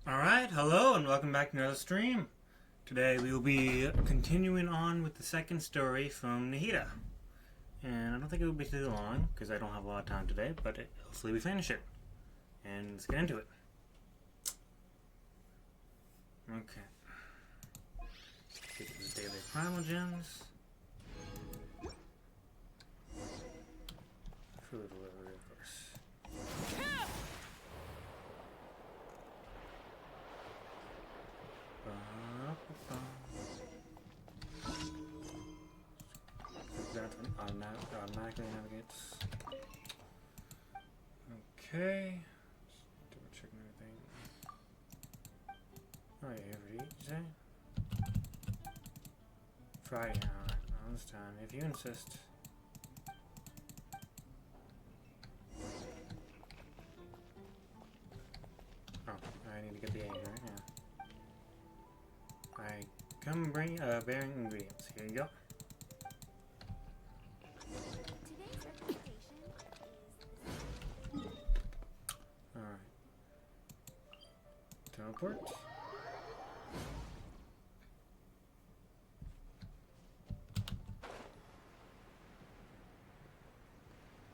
Alright, hello and welcome back to another stream. Today we will be continuing on with the second story from Nahida. And I don't think it will be too long, because I don't have a lot of time today, but hopefully we finish it. And let's get into it. Okay. Get these daily primal gems. Food delivery, of course. That automatically navigates. Okay. Just double checking everything. Oh yeah, every eat, you say? Friday, alright, on this time, if you insist. Oh, I need to get the A right now. I come bearing ingredients. Here you go. Alright. Teleport.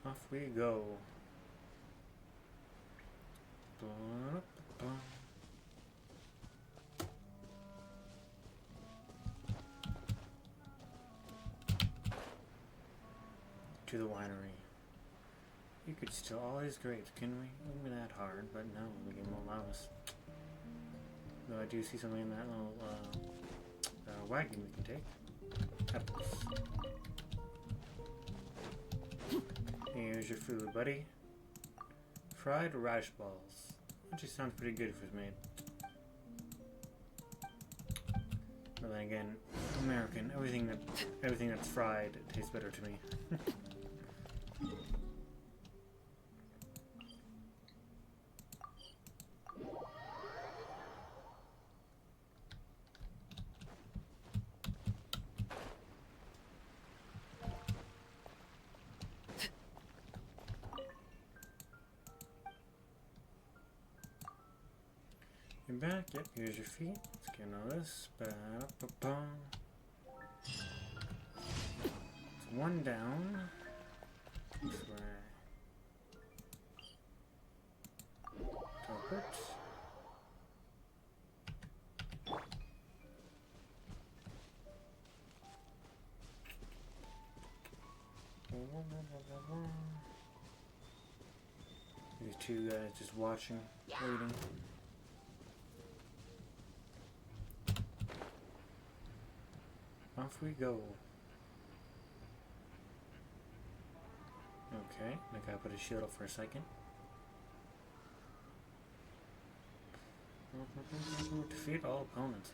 Off we go. To the winery. You could still always grapes, can we? It wouldn't be that hard, but no, the game won't allow us. Though I do see something in that little wagon we can take. Apples. Here's your food, buddy. Fried radish balls. Actually sounds pretty good if it's made. But then again, American, everything that's fried tastes better to me. You're back, yep, here's your feet. Let's get all this. Ba-da-ba-bum. It's one down. This way. Teleport. These two guys just watching, waiting. Off we go. Okay, I gotta put a shield up for a second. Defeat all opponents.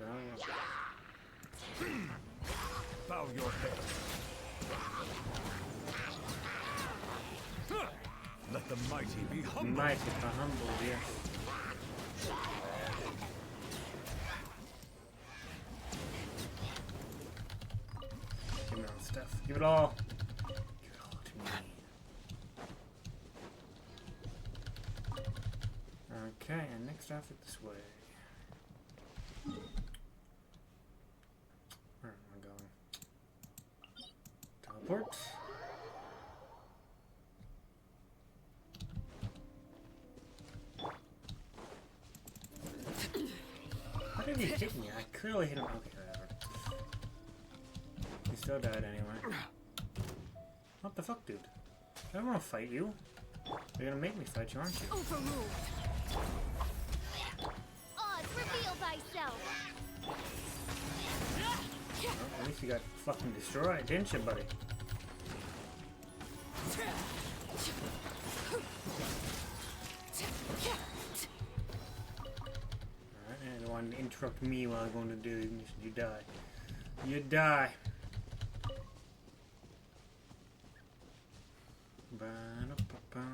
Bow your head. Let the mighty be humble. Mighty be humble, yes. Give me all the stuff. Give it all. Give it all to me. Okay, and next off it this way. Where am I going? Teleport. How did he hit me? I clearly hit him. Okay, whatever. He still died anyway. What the fuck, dude? I don't want to fight you. You're gonna make me fight you, aren't you? Overruled. Odds, reveal thyself. Well, at least you got fucking destroyed, didn't you, buddy? Alright, and you wanted to interrupt me while I'm going to do this. You die. You die. Ba-da-ba-ba.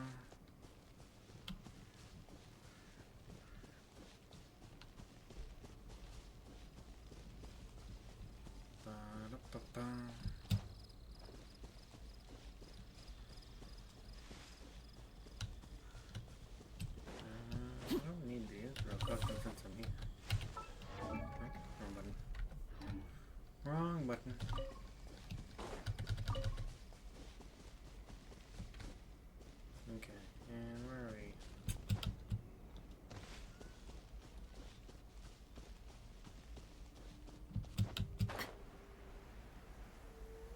Ba-da-ba-ba. I don't need these real quick since I'm Wrong button. Okay, and where are we?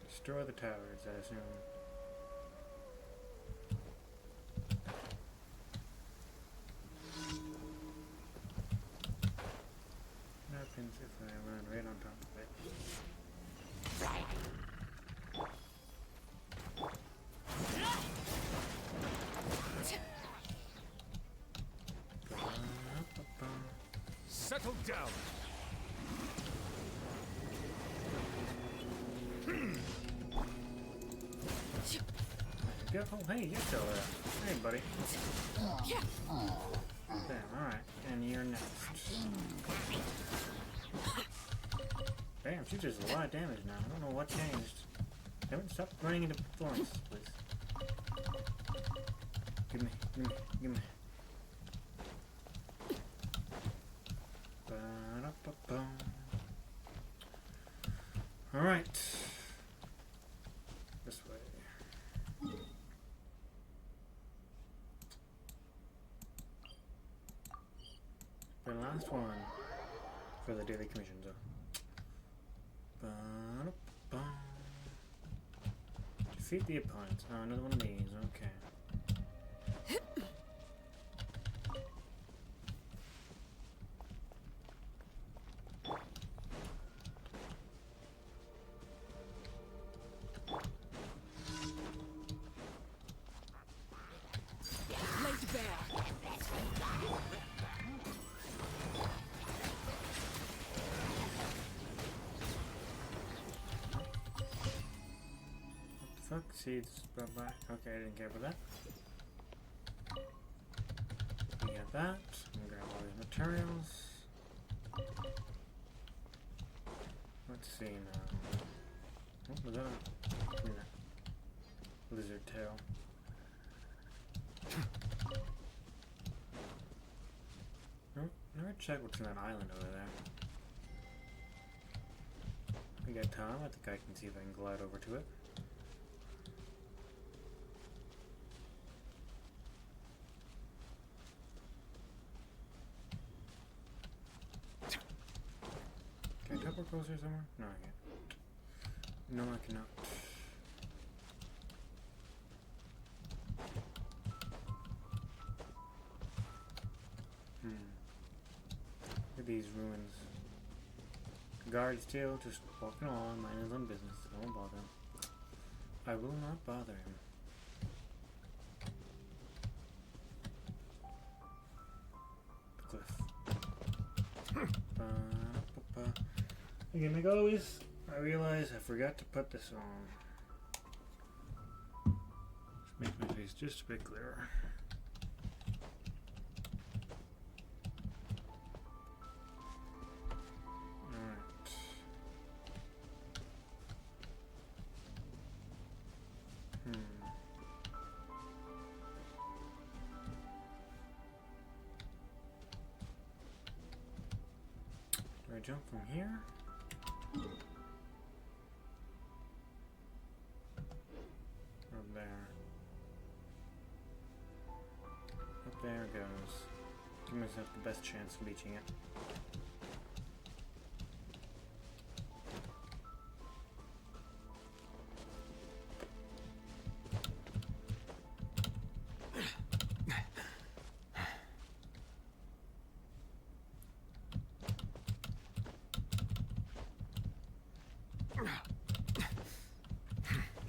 Destroy the towers, I assume. What happens if I land right on top of it? Settle down. Go. Oh, hey, you're still there. Hey, buddy. Damn, alright. And you're next. Damn, she does a lot of damage now. I don't know what changed. Haven't stopped running into thorns, please. Give me, give me, give me. Ba-da-ba-bum. Alright. This way. The last one for the daily commission zone. Ba-da-ba-bum. Defeat the opponents. Oh, another one of these. Okay. Laid bare. Fuck, seeds, brought back. Okay, I didn't care for that. We got that. I'm gonna grab all these materials. Let's see now. What was that? Give me that. Lizard tail. Never check what's in that island over there. We got time. I think I can see if I can glide over to it. Can I teleport closer somewhere? No, I can't. No, I cannot. Look at these ruins. Guard still just walking along, minding his own business. I won't bother him. I will not bother him. The cliff. Again, like always, I realize I forgot to put this on. Just make my face just a bit clearer. Do I jump from here? Or there? Up there it goes. Give myself the best chance of reaching it.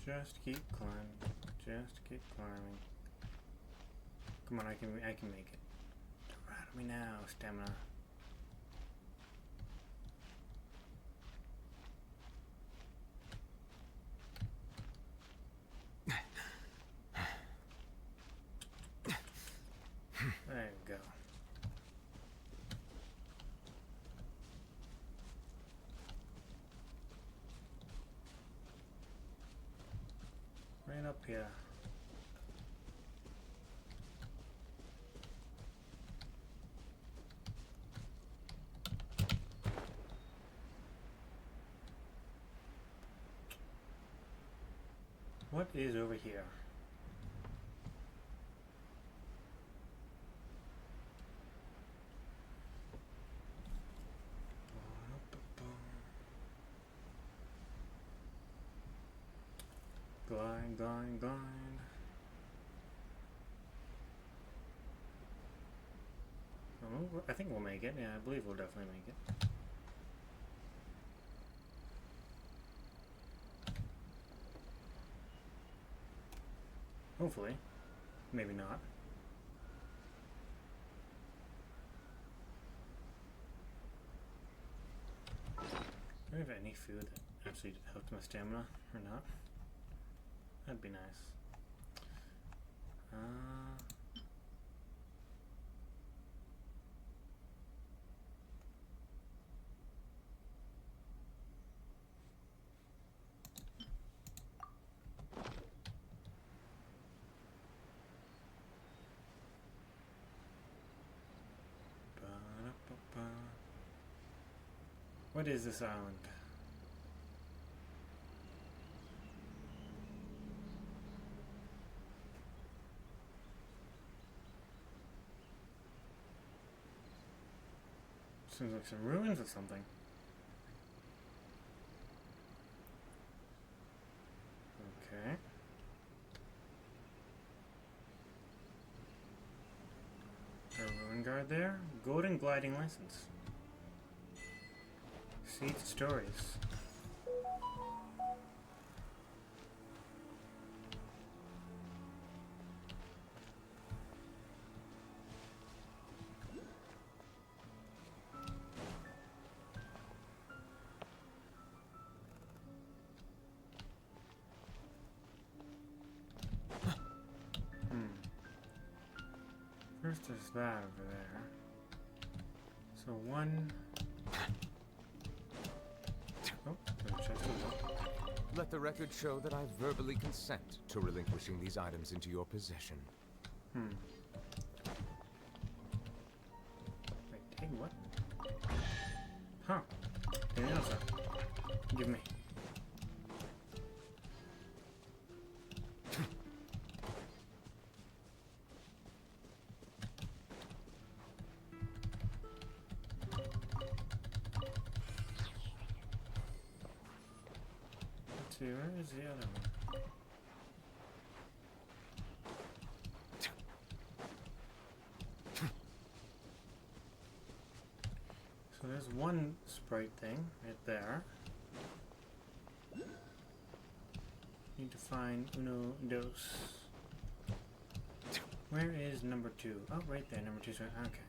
Just keep climbing. Just keep climbing. Come on, I can make it. Right at me now, stamina. There you go. Right up here. what is over here? Glide, glide, glide. Oh, I think we'll make it. Yeah, I believe we'll definitely make it. Hopefully. Maybe not. Do I have any food that actually helps my stamina or not? That'd be nice. What is this island? Seems like some ruins or something. Okay. A ruin guard there. Golden gliding license. Seed stories. First there's that over there. So one... Oh, there's a chest over there. Let the record show that I verbally consent to relinquishing these items into your possession. Wait, take what? Huh. Anything else? Give me. Where is the other one? So there's one sprite thing right there. Need to find uno dos. Where is number 2? Oh, right there. Number 2's right. Okay.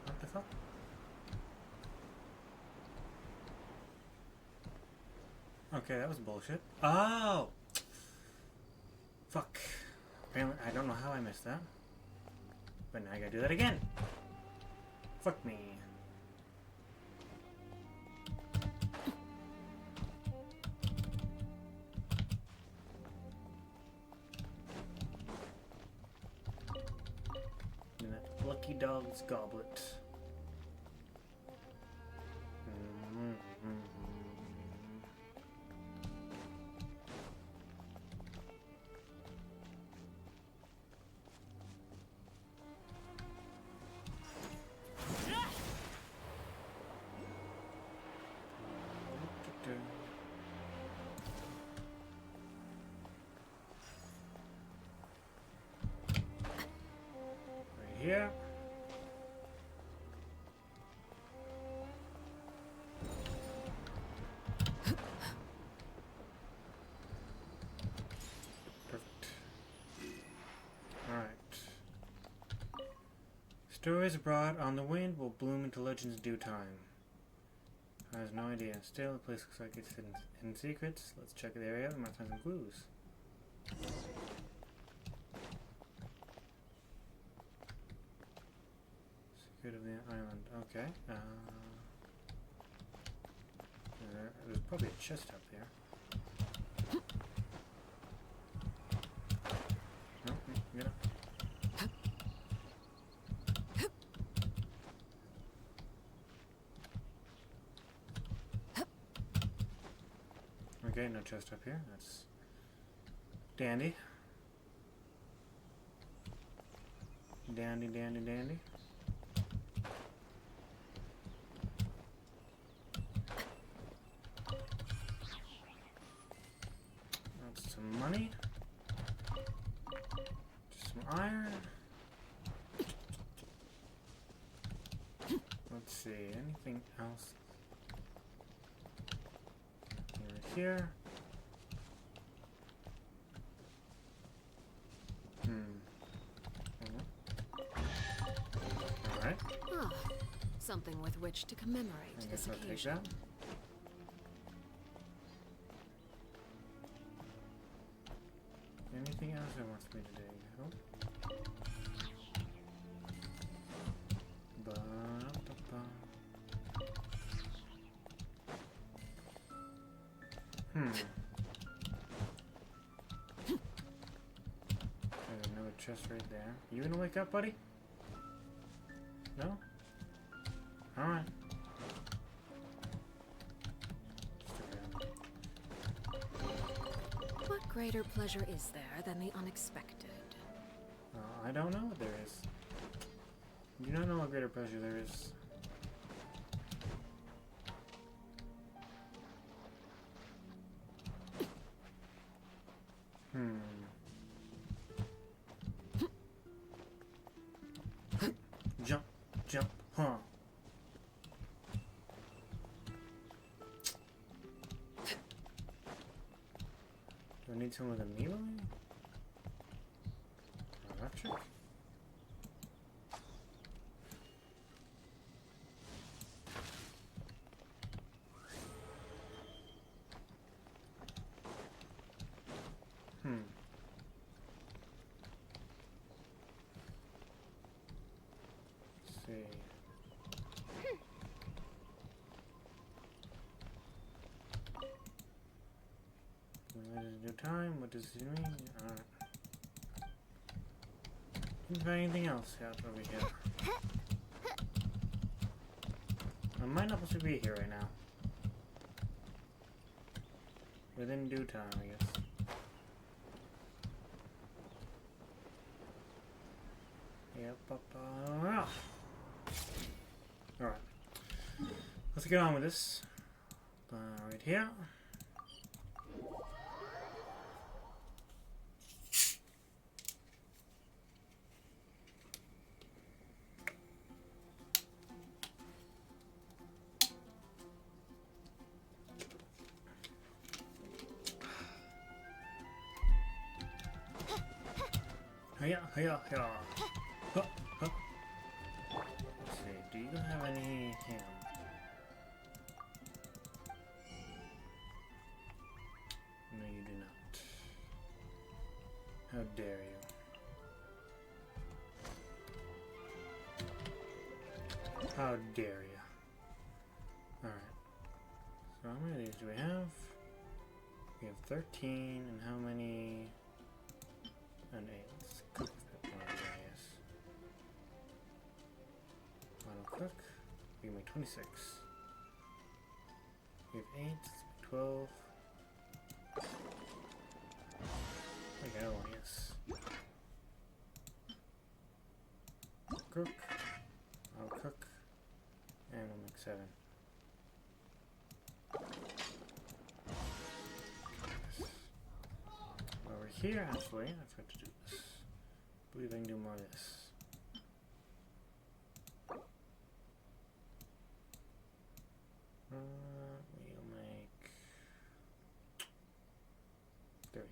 What the fuck? Okay, that was bullshit. Oh! Fuck. Apparently, I don't know how I missed that. But now I gotta do that again. Fuck me. And that Lucky Dog's goblet. Right here. Perfect. Alright. Stories brought on the wind will bloom into legends due time. I have no idea. Still, the place looks like it's hidden secrets. Let's check the area. We might find some clues. Secret of the island. Okay. There's probably a chest up there. No, get up. Okay, no chest up here. That's dandy. Dandy, dandy, dandy. That's some money. Just some iron. Let's see, anything else? Right here. Alright. Ah, something with which to commemorate I this guess I'll take occasion. that. Anything else it wants me to do? Nope. Ba-da-ba-ba. There's another chest right there. You gonna wake up, buddy? No? Alright. What greater pleasure is there than the unexpected? I don't know what there is. You don't know what greater pleasure there is. Jump, jump, huh? Do I need someone with a melee? Electric? Let's see. New time? What does it mean? Alright. Didn't find anything else out over here. I might not supposed to be here right now. Within due time, I guess. Yep, alright. Let's get on with this. Right here. Hiya, hiya, hiya. Huh, huh. Let's see, do you have any ham? No, you do not. How dare you? How dare you? Alright. So how many of these do we have? We have 13, and how many? And 8. Let's cook that one of these. Final cook. We can make 26. We have 8, 12. Okay, oh yes. Cook. I'll cook. And we'll make 7. Over here, actually, I forgot to do this. I believe I can do more of this. We'll make 30.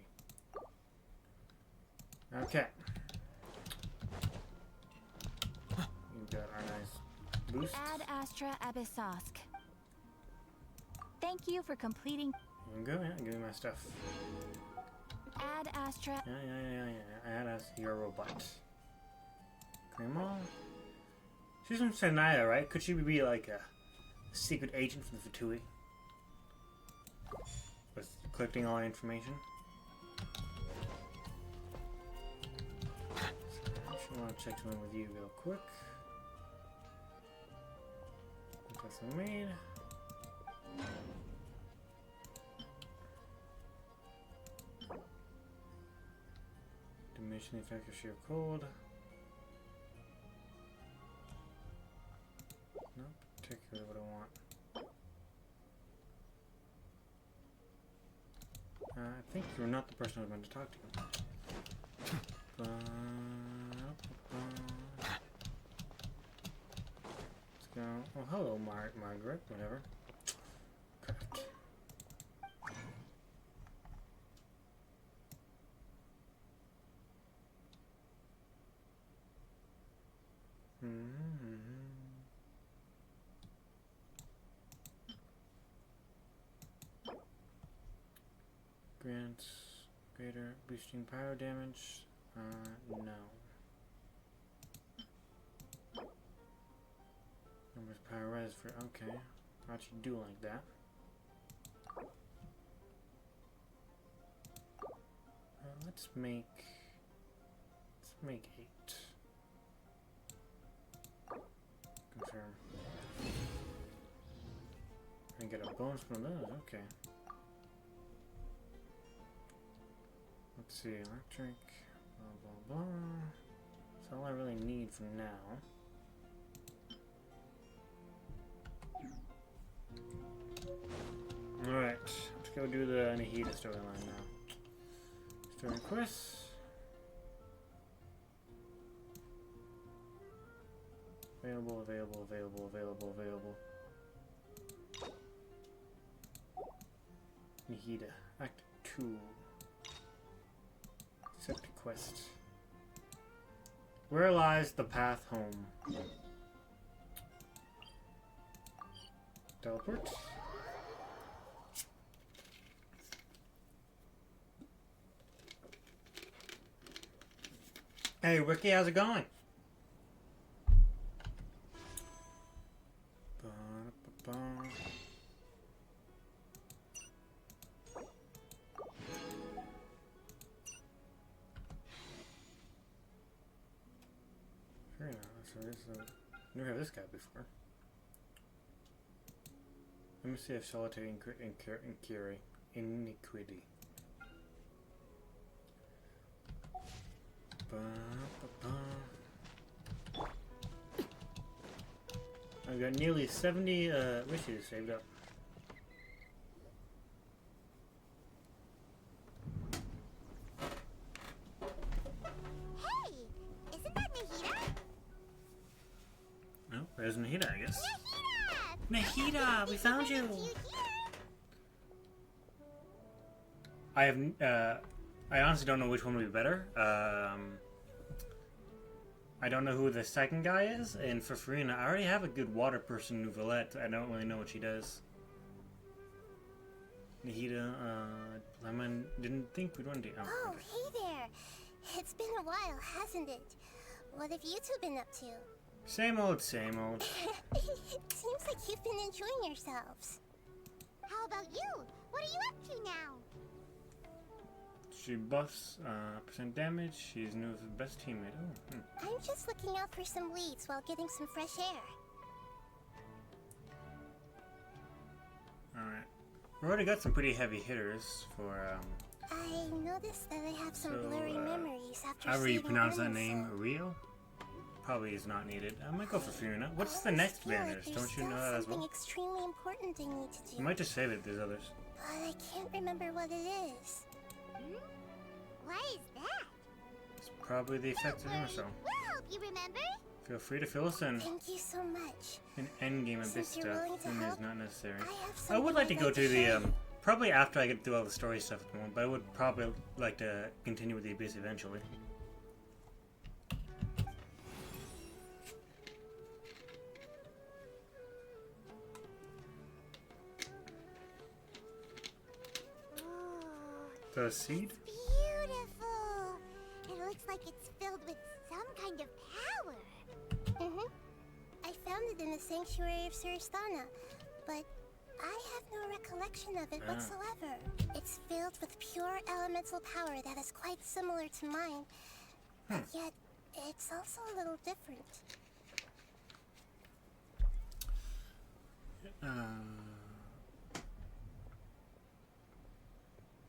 Okay. boost. Ad Astra Abyssosk. Thank you for completing. There we go, yeah, give me my stuff. Ad Astra. Yeah. Add as your robot. Come on. She's from Sanaya, right? Could she be like a secret agent from the Fatui? With collecting all the information? I want to check something with you real quick. That's a maid. Diminish the effect of sheer cold. Not particularly what I want. I think you're not the person I was meant to talk to. Let's go. Oh, hello, Margaret. Whatever. Correct. Grants greater boosting pyro damage. No. Numbers pyro res for okay. How'd you do like that? Let's make 8. Confirm. And get a bonus from those. Okay. Let's see, electric, blah, blah, blah. That's all I really need for now. Alright, let's go do the Nahida storyline now. Story quests. Available. Nahida, Act 2. Accept quest. Where lies the path home? Teleport. Hey Ricky, how's it going? Never heard of this guy before. Let me see if solitary iniquity. I've got nearly 70 riches saved up. Hey, isn't that Nahida? No, there's Nahida, I guess. Nahida! Nahida, we found you! I honestly don't know which one would be better. I don't know who the second guy is, and for Farina, I already have a good water person, Nouvelette. I don't really know what she does. Nahida, Lemon didn't think we'd run to. Oh, hey there. It's been a while, hasn't it? What have you two been up to? Same old, same old. Seems like you've been enjoying yourselves. How about you? What are you up to now? She buffs percent damage. She's Nuva's best teammate. Oh, I'm just looking out for some leads while getting some fresh air. Alright. We already got some pretty heavy hitters for, I noticed that I have some So, blurry memories after however you saving pronounce that Lemon, name, so Rio? Probably is not needed. I might go for Fiona. What's the I next feel like banners? there's Don't you know still that as something well? extremely important I need to do. You might just save it, there's others. But I can't remember what it is. What is that? It's probably the effects of him or so. We'll help you remember. Feel free to fill us in. Thank you so much. An endgame of this Since you're stuff, willing to then help, is not necessary. I have I something would like to I'd go to show the, you. probably after I get through all the story stuff at the moment, but I would probably like to continue with the Abyss eventually. The seed? Beautiful. It looks like it's filled with some kind of power. I found it in the sanctuary of Suristana, but I have no recollection of it whatsoever. It's filled with pure elemental power that is quite similar to mine, but yet it's also a little different.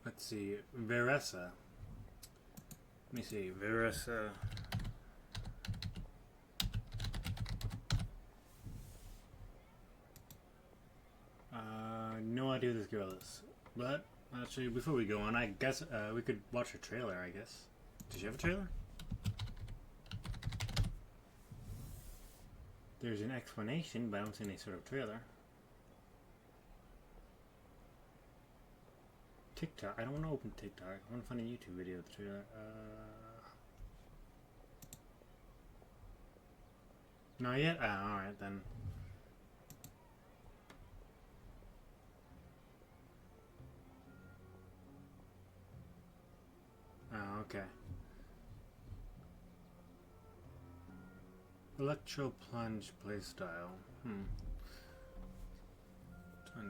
Let's see, Veresa. Let me see, Veresa. No idea who this girl is. But actually, before we go on, I guess we could watch her trailer. I guess. Does she have a trailer? There's an explanation, but I don't see any sort of trailer. TikTok. I don't want to open TikTok. I want to find a YouTube video of the trailer. Not yet? Alright then. Oh, okay. Electro plunge playstyle. Trying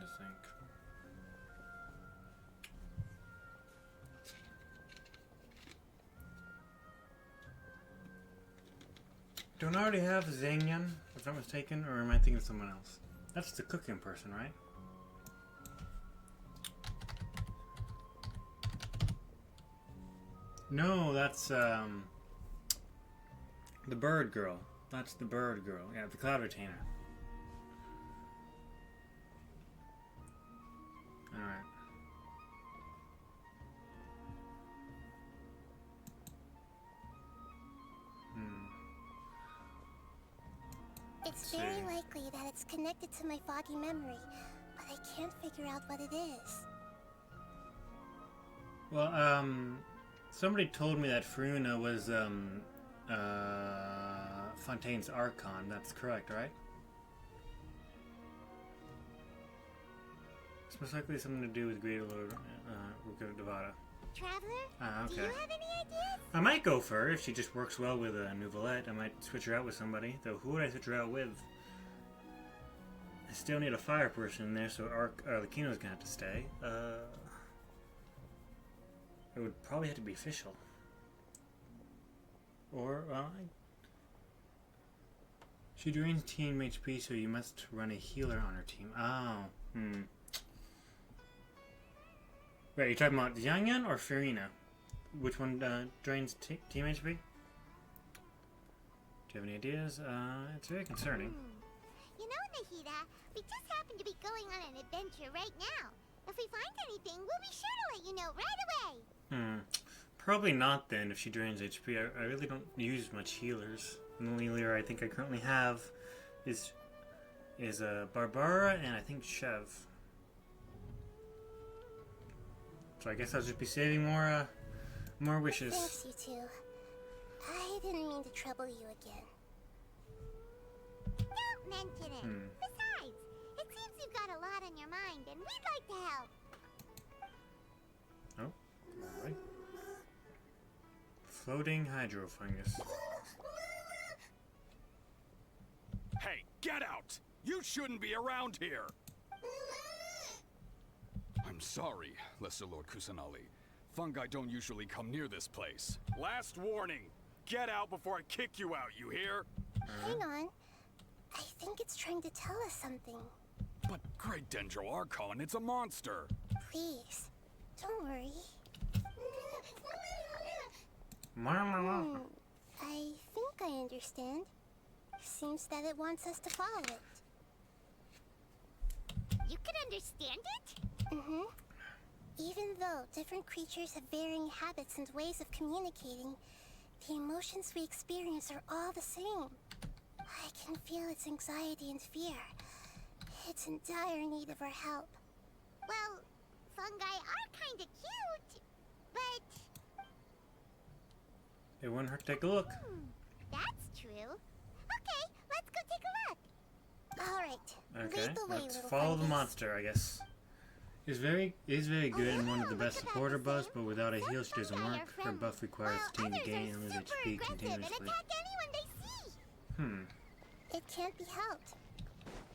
to think. Don't I already have Zangyan, if I'm not mistaken, or am I thinking of someone else? That's the cooking person, right? No, that's the bird girl. That's the bird girl. Yeah, the cloud retainer. Alright. It's very likely that it's connected to my foggy memory, but I can't figure out what it is. Well, somebody told me that Faruna was, Fontaine's Archon. That's correct, right? It's most likely something to do with Greater Lord, Devada. Traveler? Okay. Do you have any ideas? I might go for her if she just works well with Nouvelette. I might switch her out with somebody. Though, who would I switch her out with? I still need a fire person in there, so Lucino's gonna have to stay. It would probably have to be official. Or, well, she drains team HP, so you must run a healer on her team. Oh, Wait, you're talking about Xiangyan or Farina? Which one drains team HP? Do you have any ideas? It's very concerning. You know, Nahida, we just happen to be going on an adventure right now. If we find anything, we'll be sure to let you know right away. Probably not then if she drains HP. I really don't use much healers. The only healer I think I currently have is Barbara and I think Chev. So I guess I'll just be saving more wishes. Thanks, you two. I didn't mean to trouble you again. Don't mention it. Besides, it seems you've got a lot on your mind, and we'd like to help. Oh, alright. Floating hydrofungus. Hey, get out! You shouldn't be around here! I'm sorry, Lesser Lord Kusanali. Fungi don't usually come near this place. Last warning! Get out before I kick you out, you hear? Hang on. I think it's trying to tell us something. But Great Dendro Archon, it's a monster! Please, don't worry. I think I understand. Seems that it wants us to follow it. You can understand it? Even though different creatures have varying habits and ways of communicating, the emotions we experience are all the same. I can feel its anxiety and fear. It's in dire need of our help. Well, fungi are kinda cute, but... It wouldn't hurt to take a look. That's true. Okay, let's go take a look. Alright, Okay, lead the way, let's little follow the fungus. monster, I guess. is very good and one of the best supporter buffs, but without a heal she doesn't work. Her buff requires the team to gain and lose HP continuously. It can't be helped.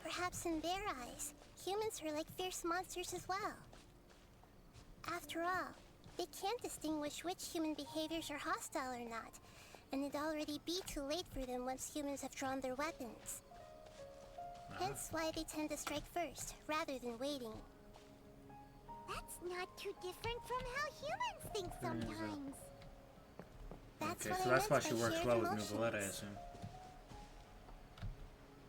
Perhaps in their eyes, humans are like fierce monsters as well. After all, they can't distinguish which human behaviors are hostile or not, and it'd already be too late for them once humans have drawn their weapons. Hence why they tend to strike first, rather than waiting. That's not too different from how humans think sometimes. That's Okay, what so I that's why meant she by works shared well with emotions. Novelette, I assume.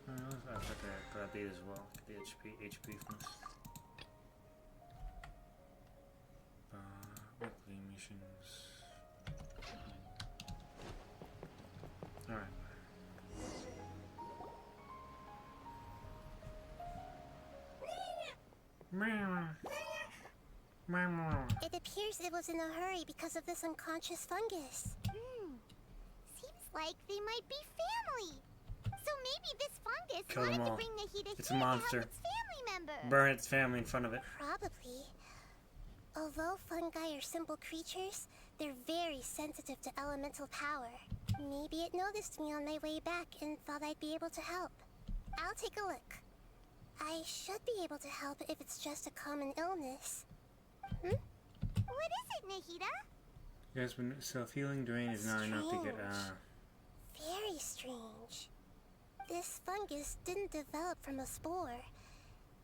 I'll put that beat as well. The HP from this. Weekly missions. Alright. It appears it was in a hurry because of this unconscious fungus. Seems like they might be family. So maybe this fungus Kill them wanted to all. bring Nahida It's a here to monster. help its family member. Burn its family in front of it. Probably. Although fungi are simple creatures, they're very sensitive to elemental power. Maybe it noticed me on my way back and thought I'd be able to help. I'll take a look. I should be able to help if it's just a common illness. What is it, Nahida? Yes, but self-healing drain is not enough to get, Very strange. This fungus didn't develop from a spore.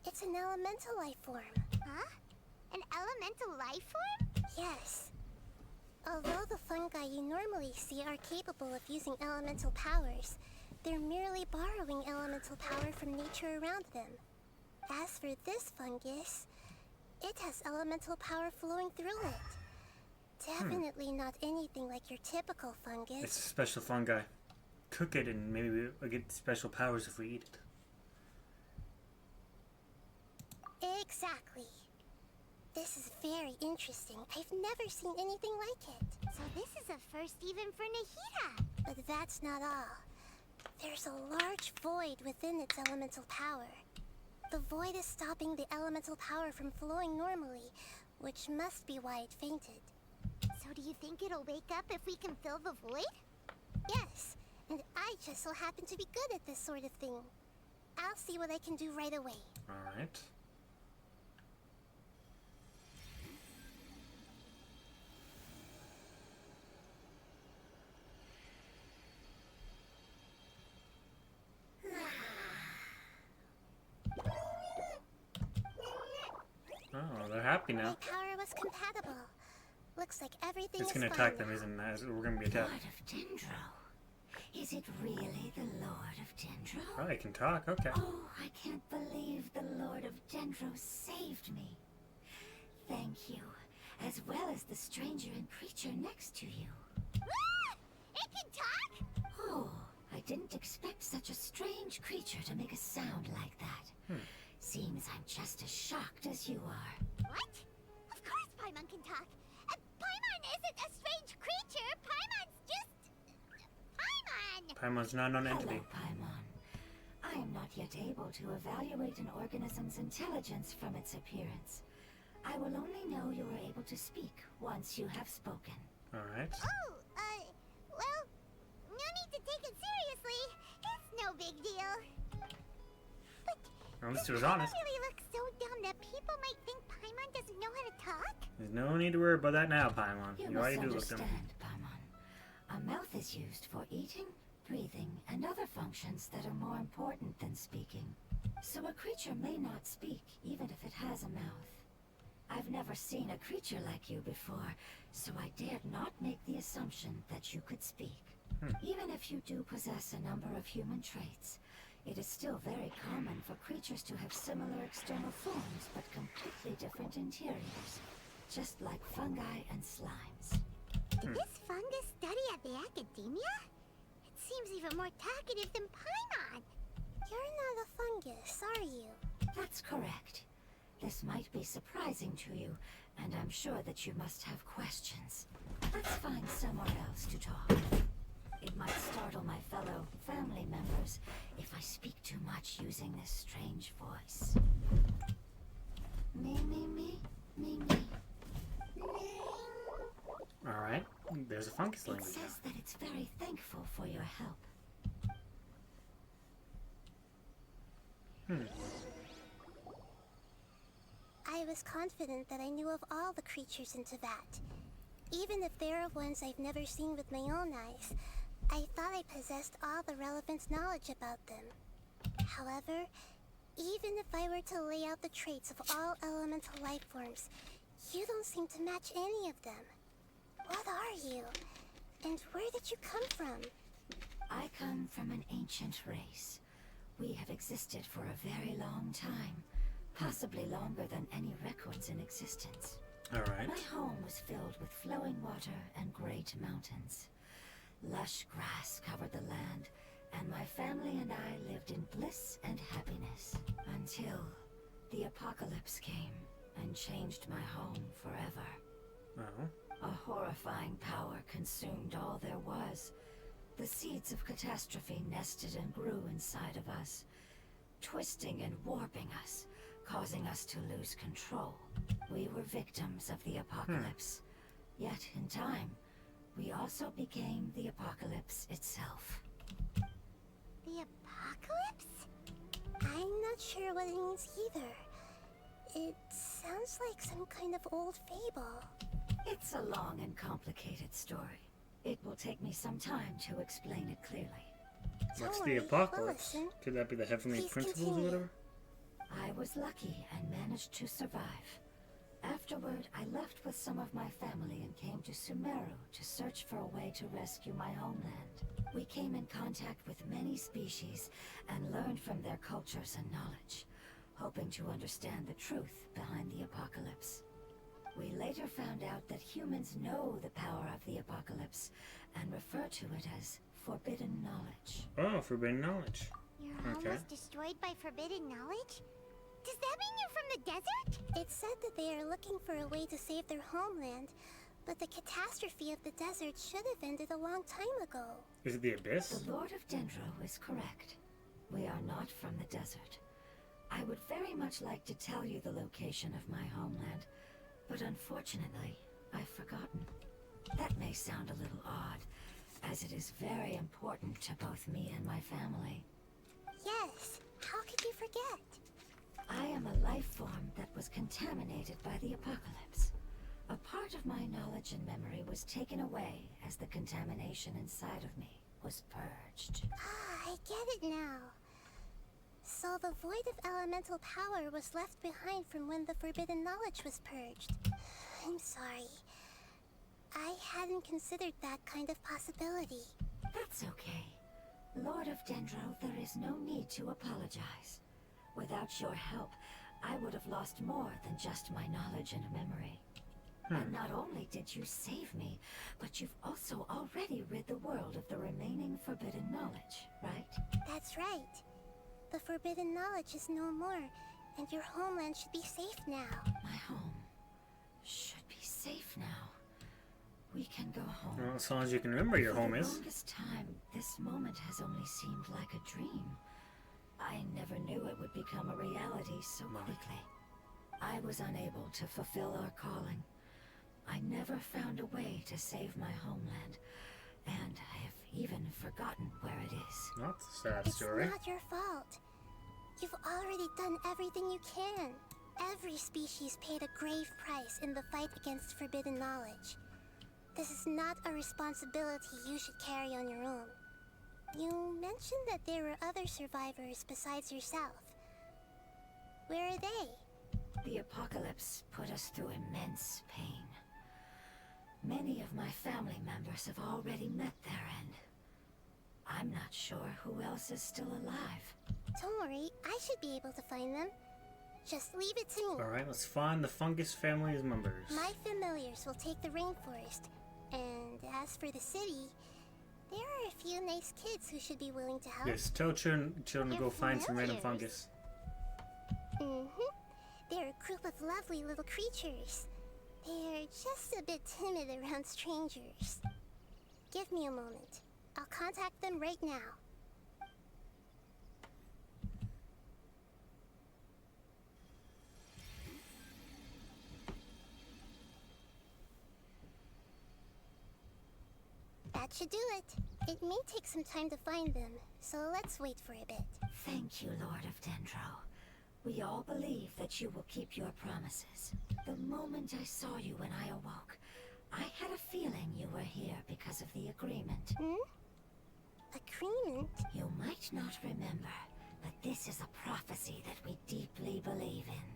It's an elemental life form. Huh? An elemental life form? Yes. Although the fungi you normally see are capable of using elemental powers, they're merely borrowing elemental power from nature around them. As for this fungus, it has elemental power flowing through it. Definitely not anything like your typical fungus. it's a special fungi. Cook it and maybe we'll get special powers if we eat it. Exactly. This is very interesting. I've never seen anything like it. So this is a first even for Nahida. But that's not all. There's a large void within its elemental power. The void is stopping the elemental power from flowing normally, which must be why it fainted. So do you think it'll wake up if we can fill the void? Yes, and I just so happen to be good at this sort of thing. I'll see what I can do right away. Alright. Oh, they're happy now. My power was compatible. Looks like everything It's is gonna fine attack them, now. isn't it? We're gonna be attacked. Lord of Dendro. Is it really the Lord of Dendro? Oh, I can talk, okay. Oh, I can't believe the Lord of Dendro saved me. Thank you, as well as the stranger and creature next to you. Ah! It can talk? Oh, I didn't expect such a strange creature to make a sound like that. Seems I'm just as shocked as you are. What? Of course Paimon can talk. Paimon isn't a strange creature. Paimon's just... Paimon! Paimon's not an entity. Hello, Paimon. I am not yet able to evaluate an organism's intelligence from its appearance. I will only know you are able to speak once you have spoken. Alright. Oh, well, no need to take it seriously. It's no big deal. But At least does he was Paimon honest. really look so dumb that people might think Paimon doesn't know how to talk? There's no need to worry about that now, Paimon. You You must already do look understand, dumb. Paimon. A mouth is used for eating, breathing, and other functions that are more important than speaking. So a creature may not speak, even if it has a mouth. I've never seen a creature like you before, so I dared not make the assumption that you could speak. Even if you do possess a number of human traits, it is still very common for creatures to have similar external forms, but completely different interiors, just like fungi and slimes. Did this fungus study at the academia? It seems even more talkative than Paimon. You're not a fungus, are you? That's correct. This might be surprising to you, and I'm sure that you must have questions. Let's find somewhere else to talk. It might startle my fellow family members if I speak too much using this strange voice. Me. Alright, there's a fungus It language now. says that it's very thankful for your help. I was confident that I knew of all the creatures in Teyvat. Even if there are ones I've never seen with my own eyes, I thought I possessed all the relevant knowledge about them. However, even if I were to lay out the traits of all elemental life forms, you don't seem to match any of them. What are you? And where did you come from? I come from an ancient race. We have existed for a very long time, possibly longer than any records in existence. Alright. My home was filled with flowing water and great mountains. Lush grass covered the land, and my family and I lived in bliss and happiness until the apocalypse came and changed my home forever. Oh. A horrifying power consumed all there was. The seeds of catastrophe nested and grew inside of us, twisting and warping us, causing us to lose control. We were victims of the apocalypse. Yet, in time, we also became the apocalypse itself. The apocalypse? I'm not sure what it means either. It sounds like some kind of old fable. It's a long and complicated story. It will take me some time to explain it clearly. What's Don't the worry, apocalypse? we'll listen. Could that be the heavenly Please principles or continue. whatever? I was lucky and managed to survive. Afterward, I left with some of my family and came to Sumeru to search for a way to rescue my homeland. We came in contact with many species and learned from their cultures and knowledge, hoping to understand the truth behind the apocalypse. We later found out that humans know the power of the apocalypse and refer to it as forbidden knowledge. Oh, forbidden knowledge. Your home Okay. was destroyed by forbidden knowledge? Does that mean you're from the desert? It's said that they are looking for a way to save their homeland, but the catastrophe of the desert should have ended a long time ago. Is it the Abyss? The Lord of Dendro is correct. We are not from the desert. I would very much like to tell you the location of my homeland, but unfortunately, I've forgotten. That may sound a little odd, as it is very important to both me and my family. Yes, how could you forget? I am a life form that was contaminated by the apocalypse. A part of my knowledge and memory was taken away as the contamination inside of me was purged. Ah, I get it now. So the void of elemental power was left behind from when the forbidden knowledge was purged. I'm sorry. I hadn't considered that kind of possibility. That's okay. Lord of Dendro, there is no need to apologize. Without your help, I would have lost more than just my knowledge and memory. And not only did you save me, but you've also already rid the world of the remaining forbidden knowledge, right? That's right. The forbidden knowledge is no more, and your homeland should be safe now. My home should be safe now. We can go home. Well, as long as you can remember your home For the is. longest time, this moment has only seemed like a dream. I never knew it would become a reality so quickly. I was unable to fulfill our calling. I never found a way to save my homeland, and I have even forgotten where it is. That's a sad It's story. not your fault. You've already done everything you can. Every species paid a grave price in the fight against forbidden knowledge. This is not a responsibility you should carry on your own. You mentioned that there were other survivors besides yourself. Where are they? The apocalypse put us through immense pain. Many of my family members have already met their end. I'm not sure who else is still alive. Don't worry, I should be able to find them. Just leave it to me. Alright, let's find the fungus family's members. My familiars will take the rainforest. And as for the city, there are a few nice kids who should be willing to help. Yes, tell children to Your go find some random familiars. fungus. They're a group of lovely little creatures. They're just a bit timid around strangers. Give me a moment. I'll contact them right now. That should do it. It may take some time to find them, so let's wait for a bit. Thank you, Lord of Dendro. We all believe that you will keep your promises. The moment I saw you when I awoke, I had a feeling you were here because of the agreement. Agreement? You might not remember, but this is a prophecy that we deeply believe in.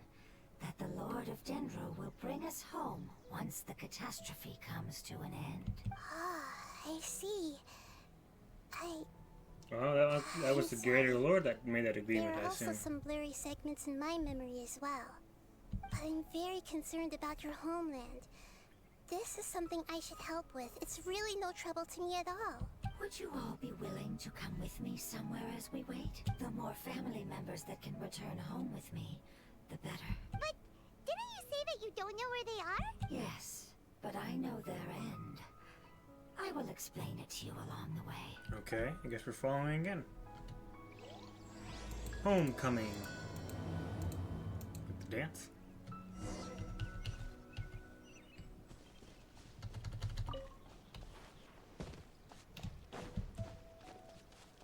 That the Lord of Dendro will bring us home once the catastrophe comes to an end. Ah, I see. Oh, that was the greater lord that made that agreement, There are I also assume. some blurry segments in my memory as well. But I'm very concerned about your homeland. This is something I should help with. It's really no trouble to me at all. Would you all be willing to come with me somewhere as we wait? The more family members that can return home with me, the better. But didn't you say that you don't know where they are? Yes, but I know their end. I will explain it to you along the way. Okay, I guess we're following again. Homecoming. With the dance.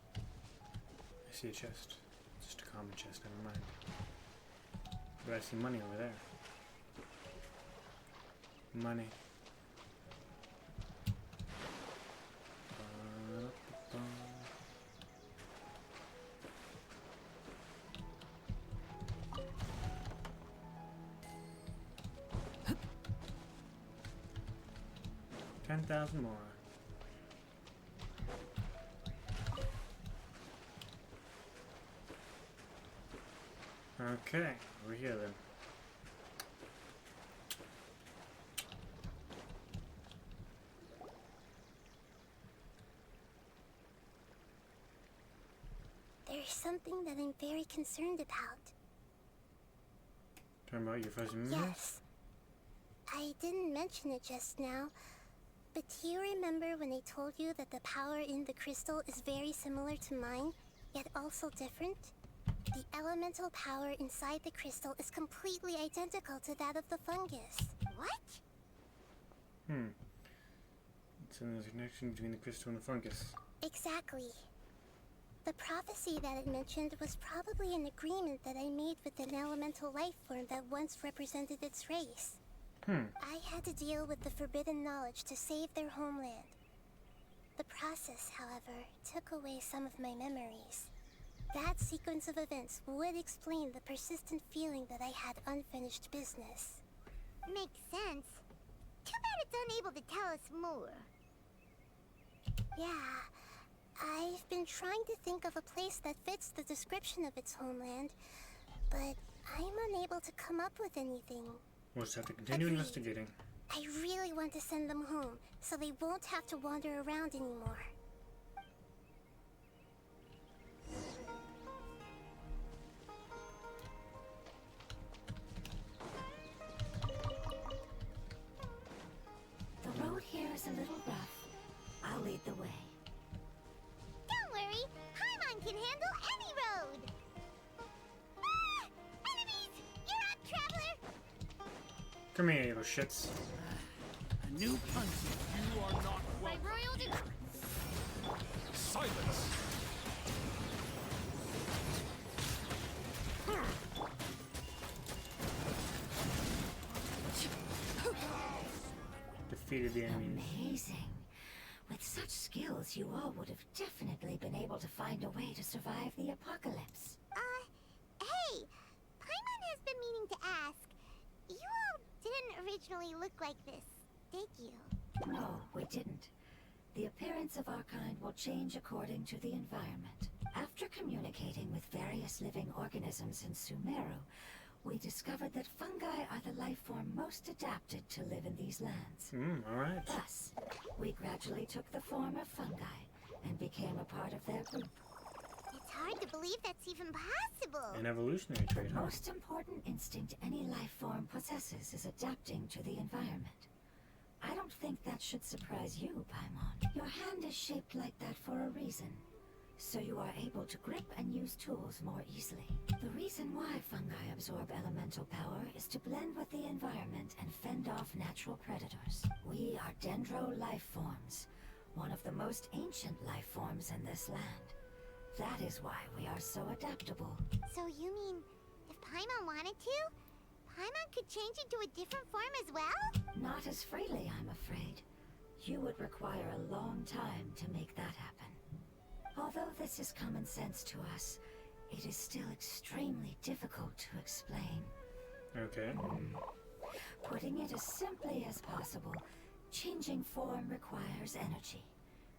I see a chest. Just a common chest, never mind. But I see money over there. Money. $10,000 more. Okay, we're here then. There's something that I'm very concerned about. Talking about your fuzzy memories? Yes. I didn't mention it just now, but do you remember when I told you that the power in the crystal is very similar to mine, yet also different? The elemental power inside the crystal is completely identical to that of the fungus. What? So there's a connection between the crystal and the fungus. Exactly. The prophecy that it mentioned was probably an agreement that I made with an elemental life form that once represented its race. I had to deal with the forbidden knowledge to save their homeland. The process, however, took away some of my memories. That sequence of events would explain the persistent feeling that I had unfinished business. Makes sense. Too bad it's unable to tell us more. Yeah, I've been trying to think of a place that fits the description of its homeland, but I'm unable to come up with anything. We'll just have to continue Agreed. investigating. I really want to send them home, so they won't have to wander around anymore. The road here is a little rough. I'll lead the way. Don't worry, Paimon can handle any road. Ah! Enemies! You're up, traveler! Come here, you little shits. A new punch. You are not My welcome. royal Silence! Defeated the enemies. Amazing. With such skills, you all would have definitely been able to find a way to survive the apocalypse. Hey! Paimon has been meaning to ask. You all didn't originally look like this, did you? No, we didn't. The appearance of our kind will change according to the environment. After communicating with various living organisms in Sumeru, we discovered that fungi are the life form most adapted to live in these lands. Alright. Thus, we gradually took the form of fungi and became a part of their group. It's hard to believe that's even possible. An evolutionary trait, The huh? most important instinct any life form possesses is adapting to the environment. I don't think that should surprise you, Paimon. Your hand is shaped like that for a reason, so you are able to grip and use tools more easily. The reason why fungi absorb elemental power is to blend with the environment and fend off natural predators. We are dendro life forms. one of the most ancient life forms in this land. That is why we are so adaptable. So you mean, if Paimon wanted to, Paimon could change into a different form as well? Not as freely, I'm afraid. You would require a long time to make that happen. Although this is common sense to us, it is still extremely difficult to explain. Okay. Putting it as simply as possible, changing form requires energy.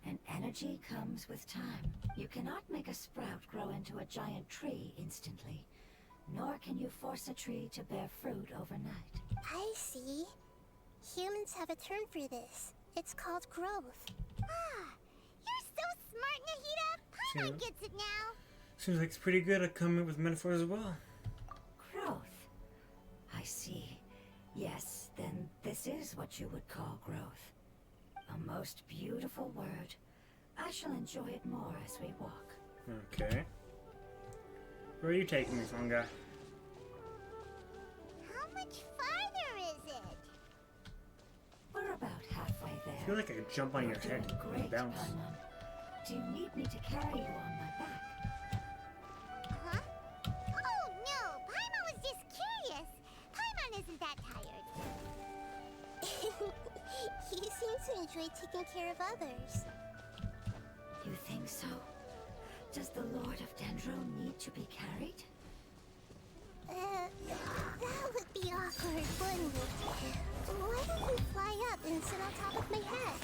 And energy comes with time. You cannot make a sprout grow into a giant tree instantly, nor can you force a tree to bear fruit overnight. I see. Humans have a term for this. It's called growth. Ah, you're so smart, Nahida! Paimon gets it now! Seems like it's pretty good at coming up with metaphors as well. Growth. I see. Yes, then this is what you would call growth. A most beautiful word. I shall enjoy it more as we walk. Okay. Where are you taking me, Fungi? How much farther is it? We're about halfway there. I feel like I could jump on your You're head doing and great, bounce. Paimon. Do you need me to carry you on my back? Huh? Oh no, Paimon was just curious. Paimon isn't that tired. You seem to enjoy taking care of others. You think so? Does the Lord of Dendro need to be carried? That would be awkward, wouldn't it? Why don't you fly up and sit on top of my head?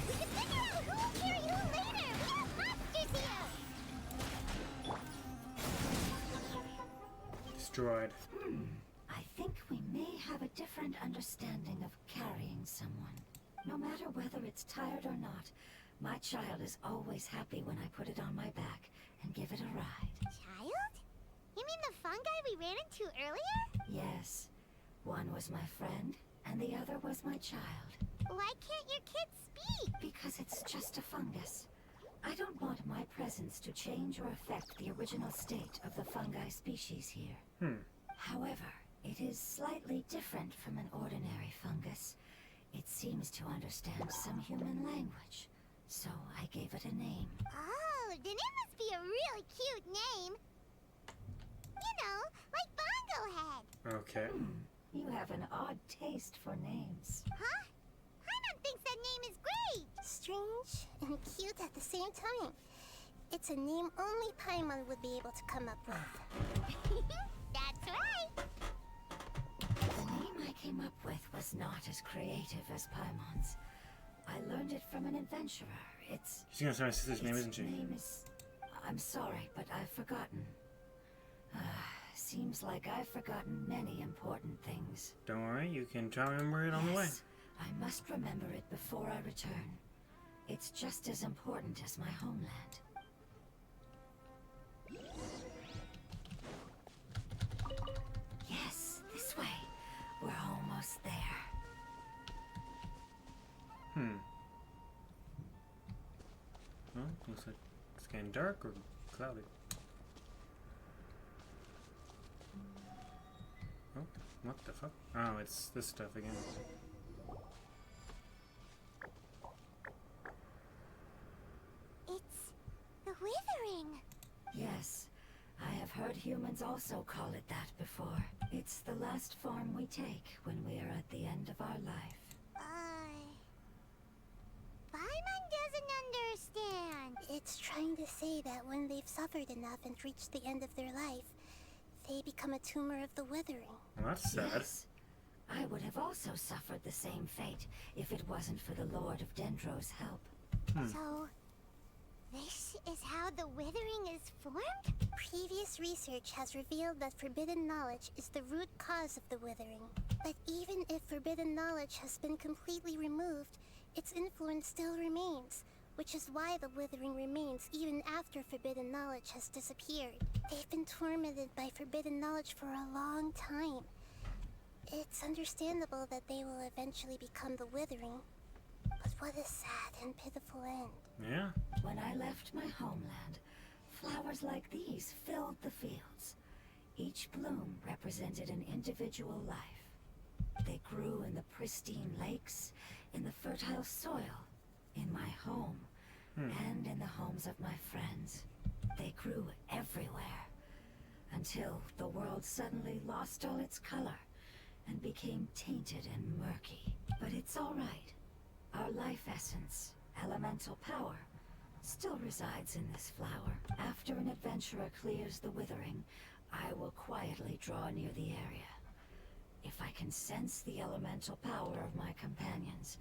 We can figure out who will carry who later. We have monsters here. Destroyed. I think we may have a different understanding of carrying someone. No matter whether it's tired or not, my child is always happy when I put it on my back and give it a ride. Child? You mean the fungi we ran into earlier? Yes. One was my friend, and the other was my child. Why can't your kids speak? Because it's just a fungus. I don't want my presence to change or affect the original state of the fungi species here. However, it is slightly different from an ordinary fungus. It seems to understand some human language, so I gave it a name. Oh, then it must be a really cute name. You know, like Bongo Head. Okay. You have an odd taste for names. Huh? Paimon thinks that name is great. Strange and cute at the same time. It's a name only Paimon would be able to come up with. That's right. The name I came up with was not as creative as Paimon's. I learned it from an adventurer. She's gonna say my sister's name, isn't she? Its name is... I'm sorry, but I've forgotten. Seems like I've forgotten many important things. Don't worry, you can try to remember it on the way. Yes, I must remember it before I return. It's just as important as my homeland. Yes, this way. We're almost there. Well, looks like it's getting dark or cloudy. Oh, what the fuck? Oh, it's this stuff again. It's the withering. Yes, I have heard humans also call it that before. It's the last form we take when we are at the end of our life. Paimon doesn't understand. It's trying to say that when they've suffered enough and reached the end of their life, they become a tumor of the withering. Well, that's sad. Yes, I would have also suffered the same fate if it wasn't for the Lord of Dendro's help. So, this is how the withering is formed? Previous research has revealed that forbidden knowledge is the root cause of the withering. But even if forbidden knowledge has been completely removed, its influence still remains, which is why the withering remains even after forbidden knowledge has disappeared. They've been tormented by forbidden knowledge for a long time. It's understandable that they will eventually become the withering. But what a sad and pitiful end. Yeah. When I left my homeland, flowers like these filled the fields. Each bloom represented an individual life. They grew in the pristine lakes, in the fertile soil, and in the homes of my friends. They grew everywhere, until the world suddenly lost all its color and became tainted and murky. But it's all right. Our life essence, elemental power, still resides in this flower. After an adventurer clears the withering, I will quietly draw near the area. If I can sense the elemental power of my companions,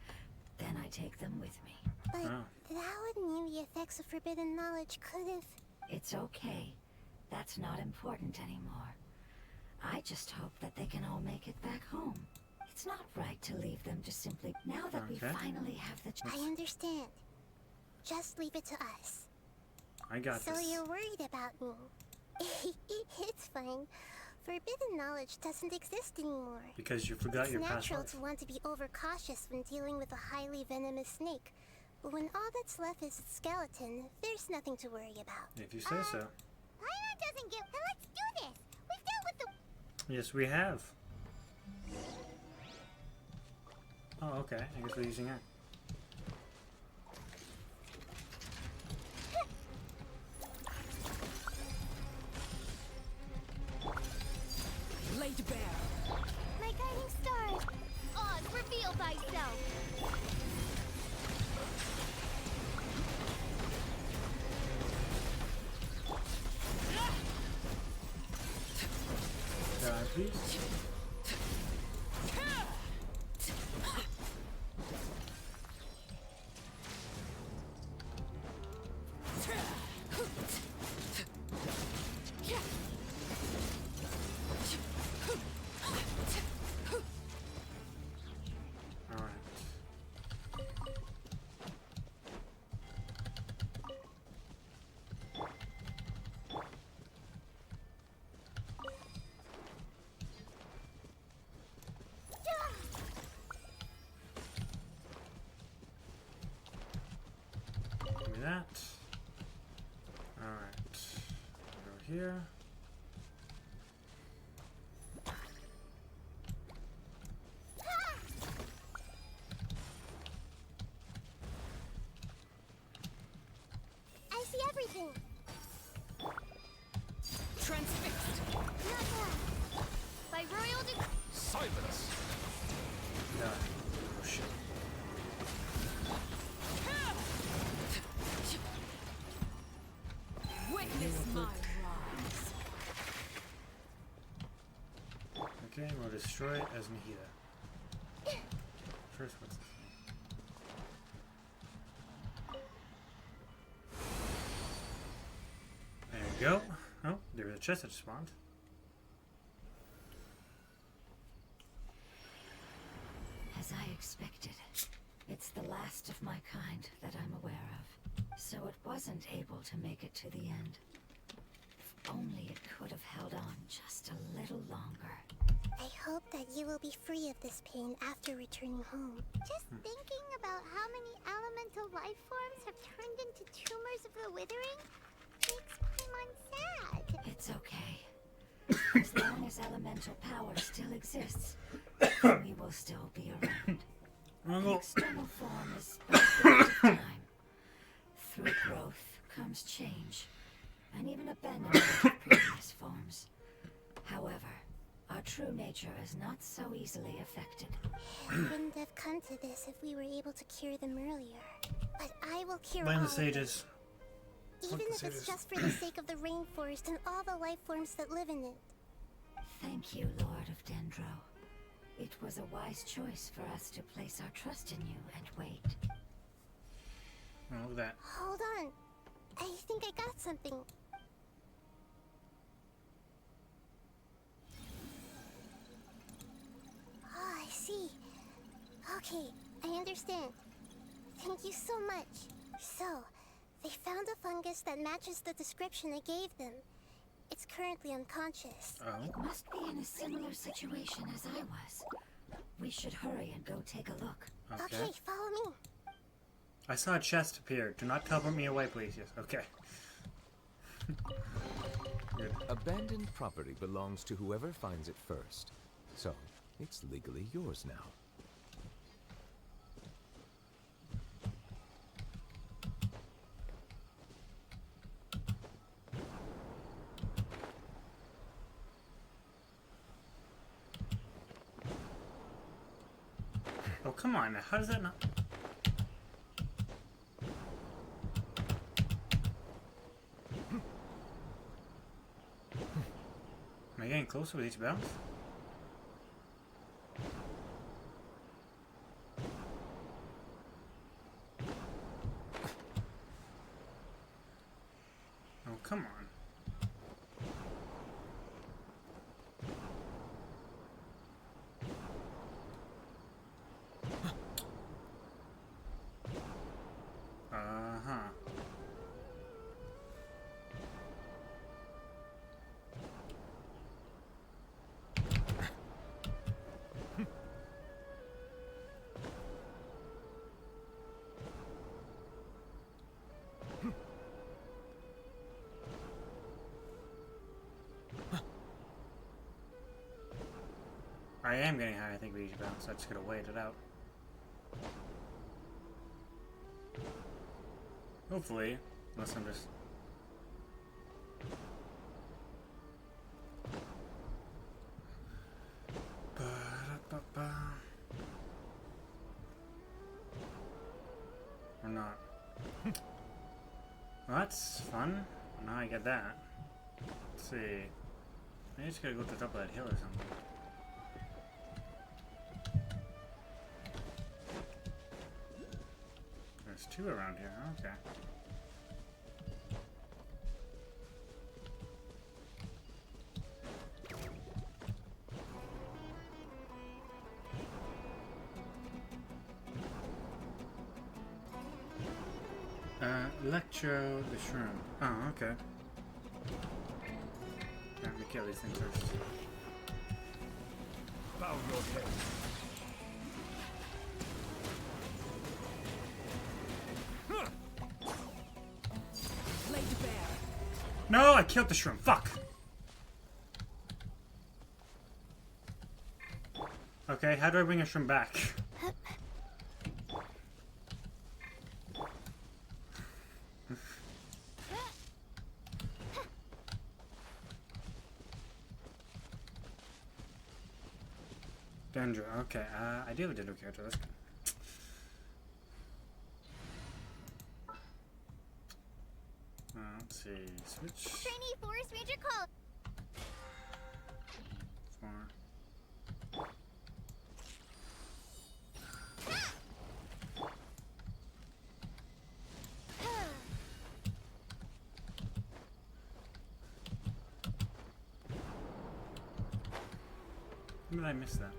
then I take them with me. But that would mean the effects of forbidden knowledge could have... It's okay. That's not important anymore. I just hope that they can all make it back home. It's not right to leave them to simply... Now that we finally have the... I understand. Just leave it to us. I got So this. you're worried about me. It's fine. Forbidden knowledge doesn't exist anymore. Because you forgot It's your past natural life. to want to be overcautious when dealing with a highly venomous snake. But when all that's left is its skeleton, there's nothing to worry about. If you say so. Paimon doesn't get. Let's do this. We've dealt with the. Yes, we have. Oh, okay. I guess we're using that. Laid bare. My guiding stars. Oz, reveal thyself. Die, please. Alright. Give me that. Alright. Go here. I see everything. Transfixed. Not that. By royal decree. Silence! Die. Oh shit. Witness my rise. Okay, we'll destroy it as Nahida. First, what's this? There we go. Oh, there's a chest that spawned. As I expected, it's the last of my kind that I'm aware of. So it wasn't able to make it to the end. If only it could have held on just a little longer. I hope that you will be free of this pain after returning home. Just thinking about how many elemental life forms have turned into tumors of the withering makes Paimon sad. It's okay. As long as elemental power still exists, we will still be around. The external form is but a waste of time. Through growth comes change, and even abandonment of previous forms. However, our true nature is not so easily affected. It wouldn't have come to this if we were able to cure them earlier. But I will cure Blame all the of them. sages. Even the if sages. it's just for the sake of the rainforest and all the life forms that live in it. Thank you, Lord of Dendro. It was a wise choice for us to place our trust in you and wait. Oh, look at that. Hold on. I think I got something. Oh, I see. Okay, I understand. Thank you so much. So, they found a fungus that matches the description I gave them. It's currently unconscious. Oh. Must be in a similar situation as I was. We should hurry and go take a look. Okay. Follow me. I saw a chest appear. Do not cover me away, please. Yes. Okay. Good. Abandoned property belongs to whoever finds it first. So, it's legally yours now. Oh, come on. How does that not... Am I getting closer with each bounce? Oh, come on. Uh-huh. I am getting high, I think, with each bounce. I just gotta wait it out. Hopefully, unless I'm just... Ba-da-ba-ba. Or not. Well, that's fun. Now I get that. Let's see. I just gotta go to the top of that hill or something. There's two around here. Okay. Electro the shroom. Oh, okay. Let me kill these things first. Bow your head. Laid bare. No, I killed the shroom. Fuck. Okay, how do I bring a shroom back? Dendro, okay, I do have a Dendro character, that's good. Let's see, switch. Trainee Forest Ranger call. 4. When did I miss that?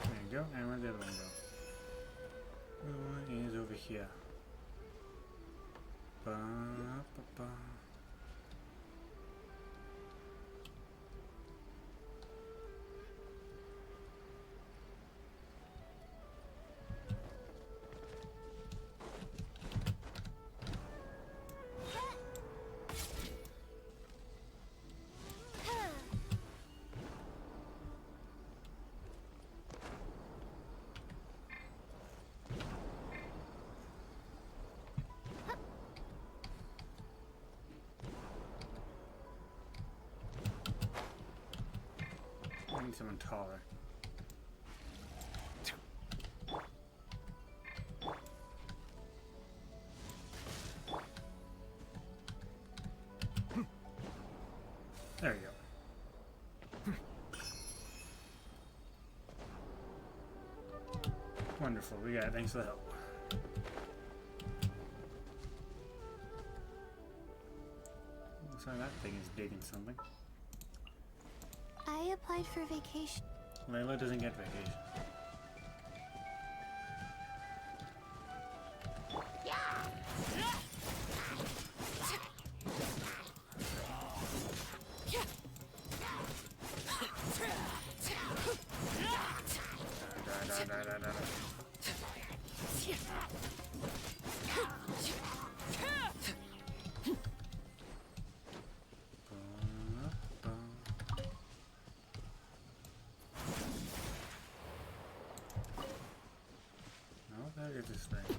There you go, and where'd the other one go? The other one is over here. Ba, ba, ba. I need someone taller. There you go. Wonderful, we got it. Thanks for the help. Looks like that thing is digging something. I applied for vacation. Layla doesn't get vacation. No, there is this thing.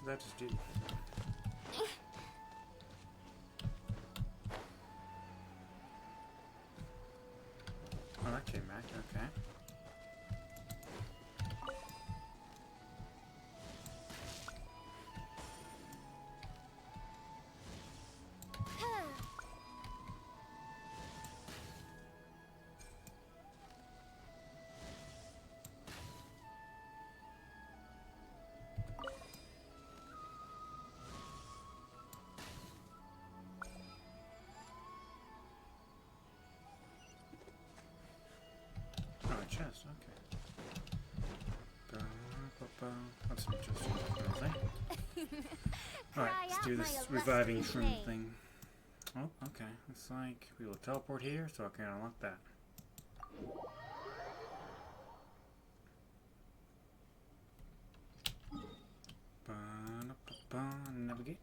did that just do? Oh, that came back. Okay. Oh, a chest. Okay. That's interesting. Alright, let's do this reviving shroom thing. Oh, okay. Looks like we will teleport here, so I can unlock that. Navigate.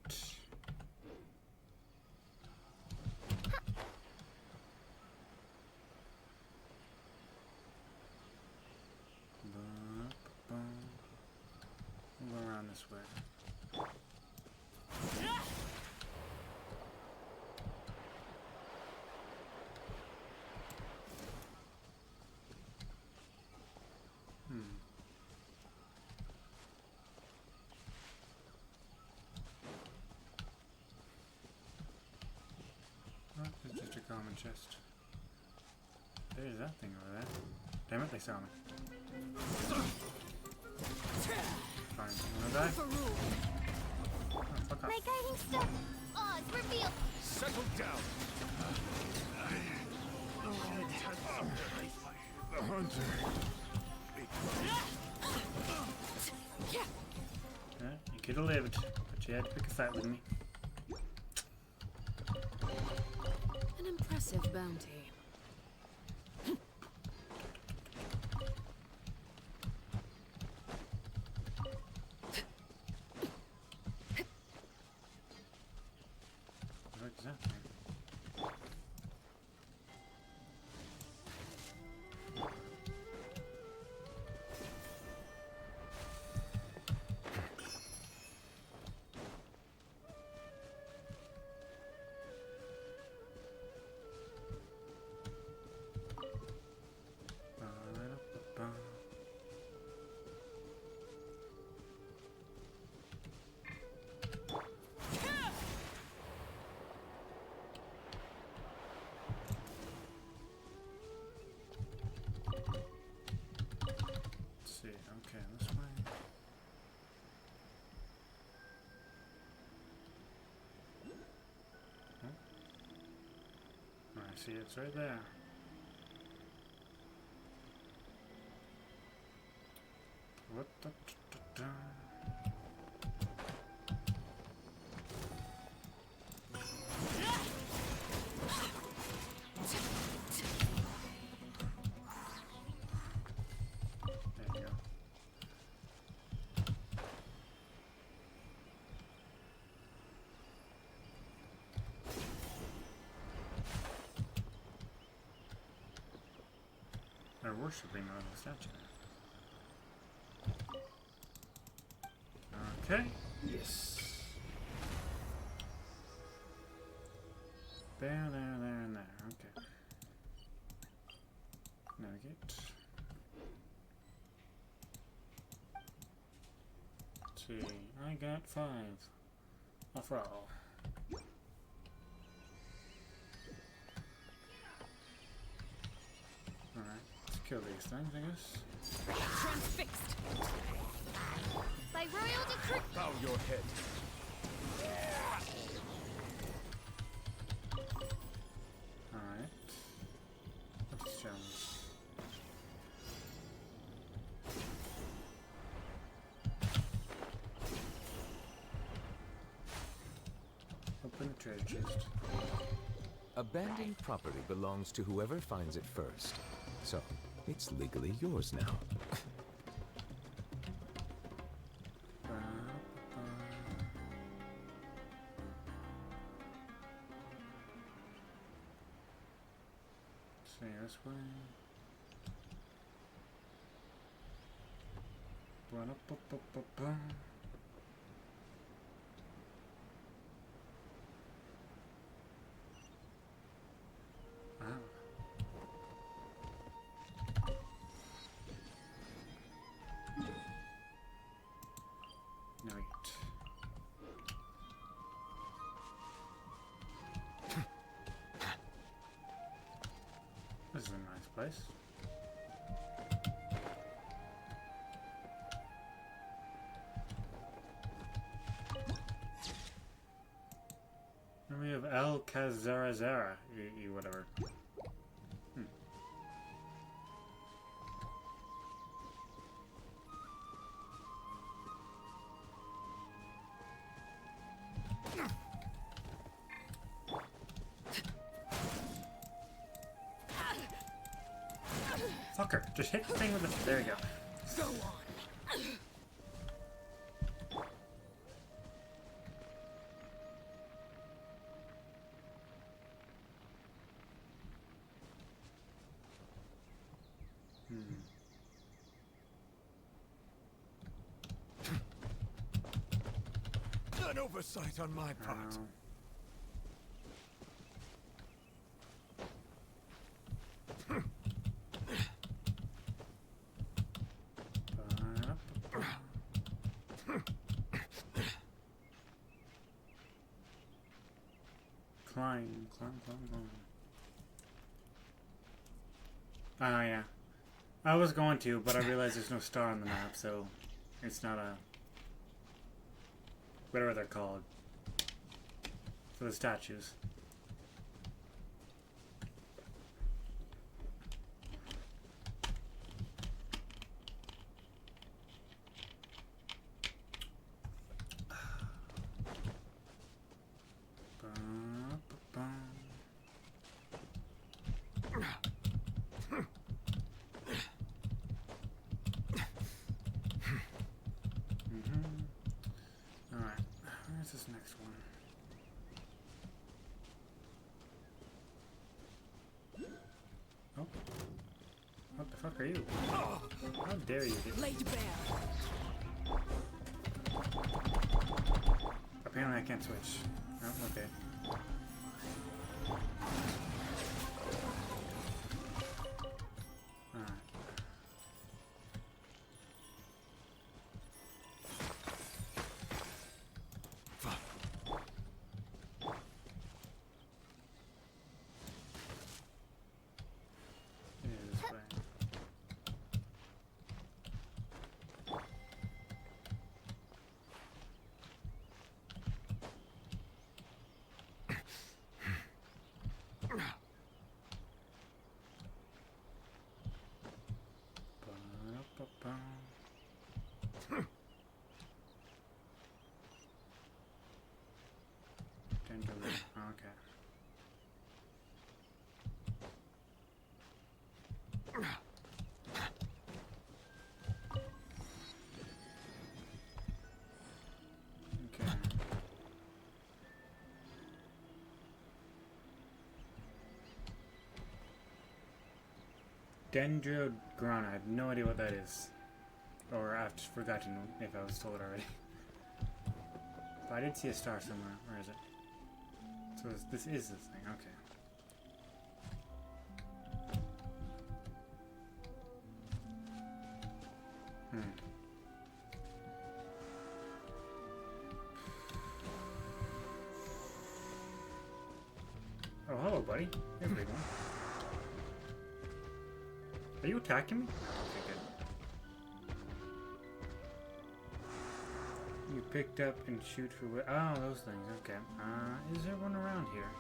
We'll go around this way. Oh, it's just a common chest. There's that thing over there. Damn it, they saw me. Fine, you wanna die? Oh, fuck My off. guiding stuff. Oh, it's revealed. Settle down. The hunter. Yeah, you could have lived, but you had to pick a fight with me. An impressive bounty. What is that thing? Ba-da-ba-ba. Let's see. Okay, this way. Oh, I see it's right there. What the da. There you go. They're worshipping on the statue. Okay. Yes. There, and there. Okay. Navigate. Let's see. I got 5. Off roll. Alright. Let's kill these things, I guess. Transfixed. By royal decree. Bow your head. Alright. What's this challenge? Open the treasure chest. Abandoned property belongs to whoever finds it first. So, it's legally yours now. See this way. Ba-da-ba-ba-ba-ba. This is a nice place. Then we have El Cazarazara, whatever. Fucker, just hit the thing with the. There you go. Go on. An oversight on my part. Climb. Oh yeah. I was going to, but I realized there's no star on the map, so it's not a... whatever they're called. For the statues. Alright, where's this next one? Oh. What the fuck are you? How dare you? Laid bare. Apparently I can't switch. Oh, okay. Alright. Yeah, this way. Okay. Okay. Dendrograna. I have no idea what that is. Or I've just forgotten if I was told already. But I did see a star somewhere. Where is it? So this is the thing. Okay. Oh, hello, buddy. Hey, big one. Are you attacking me? Okay, good. You picked up and shoot for... Oh, those things. Okay. Is there one around here?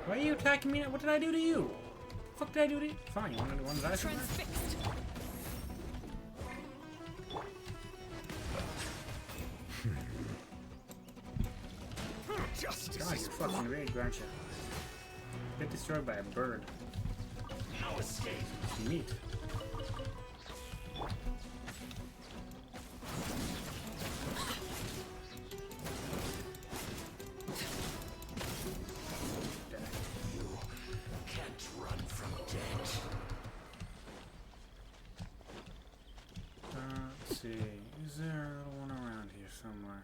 Why are you attacking me? What did I do to you? The fuck did I do to you? Fine, you wanted one that Transfixed. Justice God, is you're fucking rage, aren't you? Get destroyed by a bird. no escape. Neat. Can't run from death. Let's see. Is there a little one around here somewhere?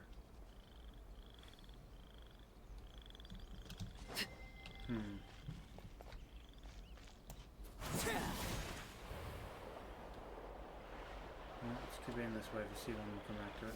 Let's keep aiming this way to see when we come back to it.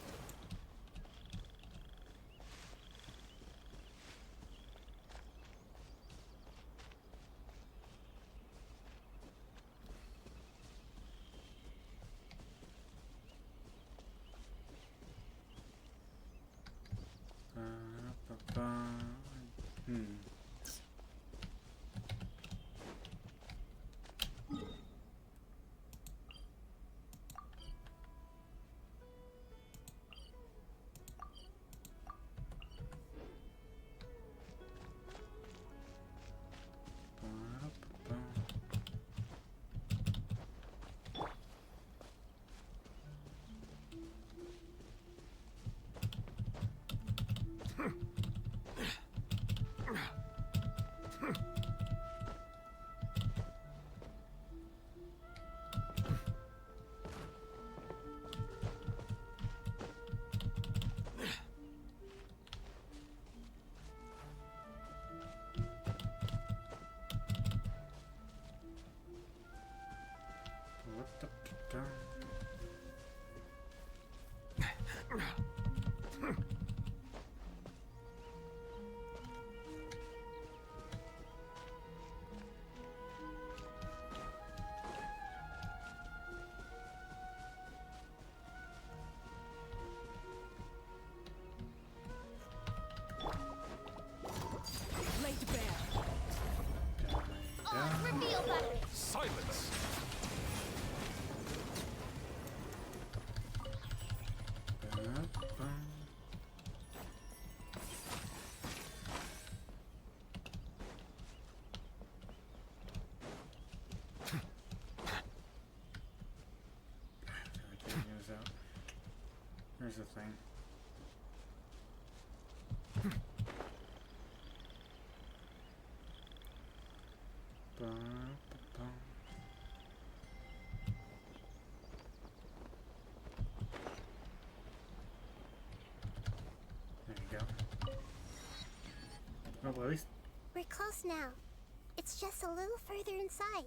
There's the thing. There you go. Oh, well, at least We're close now. It's just a little further inside.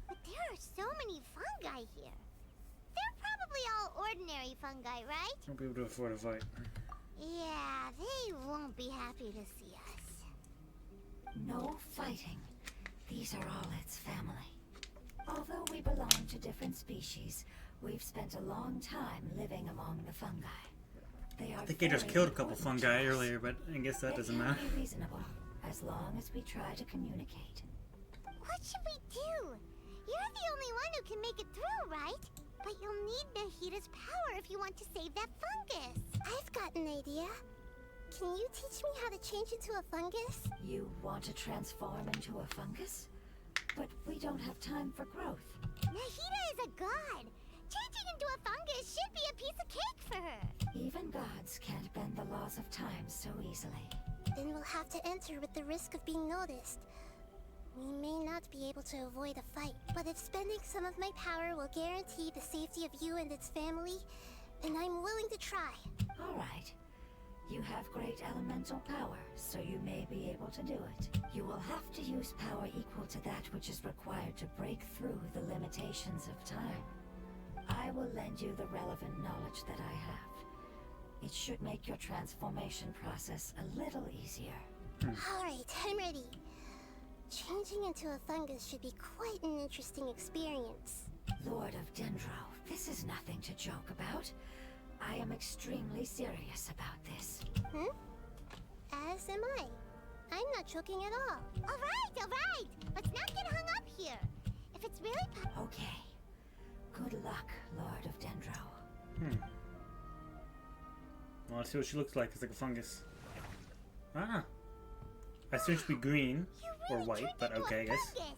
But there are so many fungi here. They're probably all ordinary fungi, right? won't be able to afford a fight. Yeah, they won't be happy to see us. No fighting. These are all its family. Although we belong to different species, we've spent a long time living among the fungi. They are I think I just very killed a couple important fungi to us. earlier, but I guess that It doesn't can matter. be reasonable, as long as we try to communicate. What should we do? You're the only one who can make it through, right? But you'll need Nahita's power if you want to save that fungus. I've got an idea. Can you teach me how to change into a fungus? You want to transform into a fungus? But we don't have time for growth. Nahita is a god. Changing into a fungus should be a piece of cake for her. Even gods can't bend the laws of time so easily. Then we'll have to enter with the risk of being noticed. We may not be able to avoid a fight, but if spending some of my power will guarantee the safety of you and its family, then I'm willing to try. All right. You have great elemental power, so you may be able to do it. You will have to use power equal to that which is required to break through the limitations of time. I will lend you the relevant knowledge that I have. It should make your transformation process a little easier. All right, I'm ready. Changing into a fungus should be quite an interesting experience. Lord of Dendro, this is nothing to joke about. I am extremely serious about this. As am I. I'm not joking at all. All right. Let's not get hung up here. If it's really Okay. Good luck, Lord of Dendro. Well, let's see what she looks like. It's like a fungus. Ah! I assume it should be green or white, but okay, I guess. fungus.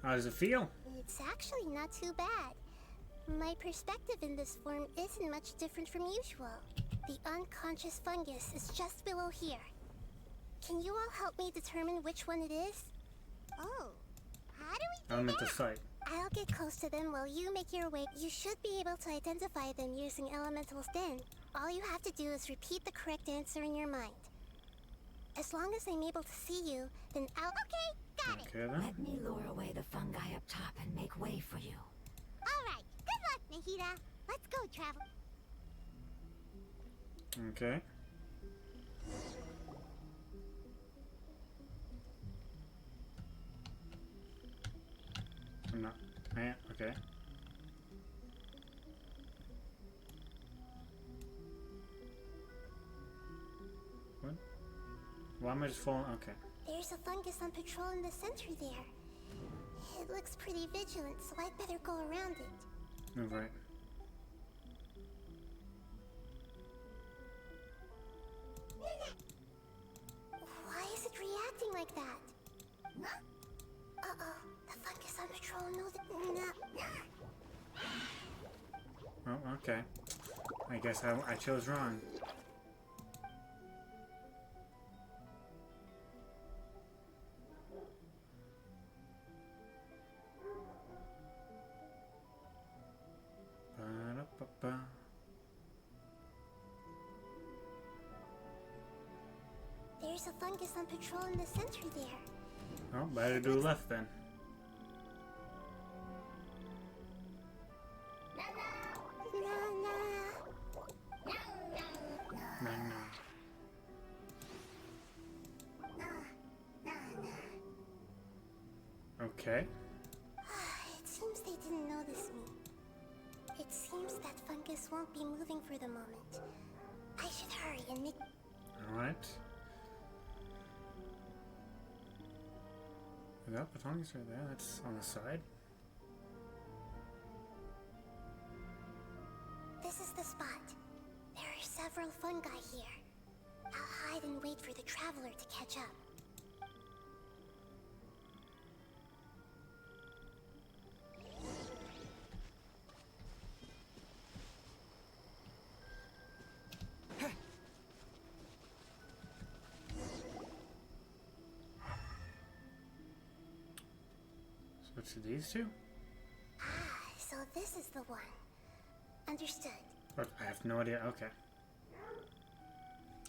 How does it feel? It's actually not too bad. My perspective in this form isn't much different from usual. The unconscious fungus is just below here. Can you all help me determine which one it is? Oh, how do we do Elemental that? sight. I'll get close to them while you make your way. You should be able to identify them using Elemental's Den. All you have to do is repeat the correct answer in your mind. As long as I'm able to see you, then I'll... Okay, got it. Okay then. Let me lure away the fungi up top and make way for you. All right, good luck, Nahita. Let's go, travel. Okay. I'm not. Okay. What? Why am I just falling? Okay. There's a fungus on patrol in the center there. It looks pretty vigilant, so I'd better go around it. Move right. Why is it reacting like that? Uh-oh, the fungus on patrol knows it. Oh, okay. I guess I chose wrong. Ba-da-ba-ba. There's a fungus on patrol in the center there. Oh, better do left then. Na, na. No, no. Okay. It seems they didn't notice me. It seems that fungus won't be moving for the moment. I should hurry and make... Alright. Yep, the fungus right there. That's on the side. This is the spot. There are several fungi here. I'll hide and wait for the traveler to catch up. What's these two? Ah, so this is the one. Understood. But I have no idea. Okay.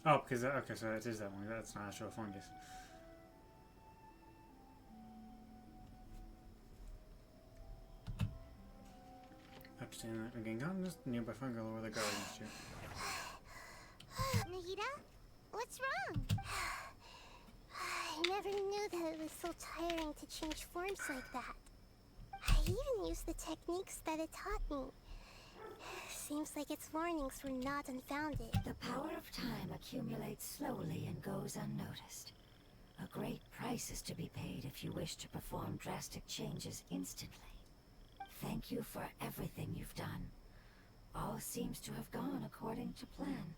Oh, because okay, so it is that one. That's not actual fungus. Upstairs again. Just nearby fungal where the gardens too. Nahida? What's wrong? I never knew that it was so tiring to change forms like that. I even used the techniques that it taught me. Seems like its warnings were not unfounded. The power of time accumulates slowly and goes unnoticed. A great price is to be paid if you wish to perform drastic changes instantly. Thank you for everything you've done. All seems to have gone according to plan.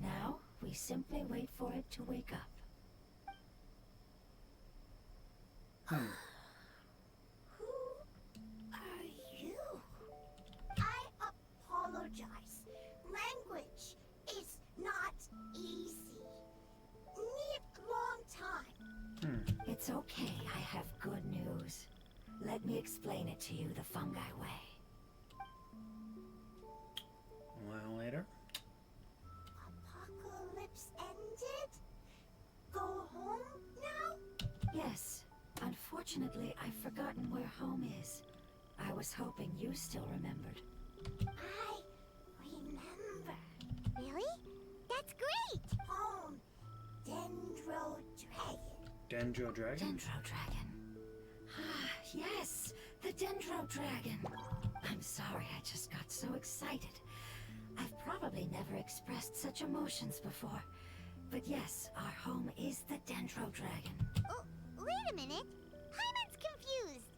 Now, we simply wait for it to wake up. Who are you? I apologize. Language is not easy. Need long time. It's okay, I have good news. Let me explain it to you the fungi way. A while later. Apocalypse ended? Go home now? Yes. Unfortunately, I've forgotten where home is. I was hoping you still remembered. I remember. Really? That's great! Home. Dendro Dragon. Dendro Dragon? Dendro Dragon. Ah, yes, the Dendro Dragon. I'm sorry, I just got so excited. I've probably never expressed such emotions before. But yes, our home is the Dendro Dragon. Oh, wait a minute. Hyman's confused.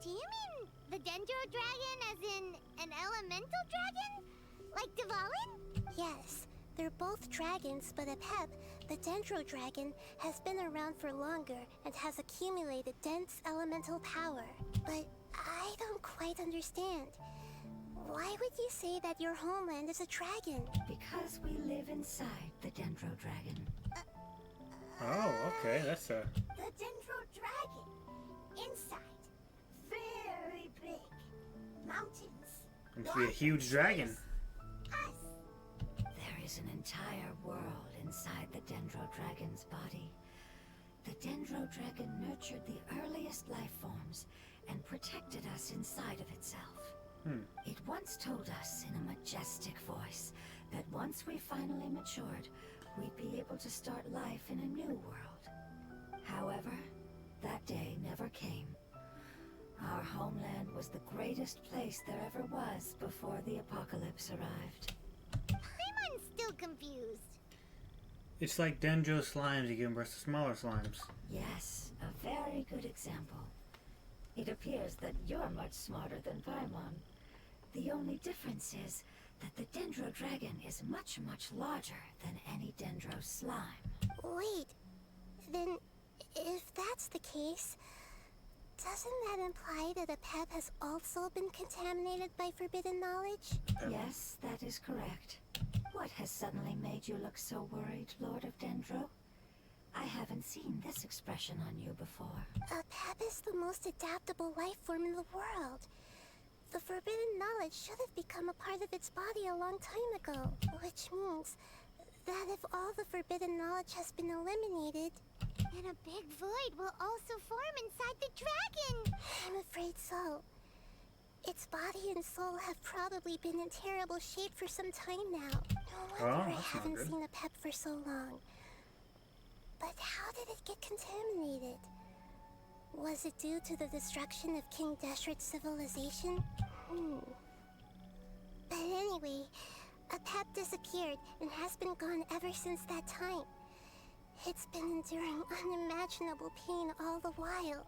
Do you mean the Dendro Dragon as in an elemental dragon? Like Dvalin? Yes, they're both dragons, but Apep, the Dendro Dragon, has been around for longer and has accumulated dense elemental power. But I don't quite understand. Why would you say that your homeland is a dragon? Because we live inside the Dendro Dragon. Oh, okay, that's a... The Dendro Dragon. Inside. Very big. Mountains. Must be a huge dragon. Us. There is an entire world inside the Dendro Dragon's body. The Dendro Dragon nurtured the earliest life forms and protected us inside of itself. It once told us in a majestic voice that once we finally matured, we'd be able to start life in a new world. However, that day never came. Our homeland was the greatest place there ever was before the apocalypse arrived. Hyman's still confused. It's like Dendro slimes, you give birth to smaller slimes. Yes, a very good example. It appears that you're much smarter than Paimon. The only difference is that the Dendro Dragon is much, much larger than any Dendro slime. Wait. Then, if that's the case, doesn't that imply that Apep has also been contaminated by forbidden knowledge? Yes, that is correct. What has suddenly made you look so worried, Lord of Dendro? I haven't seen this expression on you before. Apep is the most adaptable life form in the world. The forbidden knowledge should have become a part of its body a long time ago, which means that if all the forbidden knowledge has been eliminated, then a big void will also form inside the dragon. I'm afraid so. Its body and soul have probably been in terrible shape for some time now. No wonder I that's not haven't good. seen Apep for so long. But how did it get contaminated? Was it due to the destruction of King Deshret's civilization? But anyway, Apep disappeared and has been gone ever since that time. It's been enduring unimaginable pain all the while.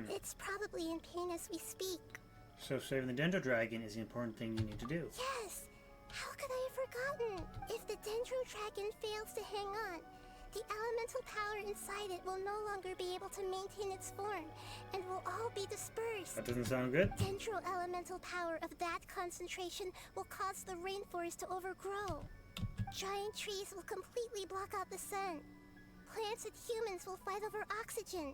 It's probably in pain as we speak. So saving the Dendro Dragon is the important thing you need to do. Yes! How could I have forgotten? If the Dendro Dragon fails to hang on, the elemental power inside it will no longer be able to maintain its form, and will all be dispersed. That doesn't sound good. Dendro elemental power of that concentration will cause the rainforest to overgrow. Giant trees will completely block out the sun. Plants and humans will fight over oxygen.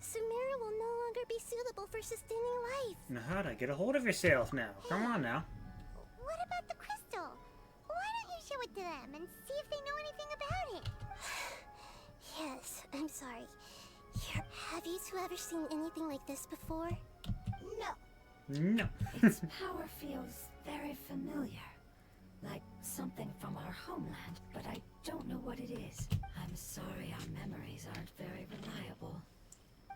Sumeru will no longer be suitable for sustaining life. Nahada, get a hold of yourself now. Come on now. What about the crystal? Why don't you show it to them and see if they know anything about it? Yes, I'm sorry. Here, have you two ever seen anything like this before? No. No. Its power feels very familiar. Like something from our homeland, but I don't know what it is. I'm sorry our memories aren't very reliable.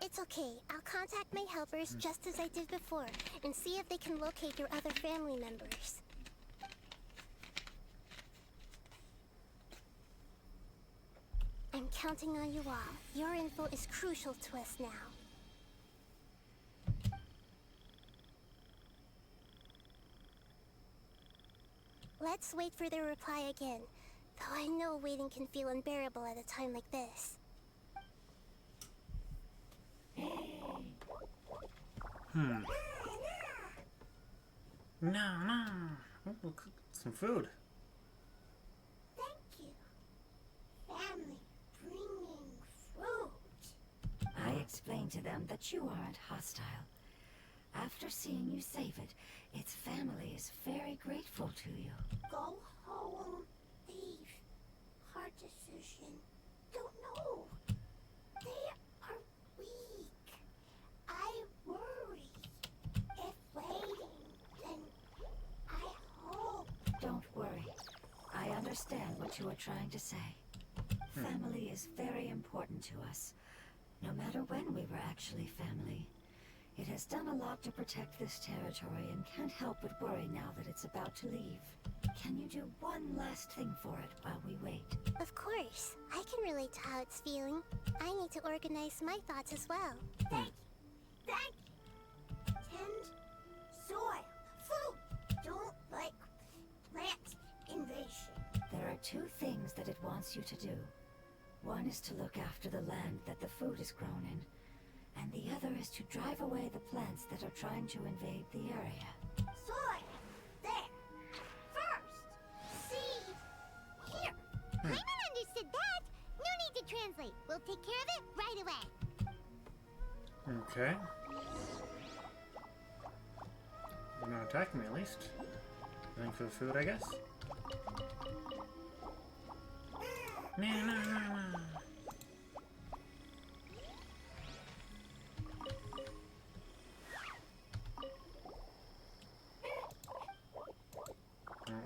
It's okay. I'll contact my helpers just as I did before and see if they can locate your other family members. I'm counting on you all. Your info is crucial to us now. Let's wait for their reply again, though I know waiting can feel unbearable at a time like this. No. Oh, we'll cook some food. Thank you. Family bringing fruit. I explained to them that you aren't hostile. After seeing you save it, its family is very grateful to you. Go home. Leave. Hard decision. Don't know. They are weak. I worry. If waiting, then I hope. Don't worry. I understand what you are trying to say. Family is very important to us. No matter when we were actually family. It has done a lot to protect this territory and can't help but worry now that it's about to leave. Can you do one last thing for it while we wait? Of course. I can relate to how it's feeling. I need to organize my thoughts as well. Thank you. Thank you. Tend soil. Food. Don't like plant invasion. There are two things that it wants you to do. One is to look after the land that the food is grown in, and the other is to drive away the plants that are trying to invade the area. Soil. There. First. Seed. Here. Paimon understood that. No need to translate. We'll take care of it right away. Okay. They're not attacking me, at least. Going for the food, I guess. No.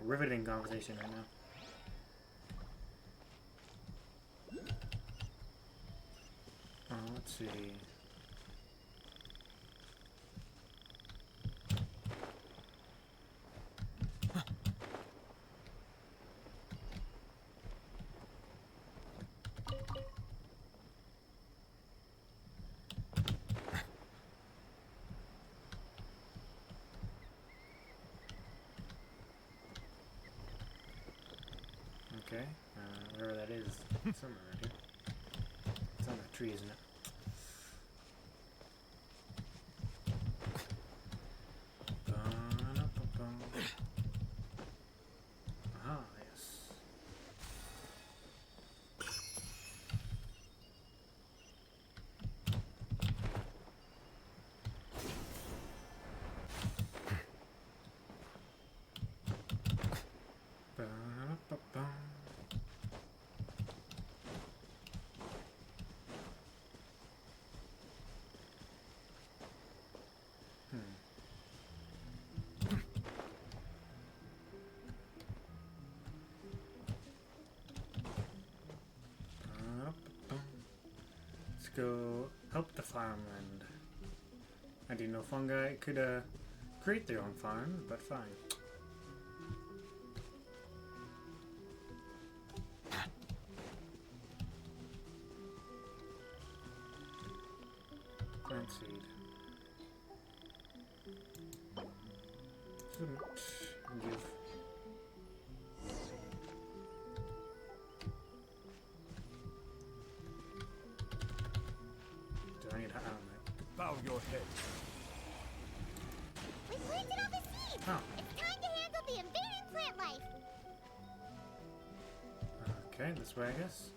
Riveting conversation right now. Let's see. Okay, wherever that is, somewhere right here. It's on that tree, isn't it? Aha, yes. Ba-da-ba-ba. Let's go help the farmland. I didn't know fungi could create their own farm, but fine. Plant seed. Shouldn't give. Do I need to Bow your head. We planted all the seeds. Oh. It's time to handle the invading plant life. Okay, this way I guess.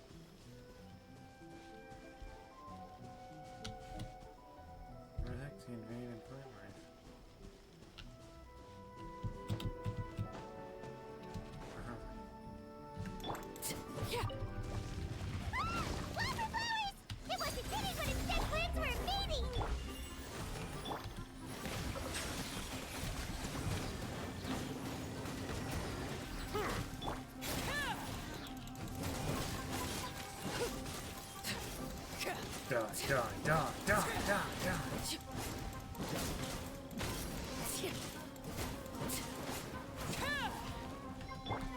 Die, die, die, die, die, die.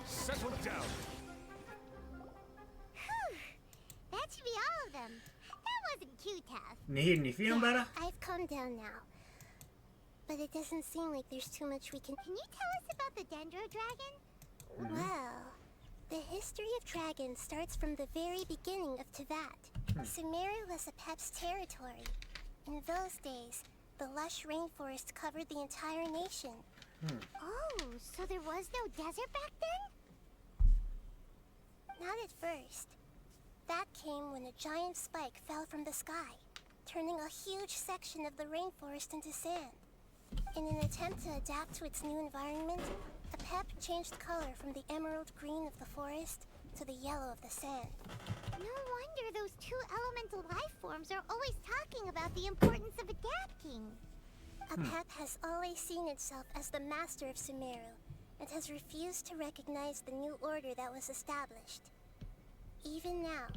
Settle down. That should be all of them. That wasn't too tough. Nahida, you feeling better? I've calmed down now. But it doesn't seem like there's too much we can... Can you tell us about the Dendro Dragon? Well, the history of dragons starts from the very beginning of Teyvat. Sumeru was Apep's territory. In those days, the lush rainforest covered the entire nation. Oh, so there was no desert back then? Not at first. That came when a giant spike fell from the sky, turning a huge section of the rainforest into sand. In an attempt to adapt to its new environment, Apep changed color from the emerald green of the forest to the yellow of the sand. No wonder those two elemental life forms are always talking about the importance of adapting. Apep has always seen itself as the master of Sumeru, and has refused to recognize the new order that was established. Even now,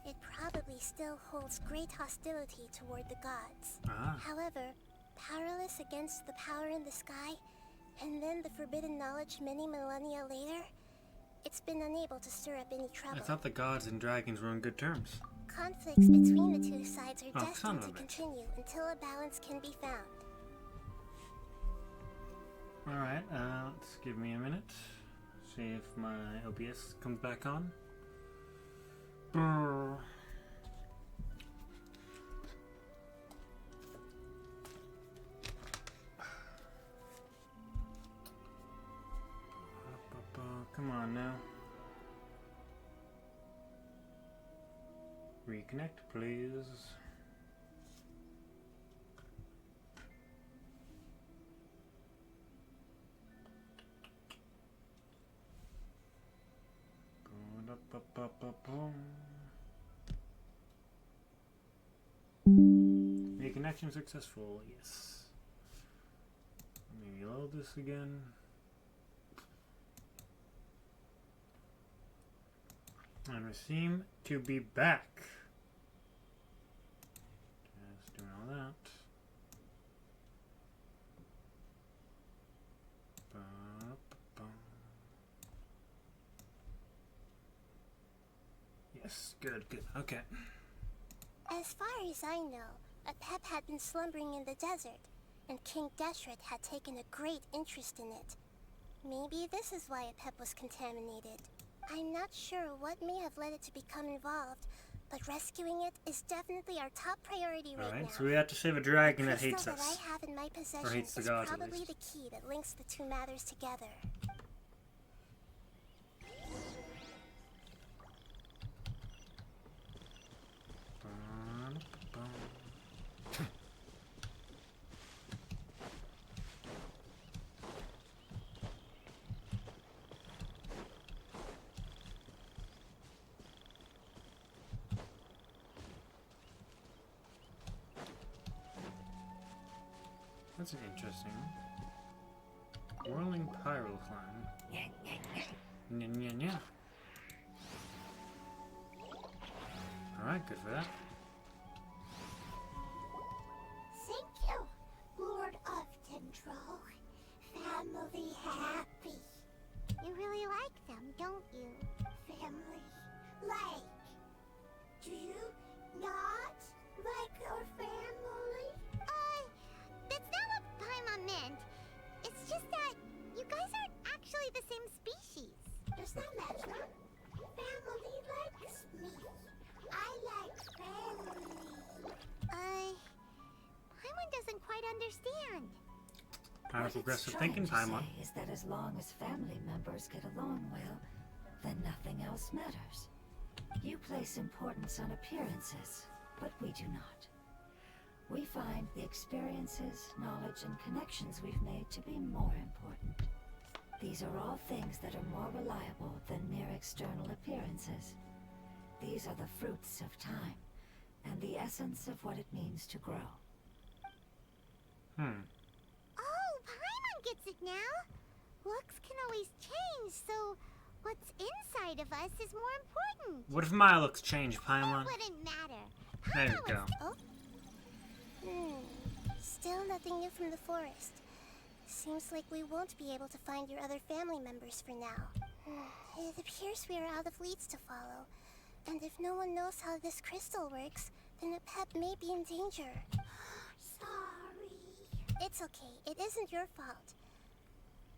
it probably still holds great hostility toward the gods. However, powerless against the power in the sky, and then the forbidden knowledge many millennia later, it's been unable to stir up any trouble. I thought the gods and dragons were on good terms. Conflicts between the two sides are son destined of a to bitch. continue until a balance can be found. Alright, let's give me a minute. See if my OBS comes back on. Brrr. Come on now. Reconnect, please. Reconnection successful, yes. Let me load this again. And we seem to be back. Just doing all that. Yes, good, good. Okay. As far as I know, Apep had been slumbering in the desert, and King Deshret had taken a great interest in it. Maybe this is why Apep was contaminated. I'm not sure what may have led it to become involved, but rescuing it is definitely our top priority right now. Alright, so we have to save a dragon that hates crystal that us. I have in my possession hates the is gods, at probably least. the key that links the two matters together. That's interesting. Whirling Pyrocline. Nya nya nya. Alright, good for that. Thank you, Lord of Dendro. Family happy. You really like them, don't you? Family like. Do you not like your family? That's not what Paimon meant. It's just that you guys aren't actually the same species. Does that matter? Family likes me. I like family. Paimon doesn't quite understand. Kind of progressive thinking, Paimon. Is that as long as family members get along well, then nothing else matters. You place importance on appearances, but we do not. We find the experiences, knowledge, and connections we've made to be more important. These are all things that are more reliable than mere external appearances. These are the fruits of time, and the essence of what it means to grow. Oh, Paimon gets it now. Looks can always change, so what's inside of us is more important. What if my looks change, It Paimon? wouldn't matter. There you go. Oh? Still nothing new from the forest. Seems like we won't be able to find your other family members for now. It appears we are out of leads to follow. And if no one knows how this crystal works, then a pet may be in danger. Sorry. It's okay. It isn't your fault.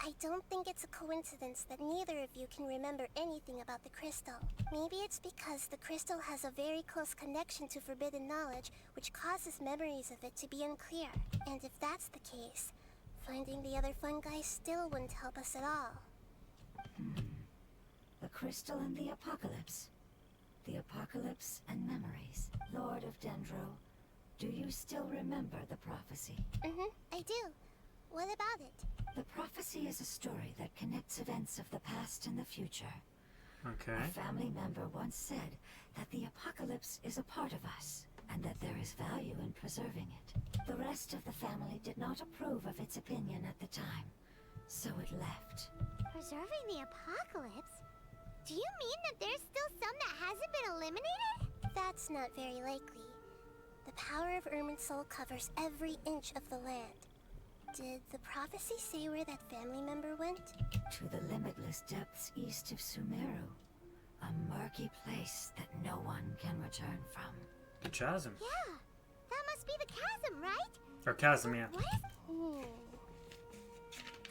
I don't think it's a coincidence that neither of you can remember anything about the crystal. Maybe it's because the crystal has a very close connection to forbidden knowledge, which causes memories of it to be unclear. And if that's the case, finding the other fungi still wouldn't help us at all. The crystal and the apocalypse. The apocalypse and memories. Lord of Dendro, do you still remember the prophecy? I do. What about it? The prophecy is a story that connects events of the past and the future. Okay. A family member once said that the apocalypse is a part of us, and that there is value in preserving it. The rest of the family did not approve of its opinion at the time, so it left. Preserving the apocalypse? Do you mean that there's still some that hasn't been eliminated? That's not very likely. The power of Irminsul covers every inch of the land. Did the prophecy say where that family member went? To the limitless depths east of Sumeru. A murky place that no one can return from. The chasm. Yeah, that must be the chasm, right? Or chasm, yeah. What is...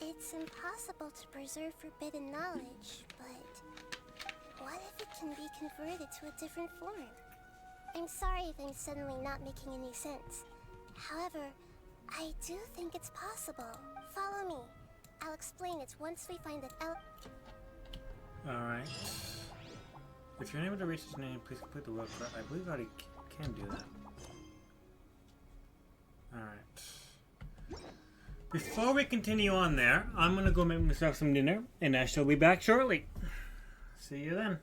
It's impossible to preserve forbidden knowledge, but what if it can be converted to a different form? I'm sorry if I'm suddenly not making any sense. However, I do think it's possible. Follow me. I'll explain it once we find it out. Alright. If you're unable to reach his name, please complete the world quest. I believe I already can do that. Alright. Before we continue on there, I'm gonna go make myself some dinner, and I shall be back shortly. See you then.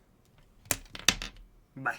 Bye.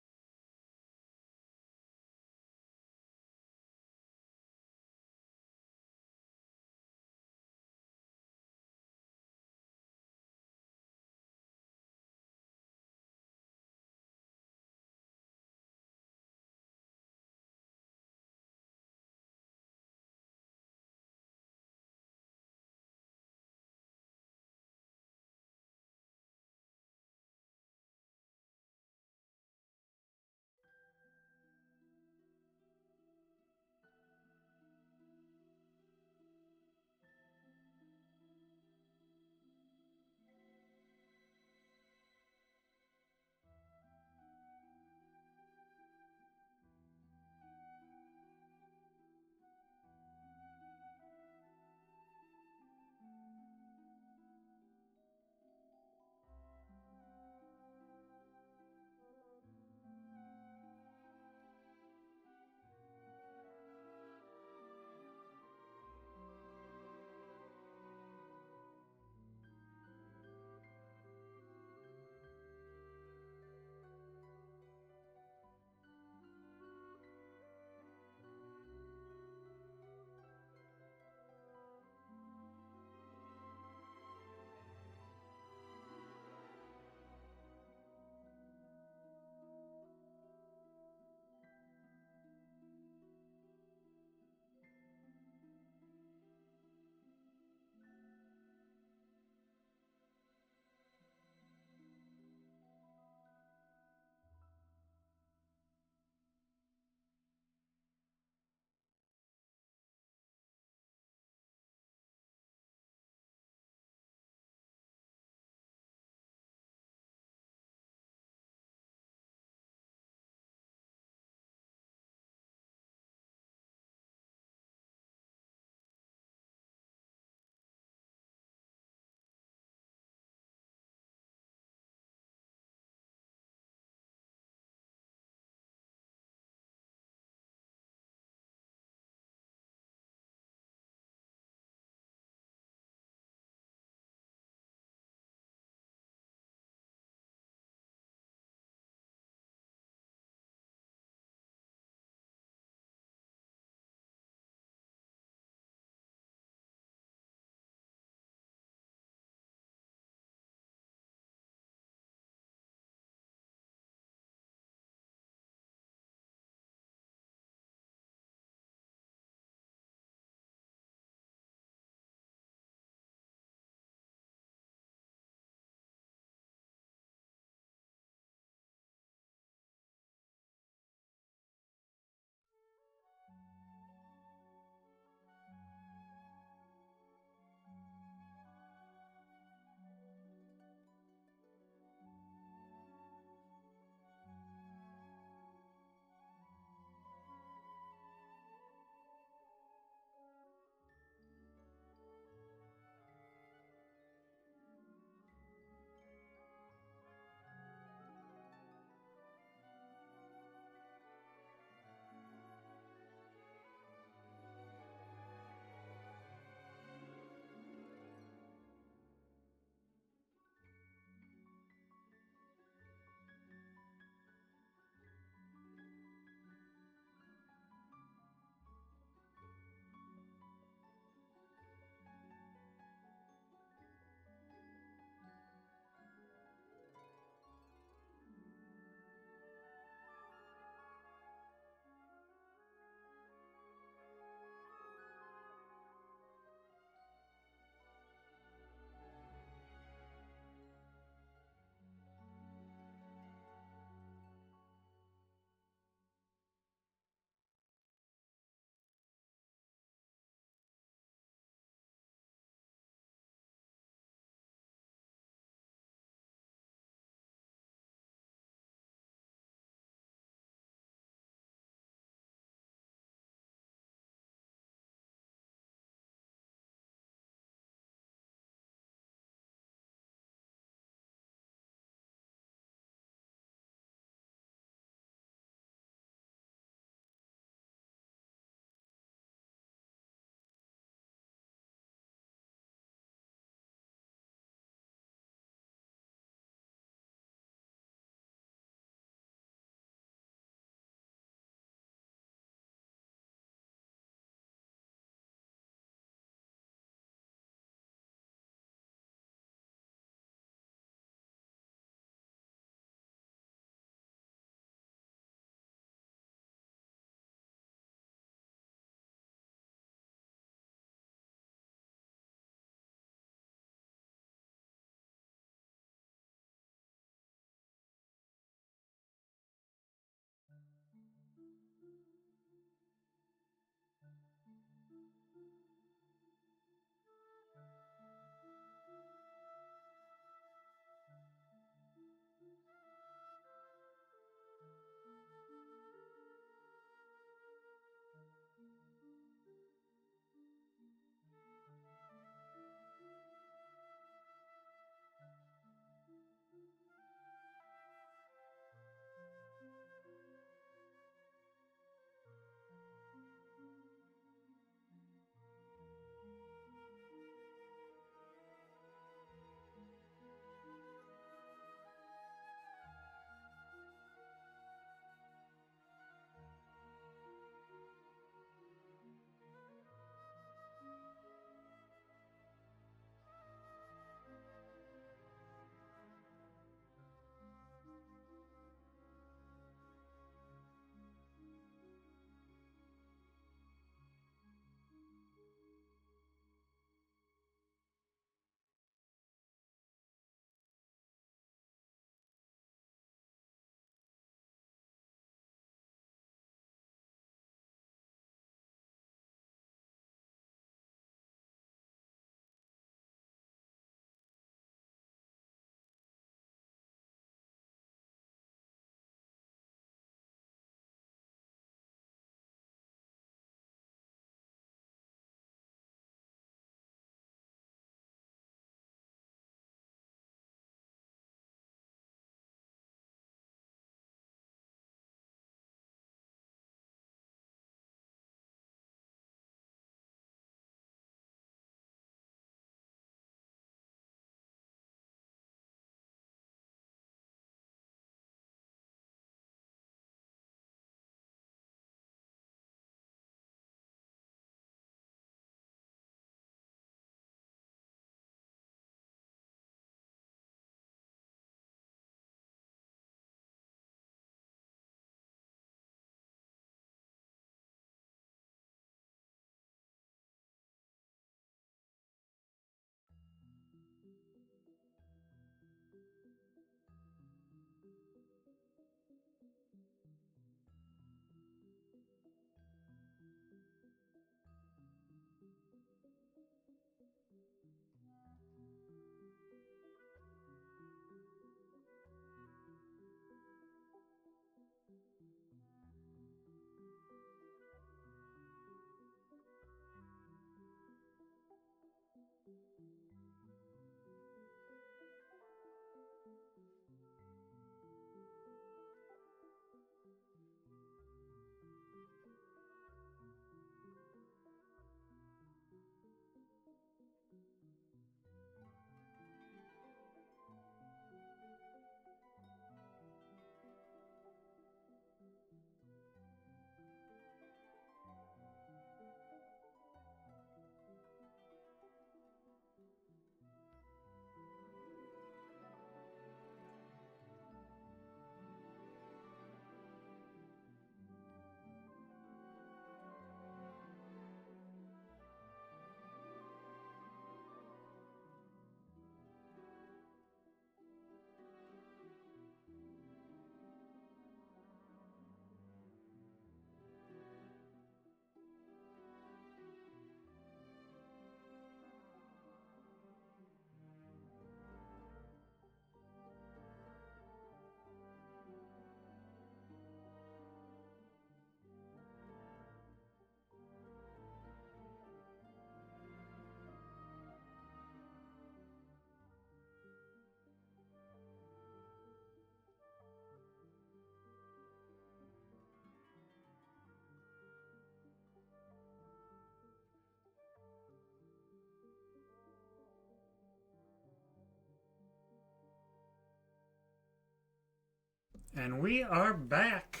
And we are back.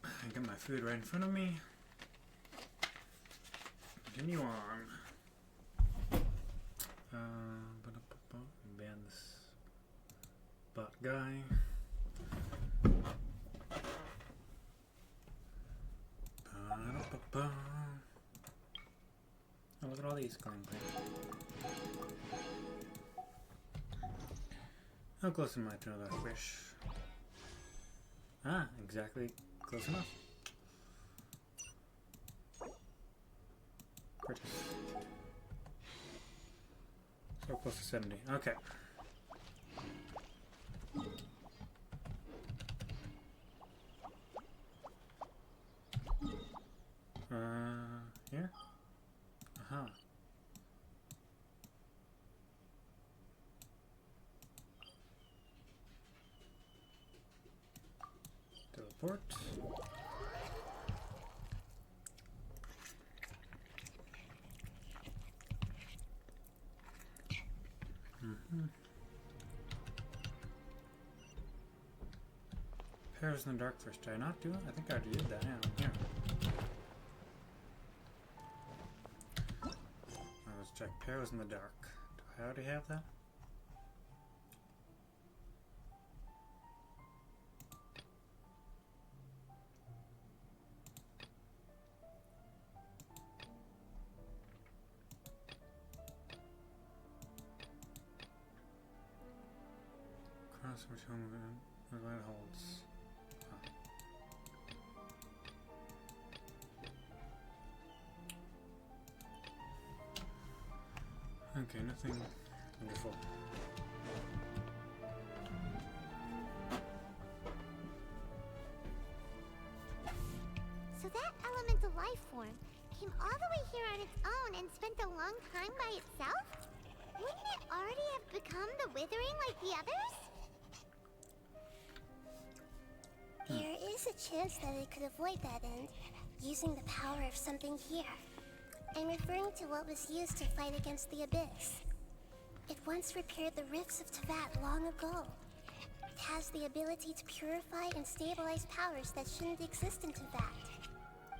I got my food right in front of me. Continue on. Ban this bot guy. Oh, look at all these gameplay. How close am I to another fish? Ah, exactly Close enough. Pretty. So close to 70. Okay. Here? Uh-huh. Teleport. Pairs in the dark first. Did I not do it? I think I already did that. Yeah, here. Let's check. Pairs in the dark. Do I already have that? Cross which home event holds. Okay, nothing wonderful. So that elemental life form came all the way here on its own and spent a long time by itself? Wouldn't it already have become the Withering like the others? There is a chance that it could avoid that end, using the power of something here. I'm referring to what was used to fight against the Abyss. It once repaired the rifts of Teyvat long ago. It has the ability to purify and stabilize powers that shouldn't exist in Teyvat.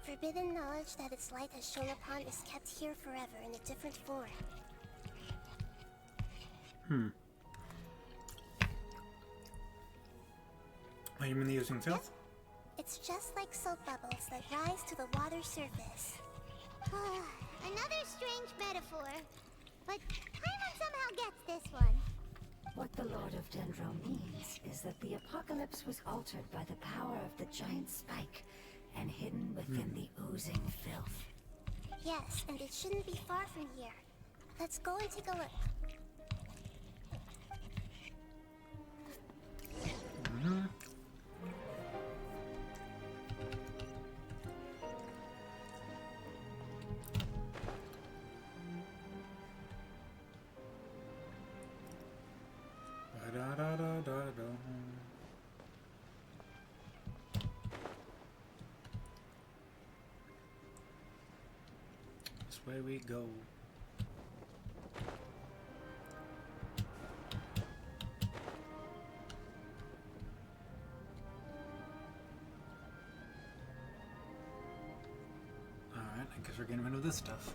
Forbidden knowledge that its light has shone upon is kept here forever in a different form. Are you mean using filth? It's just like soap bubbles that rise to the water surface. Another strange metaphor. But Paimon somehow gets this one. What the Lord of Dendro means is that the apocalypse was altered by the power of the giant spike and hidden within the oozing filth. Yes, and it shouldn't be far from here. Let's go and take a look. This way we go. Alright, I guess we're getting rid of this stuff.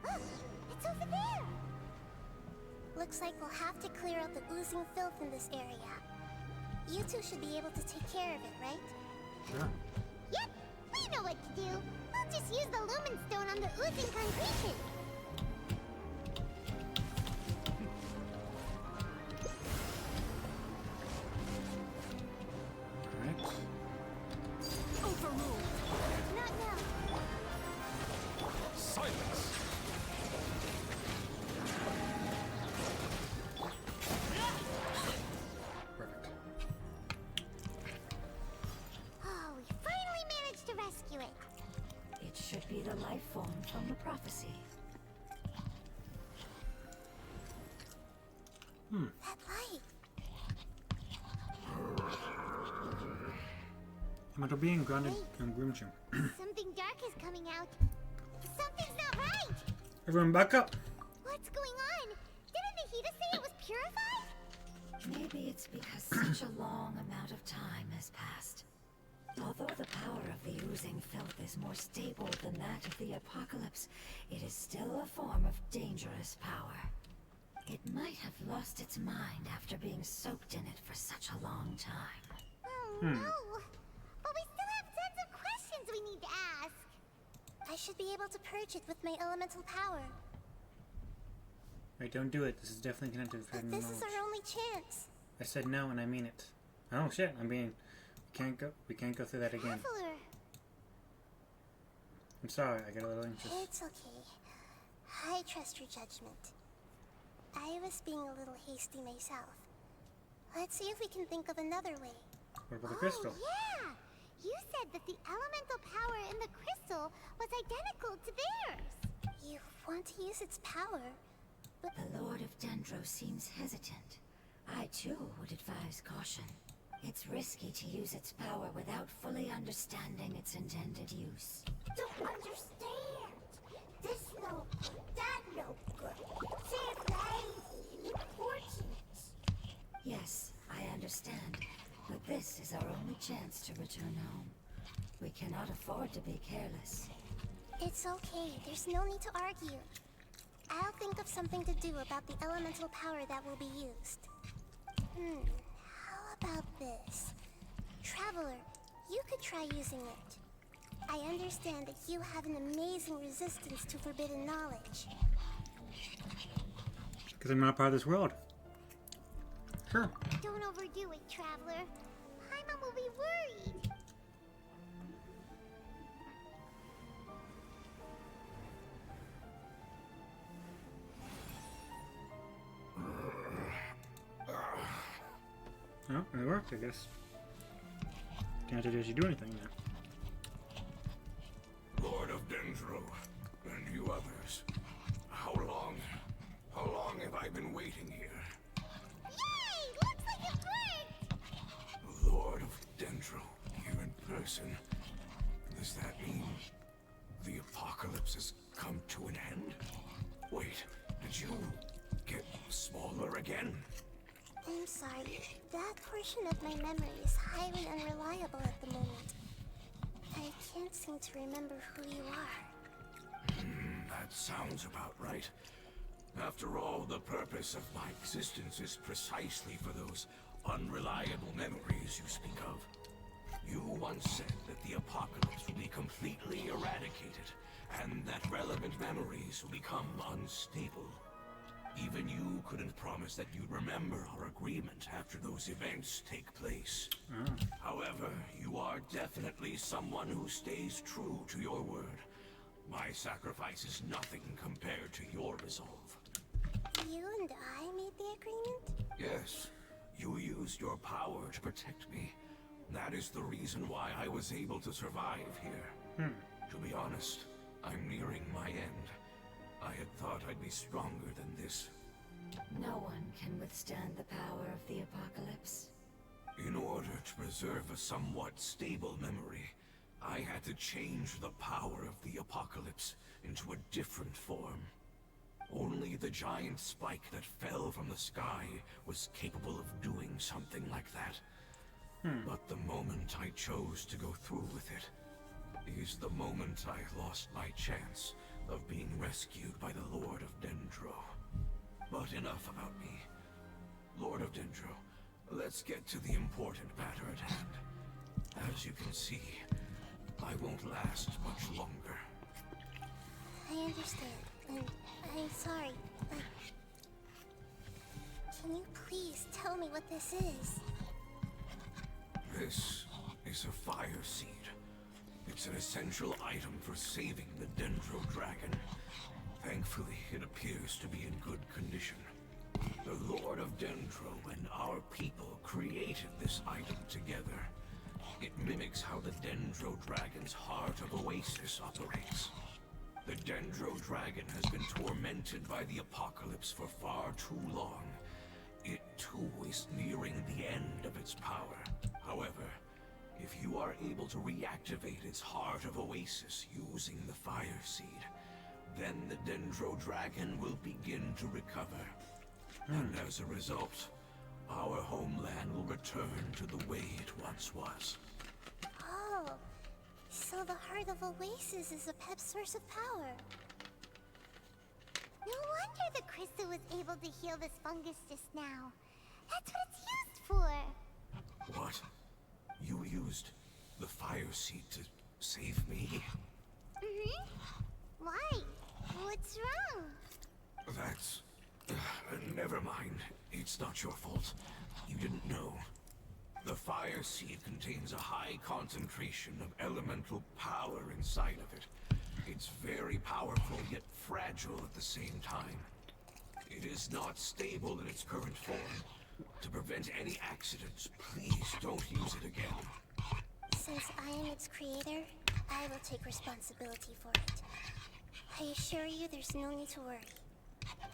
It's over there! Looks like we'll have to clear out the oozing filth in this area. You two should be able to take care of it, right? Sure. Yep, we know what to do. We'll just use the Lumen Stone on the oozing concretion. Alright. Overruled. Not now. Silence! Perfect. Oh, we finally managed to rescue it. It should be the life form from the prophecy. That light! Metal being grounded in Grimsham. Something dark is coming out. Something's not right. Everyone back up! What's going on? Didn't Nahida say it was purified? Maybe it's because such a long amount of time has passed. Although the power of the oozing filth is more stable than that of the apocalypse, it is still a form of dangerous power. It might have lost its mind after being soaked in it for such a long time. Oh no. But we still have tons of questions we need to ask. I should be able to purge it with my elemental power. Right, don't do it. This is definitely connected to But forbidden this knowledge. is our only chance. I said no, and I mean it. Oh shit! We can't go through that again. Traveler. I'm sorry. I got a little anxious. It's okay. I trust your judgment. I was being a little hasty myself. Let's see if we can think of another way. What about the crystal? Oh, yeah! You said that the elemental power in the crystal was identical to theirs. You want to use its power, but The Lord of Dendro seems hesitant. I too would advise caution. It's risky to use its power without fully understanding its intended use. don't understand. This no good, that no good. Save life. Important. Yes, I understand. But this is our only chance to return home. We cannot afford to be careless. It's okay. There's no need to argue. I'll think of something to do about the elemental power that will be used. How about this? Traveler, you could try using it. I understand that you have an amazing resistance to forbidden knowledge. Because I'm not part of this world. Sure. Don't overdo it, Traveler. Paimon will be worried. Oh, it worked, I guess. Can't suggest you do anything now. Lord of Dendro, and you others. How long have I been waiting here? Yay! Looks like it worked! Lord of Dendro, here in person. Does that mean the apocalypse has come to an end? Wait, did you get smaller again? I'm sorry. That portion of my memory is highly unreliable at the moment. I can't seem to remember who you are. That sounds about right. After all, the purpose of my existence is precisely for those unreliable memories you speak of. You once said that the apocalypse will be completely eradicated, and that relevant memories will become unstable. Even you couldn't promise that you'd remember our agreement after those events take place. However, you are definitely someone who stays true to your word. My sacrifice is nothing compared to your resolve. You and I made the agreement? Yes, you used your power to protect me. That is the reason why I was able to survive here. To be honest, I'm nearing my end. I had thought I'd be stronger than this. No one can withstand the power of the apocalypse. In order to preserve a somewhat stable memory, I had to change the power of the apocalypse into a different form. Only the giant spike that fell from the sky was capable of doing something like that. But the moment I chose to go through with it is the moment I lost my chance of being rescued by the Lord of Dendro. But enough about me. Lord of Dendro, let's get to the important matter at hand. As you can see, I won't last much longer. I understand, and I'm sorry, but... Can you please tell me what this is? This is a fire seed. It's an essential item for saving the Dendro Dragon. Thankfully, it appears to be in good condition. The Lord of Dendro and our people created this item together. It mimics how the Dendro Dragon's Heart of Oasis operates. The Dendro Dragon has been tormented by the apocalypse for far too long. It too is nearing the end of its power. However, if you are able to reactivate its Heart of Oasis using the Fire Seed, then the Dendro Dragon will begin to recover. And as a result, our homeland will return to the way it once was. Oh, so the Heart of Oasis is a pep source of power. No wonder the crystal was able to heal this fungus just now. That's what it's used for. What? You used the Fire Seed to save me? Why? What's wrong? That's... never mind. It's not your fault. You didn't know. The fire seed contains a high concentration of elemental power inside of it. It's very powerful, yet fragile at the same time. It is not stable in its current form. To prevent any accidents, please don't use it again. Since I am its creator, I will take responsibility for it. I assure you there's no need to worry.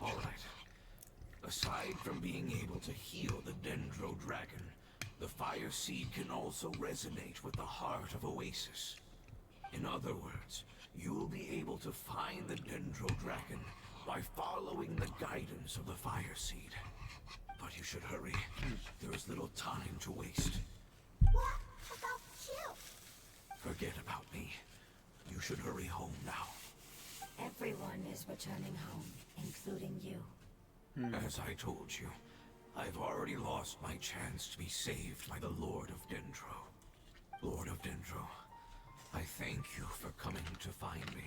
All right. Aside from being able to heal the Dendro Dragon, the fire seed can also resonate with the heart of Oasis. In other words, you'll be able to find the Dendro Dragon by following the guidance of the fire seed. But you should hurry. There is little time to waste. What about you? Forget about me. You should hurry home now. Everyone is returning home, including you. As I told you, I've already lost my chance to be saved by the Lord of Dendro. Lord of Dendro, I thank you for coming to find me,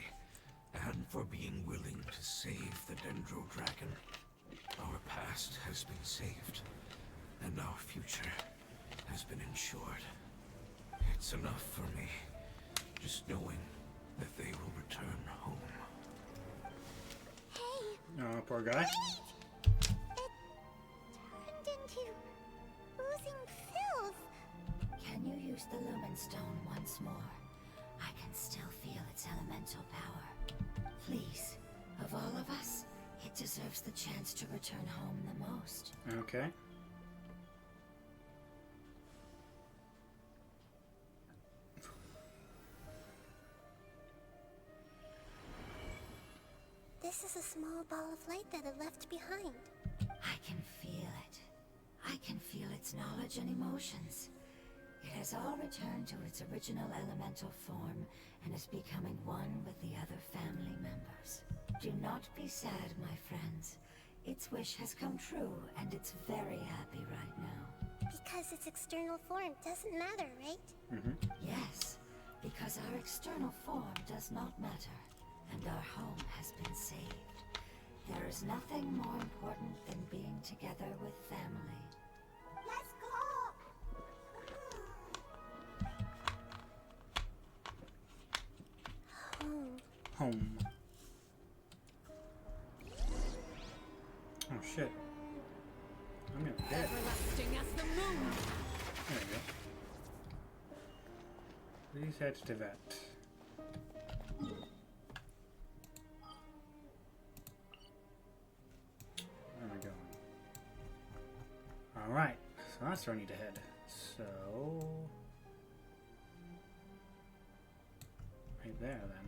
and for being willing to save the Dendro Dragon. Our past has been saved, and our future has been ensured. It's enough for me, just knowing that they will return home. Hey, Oh, poor guy. it turned into oozing filth. Can you use the Lumen Stone once more? I can still feel its elemental power. Please, of all of us, it deserves the chance to return home the most. Okay. This is a small ball of light that it left behind. I can feel it. I can feel its knowledge and emotions. It has all returned to its original elemental form and is becoming one with the other family members. Do not be sad, my friends. Its wish has come true, and it's very happy right now. Because its external form doesn't matter, right? Yes, because our external form does not matter, and our home has been saved. There is nothing more important than being together with family. Let's go! Home. Home. Oh shit. I'm gonna be dead. Everlasting as the moon. There we go. Please head to that. Where are we going? Alright, so that's where I need to head. So... right there then.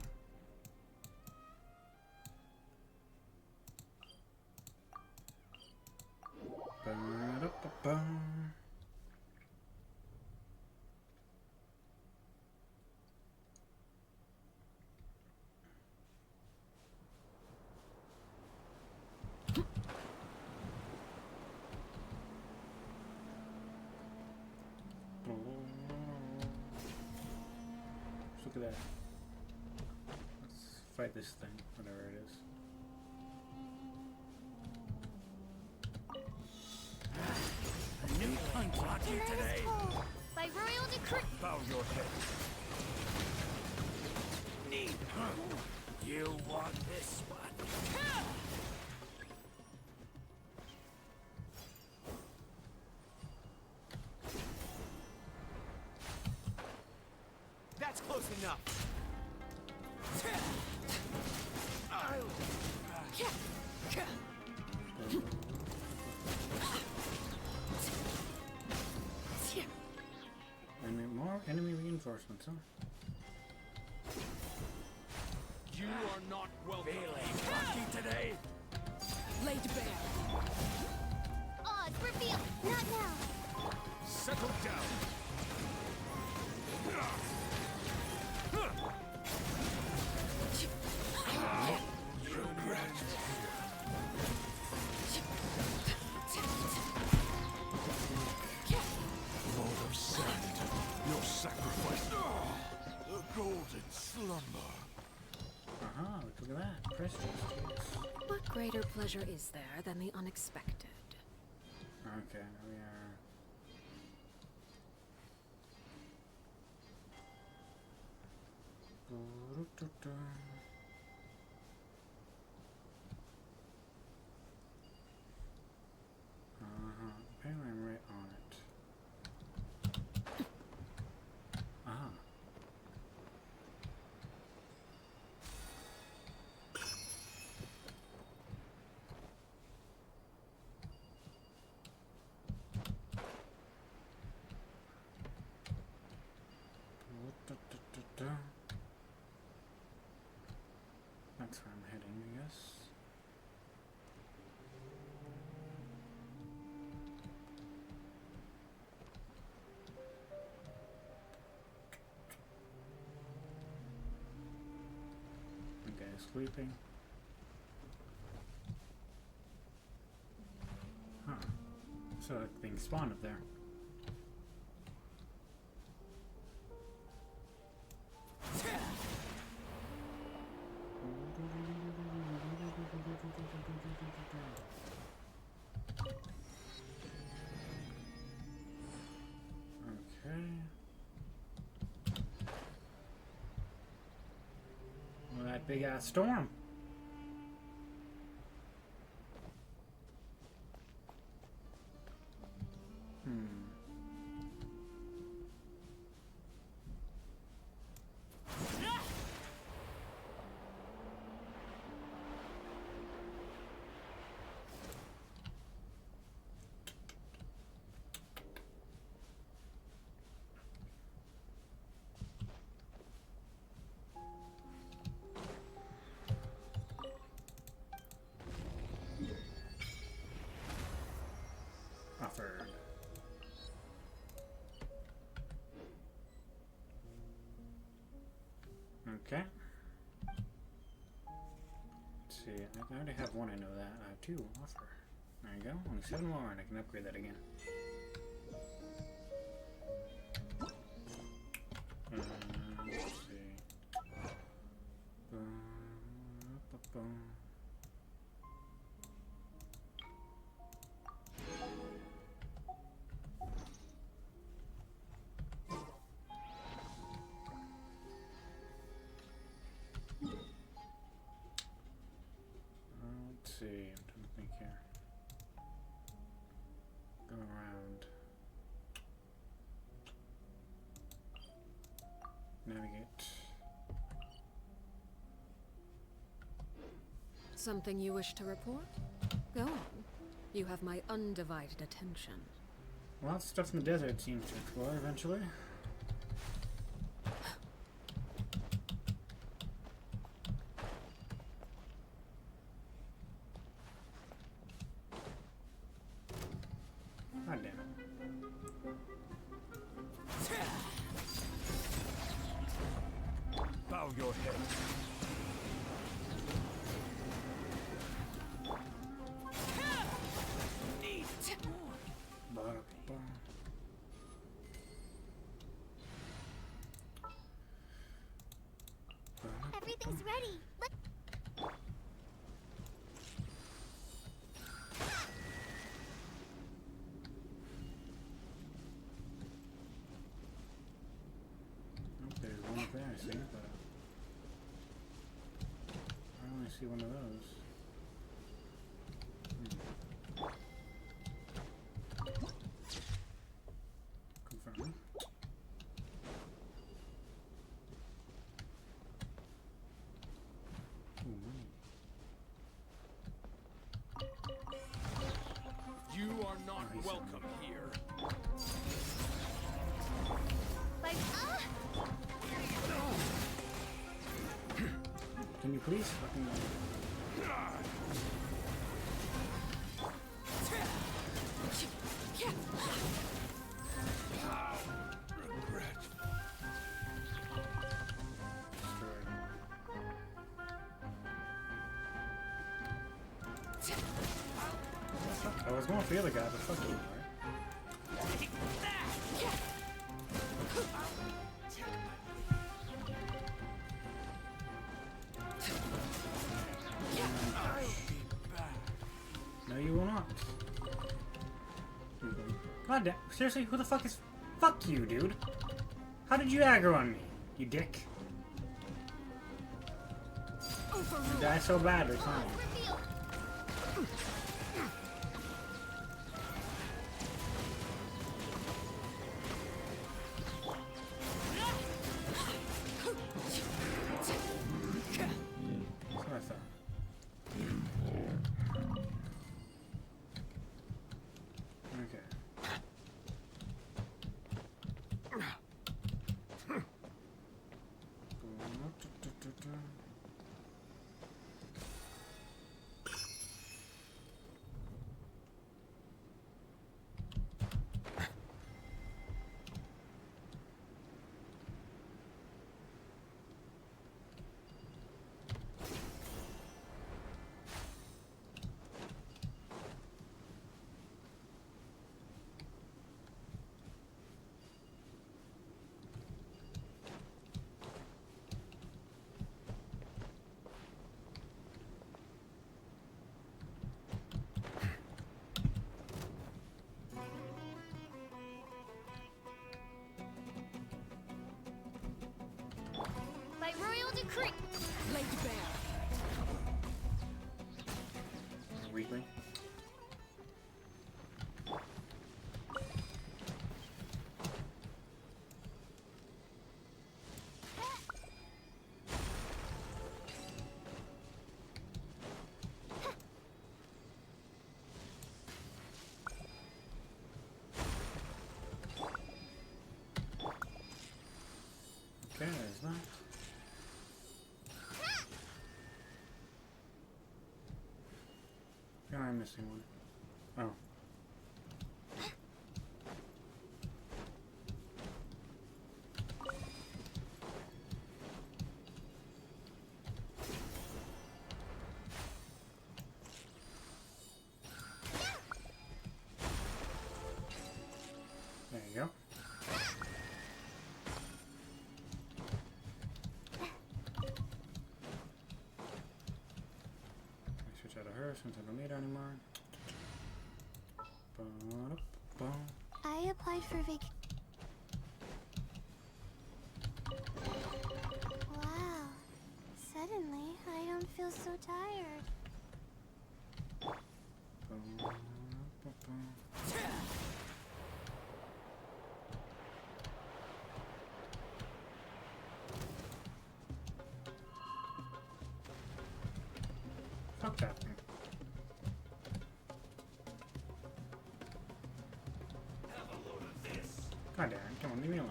Ba-da-ba-bum. Look at that. Let's fight this thing, whatever it is. New hunt on you today. By royal decree. Bow your head. Need. You want this one? That's close enough. More enemy reinforcements, huh? You are not welcome. Feeling lucky today? Laid bare. Odds revealed. Not now. Settle down. Lord of Sand, your sacrifice. The golden slumber. Uh-huh, look at that. Prestigious. What greater pleasure is there than the unexpected? Okay, we are. Apparently I'm right on it. Ah. That's where I'm heading, I guess. The guy's sleeping. Huh. So things spawn up there. Okay. Well, that big ass storm. Offered. Okay. Let's see, I already have one, I know that. I have two, offer. There you go, only 7 more and I can upgrade that again. Let's see. Boom, boom. Let's see, I'm trying to think here. Go around. Navigate. Something you wish to report? Go on. You have my undivided attention. Lots of stuff in the desert seems to explore eventually. God damn it. Bow your head. Everything's ready. Look. Oh, there's one up there, I see, but I only see one of those. Confirm. Ooh, money. You are not welcome here. Like, Can you please fucking... Regret. Destroyed. I was going for the other guy, but fuck you, alright? I'll be back. No, you will not. God damn. Seriously, who the fuck is... Fuck you, dude. How did you aggro on me, you dick? You die so bad, it's fine. That's what I thought. Okay. By royal decree. Laid bare. Weakling. Okay, there's that. I think I'm missing one. Oh. There you go. Switch out of her since I don't need her anymore. I applied for Wow. Suddenly, I don't feel so tired. Fuck that. God damn it, come on, leave me alone.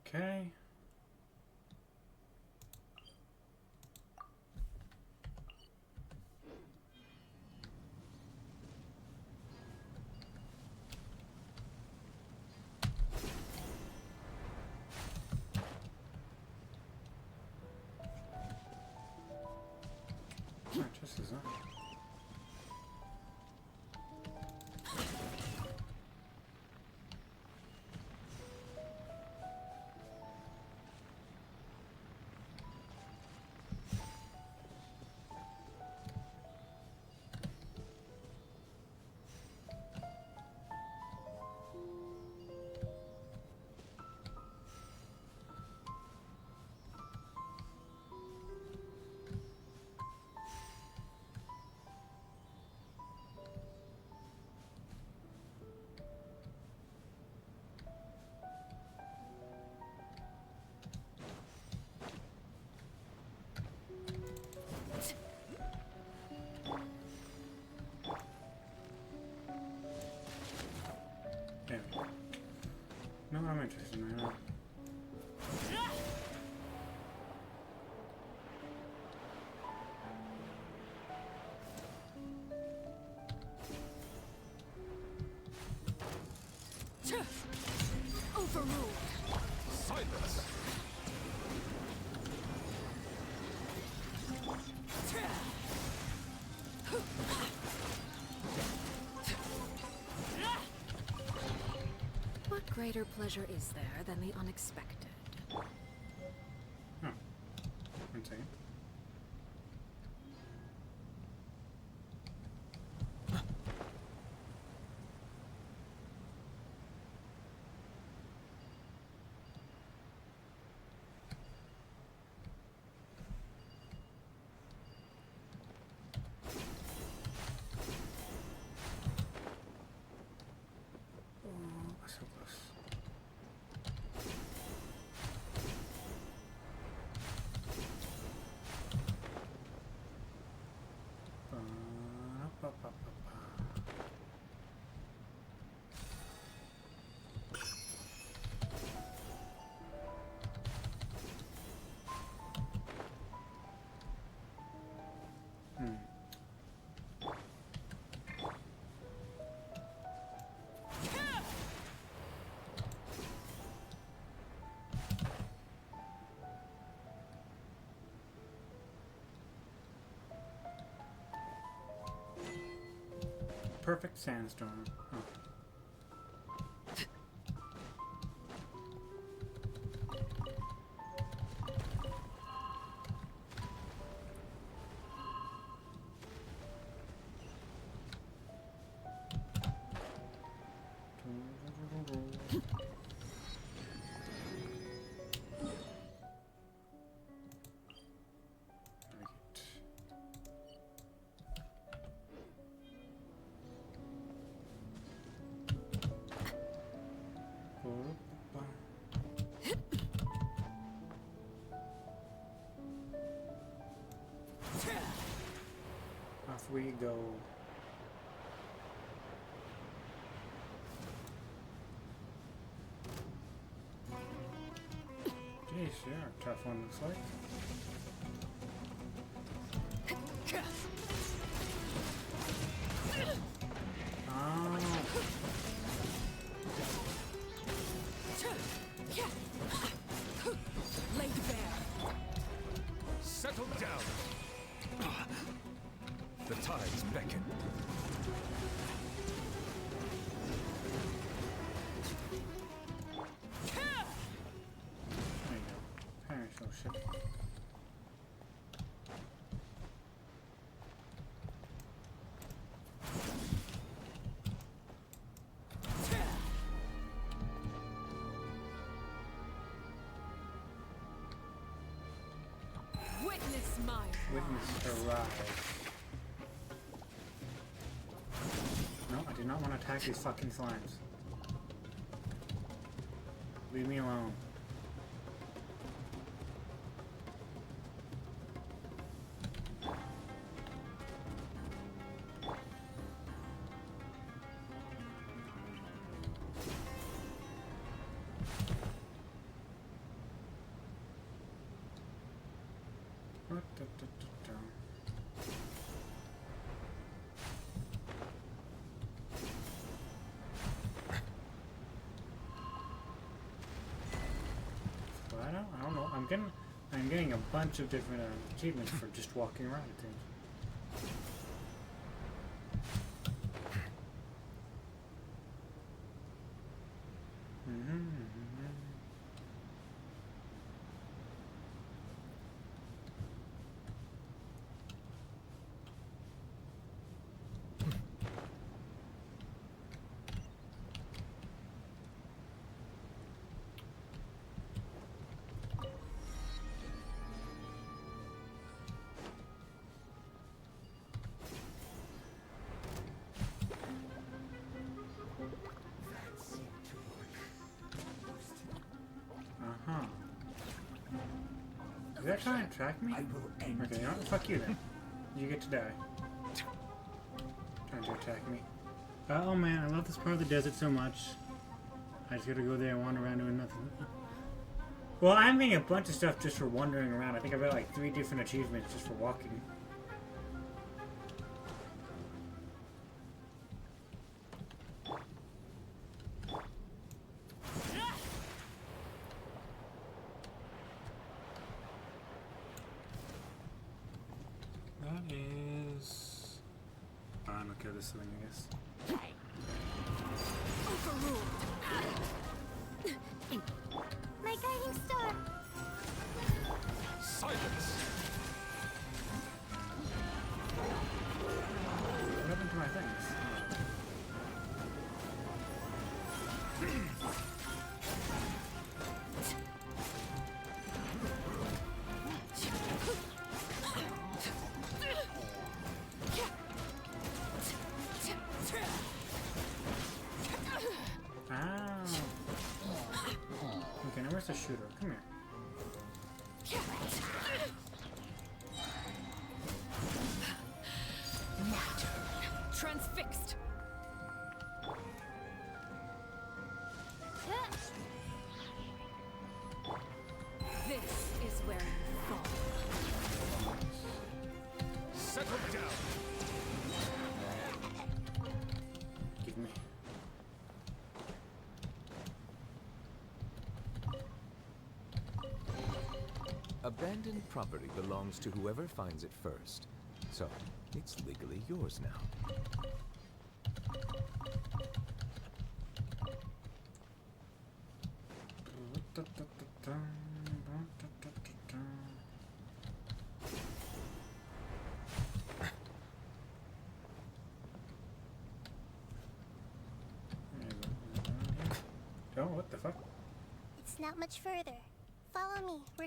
Okay. Just as that. There we go. No, I'm interested in that. Overruled. Silence! What greater pleasure is there than the unexpected? Oh. One second. So close. Perfect sandstorm. Oh. Off we go. Jeez, yeah, tough one looks like. Oh. Laid bare. Settle down. The tides beckon. There you go. Perish, oh shit. Witness my Witness arrive. No, I do not want to attack these fucking slimes. Leave me alone. I don't know. I'm getting a bunch of different achievements for just walking around, it seems. Uh-huh. Did that try and track me? Okay, you know what? Fuck you then. You get to die. Trying to attack me. Oh man, I love this part of the desert so much. I just gotta go there and wander around doing nothing. Well, I'm getting a bunch of stuff just for wandering around. I think I've got like 3 different achievements just for walking. That is... I'm gonna kill this thing, I guess. overruled. My guiding star. Silence! What happened to my things? Ah. Okay, now where's the shooter? Come here. Transfixed. This is where you fall. Settle down! Give me. Abandoned property belongs to whoever finds it first. So, it's legally yours now. Oh, what the fuck? It's not much further. Follow me. We're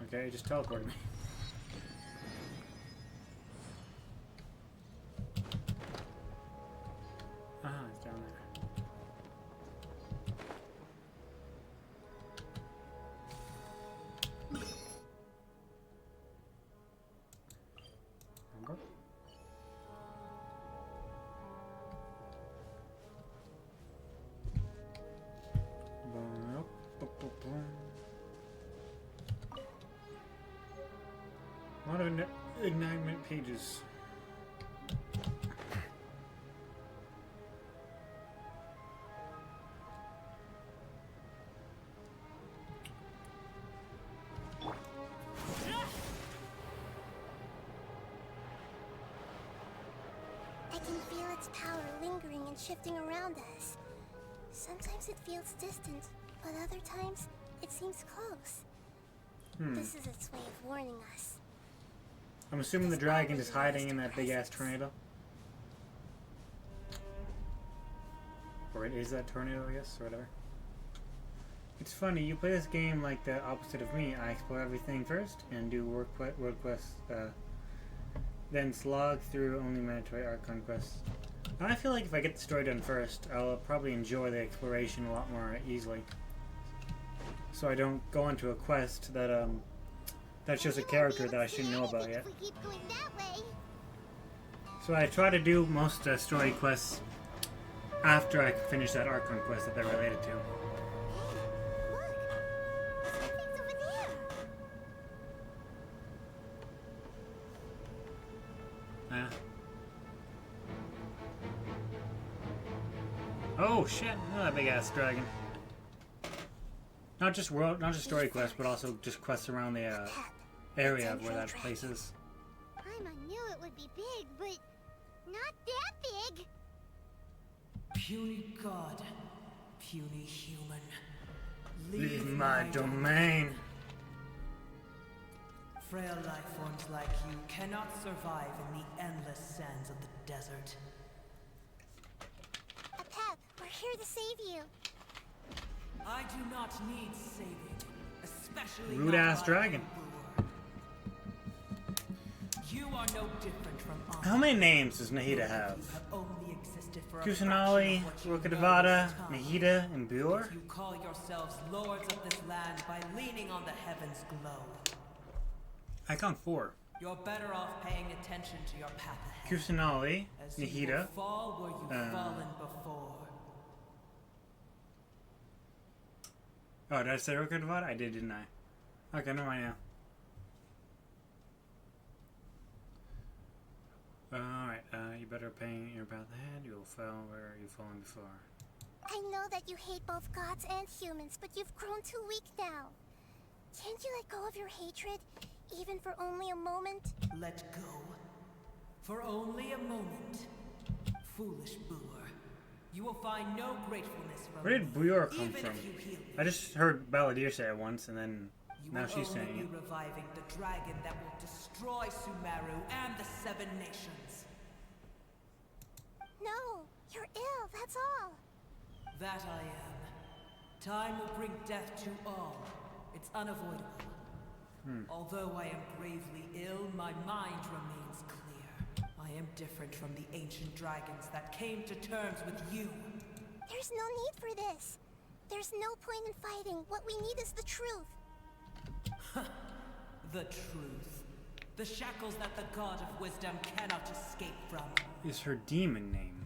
Okay, it just teleported me. Ah, it's down there. Number? A lot of enigment pages. I can feel its power lingering and shifting around us. Sometimes it feels distant, but other times it seems close. This is its way of warning us. I'm assuming the dragon is hiding in that big ass tornado. Or it is that tornado, I guess, or whatever. It's funny, you play this game like the opposite of me. I explore everything first and do world quests, then slog through only mandatory Archon quests. And I feel like if I get the story done first, I'll probably enjoy the exploration a lot more easily. So I don't go onto a quest that shows a character that I shouldn't know about yet. If we keep going that way. So I try to do most story quests after I finish that Archon quest that they're related to. Look, something's over there. Yeah. Oh shit! Look at that big ass dragon. Not just story quests, but also just quests around the area of where that place is. Paimon knew it would be big, but not that big. Puny god, puny human. Leave my domain. Frail life forms like you cannot survive in the endless sands of the desert. Apep, we're here to save you. I do not need saving, especially Rude not ass by dragon. you are no different from How many names does Nahida have? You have only existed for a Kusanali, fraction of what you know Rokadevada, at this time. Nahida, and Bure? You call yourselves lords of this land by leaning on the heavens' glow. I count 4. You're better off paying attention to your path ahead. Kusanali, As you Nahida, will fall where you've fallen before. oh, did I say Rokadevada? I did, didn't I? Okay, never mind now. Alright, you better pay your path ahead. You'll fall where you've fallen before. I know that you hate both gods and humans, but you've grown too weak now. Can't you let go of your hatred, even for only a moment? Let go. For only a moment. Foolish boor. You will find no gratefulness from Where did Bujor come even from? if you heal me. I just heard Balladeer say it once, and then You now will she's only saying be it. reviving the dragon that will destroy Sumeru and the Seven Nations. No, you're ill, that's all. That I am. Time will bring death to all. It's unavoidable. Although I am gravely ill, my mind remains clear. I am different from the ancient dragons that came to terms with you. There's no need for this. There's no point in fighting. What we need is the truth. The truth. The shackles that the god of wisdom cannot escape from. Is her demon name?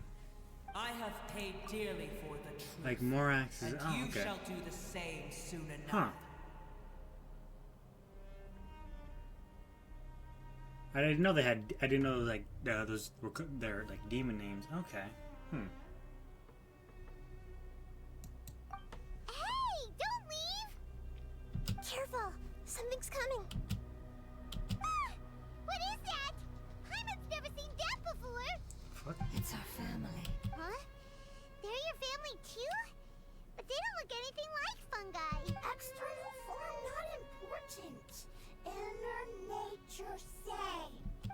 I have paid dearly for the truth. Like Morax is. And Oh, you okay. shall do the same soon enough. Huh. I didn't know they had. I didn't know like those were their like demon names. Okay. Hey, don't leave! Careful, something's coming. Ah, what is that? Paimon's never seen that before. What? It's our family. Huh? They're your family too? But they don't look anything like fungi. External form not important. Inner nature say.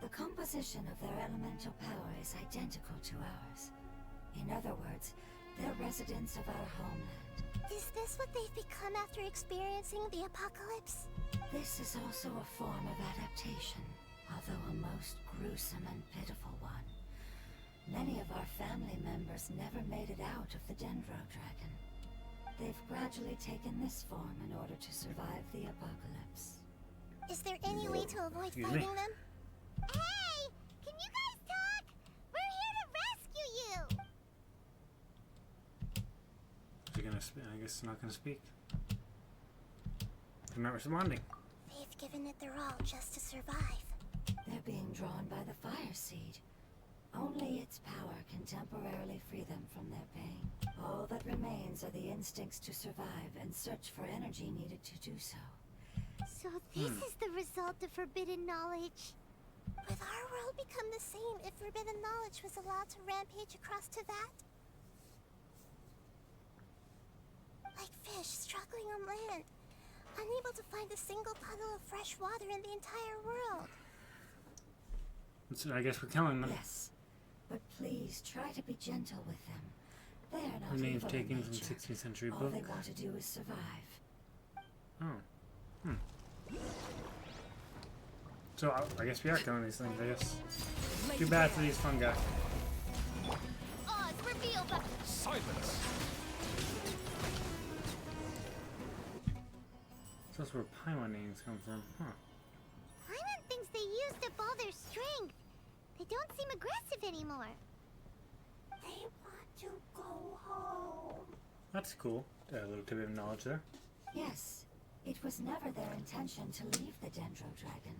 The composition of their elemental power is identical to ours. In other words, they're residents of our homeland. Is this what they've become after experiencing the apocalypse? This is also a form of adaptation, although a most gruesome and pitiful one. Many of our family members never made it out of the Dendro Dragon. They've gradually taken this form in order to survive the apocalypse. Is there any way to avoid Excuse me. fighting them? Hey! Can you guys talk? We're here to rescue you! They're gonna. I guess they're not gonna speak. They're not responding. They've given it their all just to survive. They're being drawn by the fire seed. Only its power can temporarily free them from their pain. All that remains are the instincts to survive and search for energy needed to do so. So this is the result of forbidden knowledge. Would our world become the same if forbidden knowledge was allowed to rampage across to that? Like fish struggling on land, unable to find a single puddle of fresh water in the entire world. So I guess we're killing them. Yes, but please try to be gentle with them. They are not The name's evil in taken from nature. 16th century All they book. want to do is survive. Oh. So I guess we are killing these things. I guess. Too bad for these fungi. Oz, reveal the... Silence! So that's where Paimon names come from, huh? Paimon thinks they used up all their strength. They don't seem aggressive anymore. They want to go home. That's cool. A little tidbit of knowledge there. Yes, it was never their intention to leave the Dendro Dragon.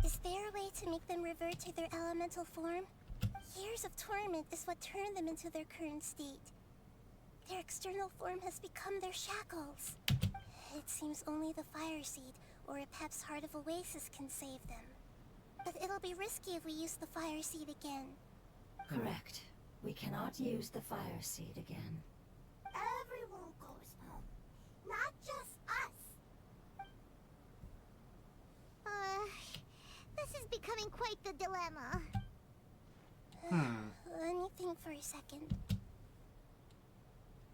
Is there a way to make them revert to their elemental form? Years of torment is what turned them into their current state. Their external form has become their shackles. It seems only the Fire Seed or Epep's Heart of Oasis can save them. But it'll be risky if we use the Fire Seed again. Correct. We cannot use the Fire Seed again. Everyone goes home, not just us. This is becoming quite the dilemma. Let me think for a second.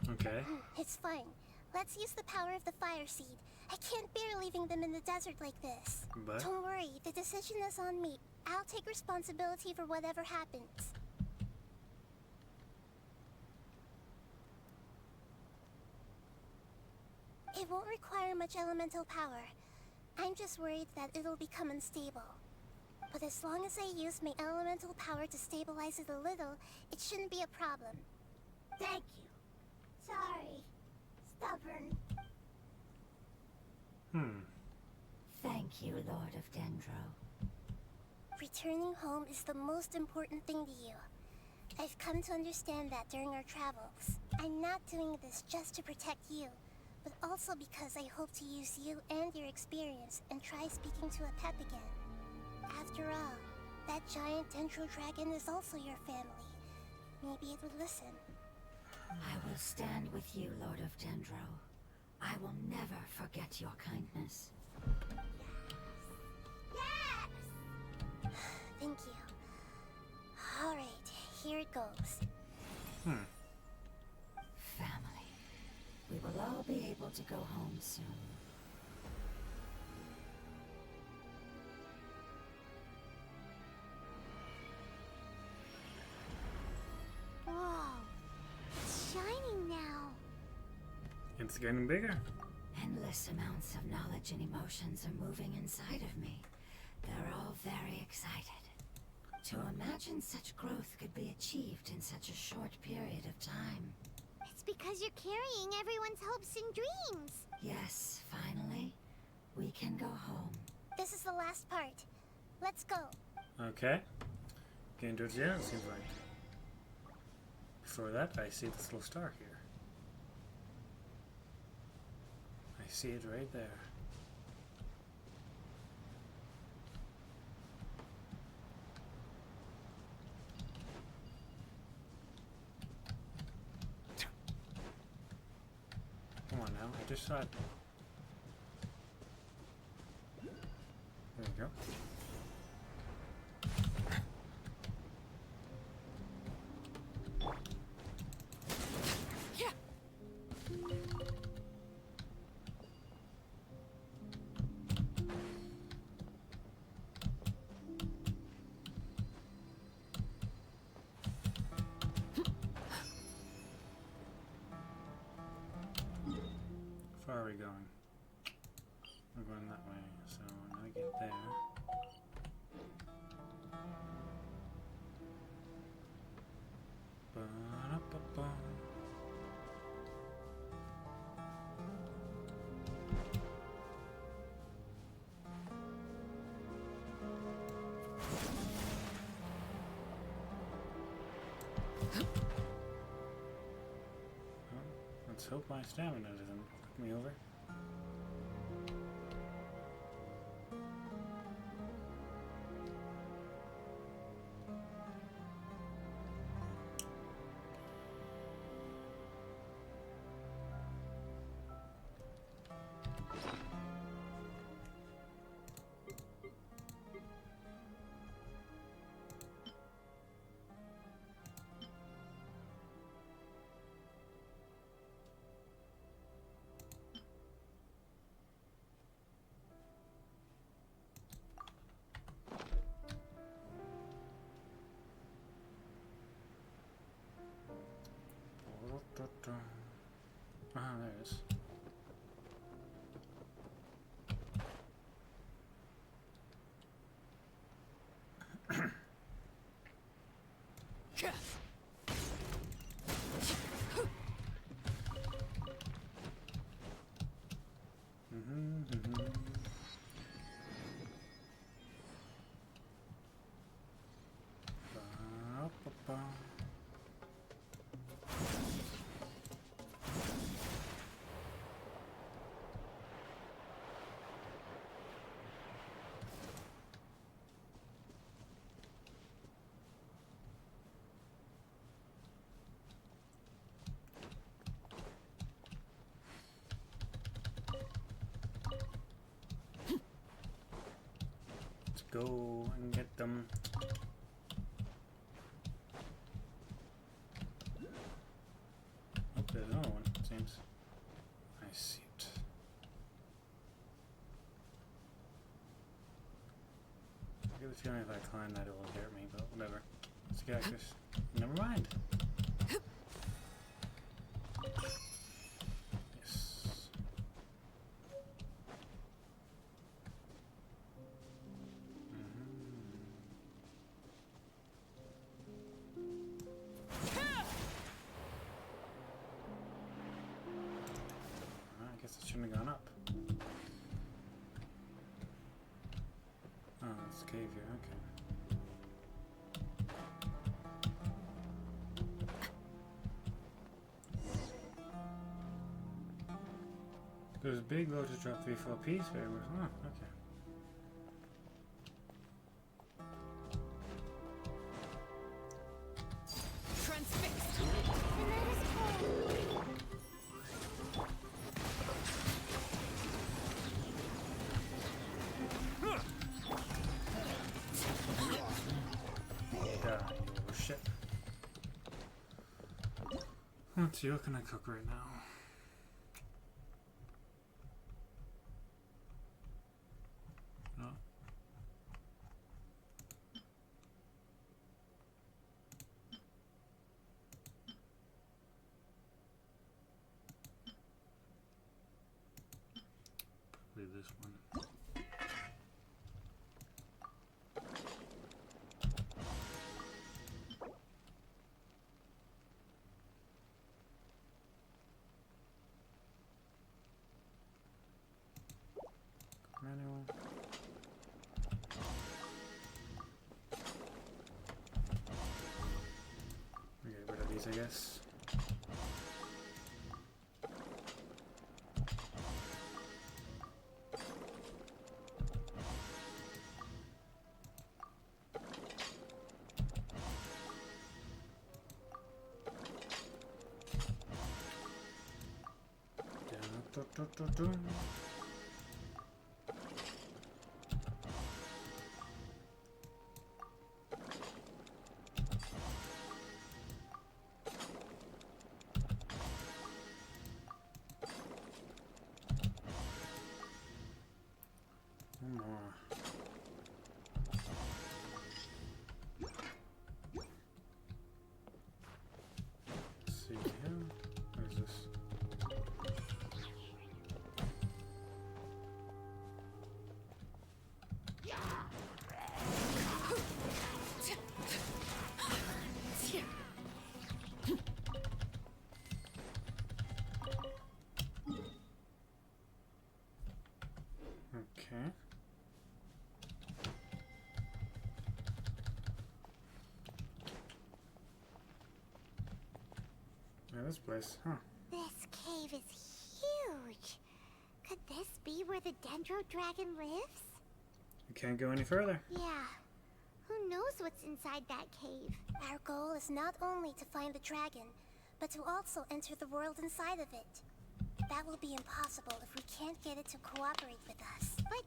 Okay. It's fine. Let's use the power of the Fire Seed. I can't bear leaving them in the desert like this. But Don't worry, the decision is on me. I'll take responsibility for whatever happens. It won't require much elemental power. I'm just worried that it'll become unstable. But as long as I use my elemental power to stabilize it a little, it shouldn't be a problem. Thank you. Sorry. Stubborn. Thank you, Lord of Dendro. Returning home is the most important thing to you. I've come to understand that during our travels. I'm not doing this just to protect you, but also because I hope to use you and your experience and try speaking to Epep again. After all, that giant Dendro Dragon is also your family. maybe it would listen. I will stand with you, Lord of Dendro. I will never forget your kindness. Yes! Thank you. Alright, here it goes. Family. We will all be able to go home soon. Whoa. It's shining now. It's getting bigger. Endless amounts of knowledge and emotions are moving inside of me. They're all very excited. To imagine such growth could be achieved in such a short period of time. It's because you're carrying everyone's hopes and dreams. Yes, finally, we can go home. This is the last part. Let's go. Okay. Getting towards the end, it seems like. Before that, I see this little star here. I see it right there. Come on now, I just saw it. There we go. How far are we going? We're going that way, so when I get there. Ba-da-ba-ba. Let's hope my stamina doesn't fuck me over. Ah, there it is. Ba-ba-ba. Let's go and get them. Oh, there's another one, it seems. I see it. I get the feeling if I climb that it will hurt me, but whatever. It's a cactus. Never mind. Yes. I guess it shouldn't have gone up. Oh, it's a cave here, okay. There's a big lotus drop 3 for a piece. Very well. Oh, okay. Transfer. Let's see, what can I cook right now? No. Probably this one. Manual. We get rid of these, I guess. Dun. One more. Let's see here. What is this? Okay. Yeah, this place, huh? This cave is huge. Could this be where the Dendro Dragon lives? We can't go any further. Yeah. Who knows what's inside that cave? Our goal is not only to find the dragon, but to also enter the world inside of it. That will be impossible if we can't get it to cooperate with us. But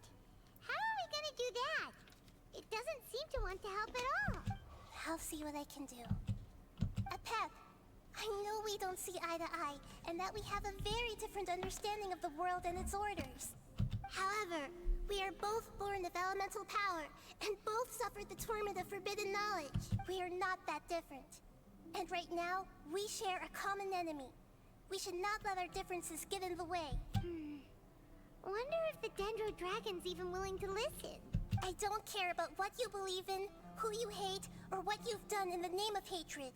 how are we gonna do that? It doesn't seem to want to help at all. I'll see what I can do. Pep, I know we don't see eye to eye, and that we have a very different understanding of the world and its orders. However, we are both born of elemental power, and both suffered the torment of forbidden knowledge. We are not that different. And right now, we share a common enemy. We should not let our differences get in the way. Wonder if the Dendro Dragon's even willing to listen. I don't care about what you believe in, who you hate, or what you've done in the name of hatred.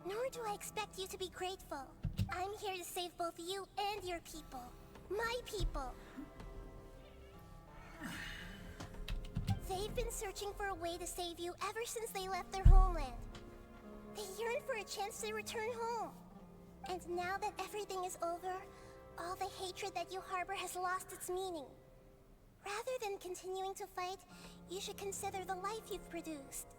Nor do I expect you to be grateful. I'm here to save both you and your people. My people. They've been searching for a way to save you ever since they left their homeland. They yearn for a chance to return home. And now that everything is over, all the hatred that you harbor has lost its meaning. Rather than continuing to fight, you should consider the life you've produced.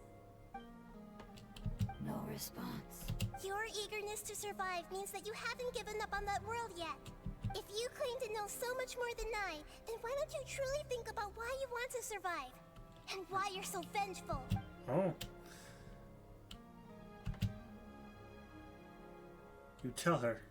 No response. Your eagerness to survive means that you haven't given up on that world yet. If you claim to know so much more than I, then why don't you truly think about why you want to survive? And why you're so vengeful? Oh. You tell her.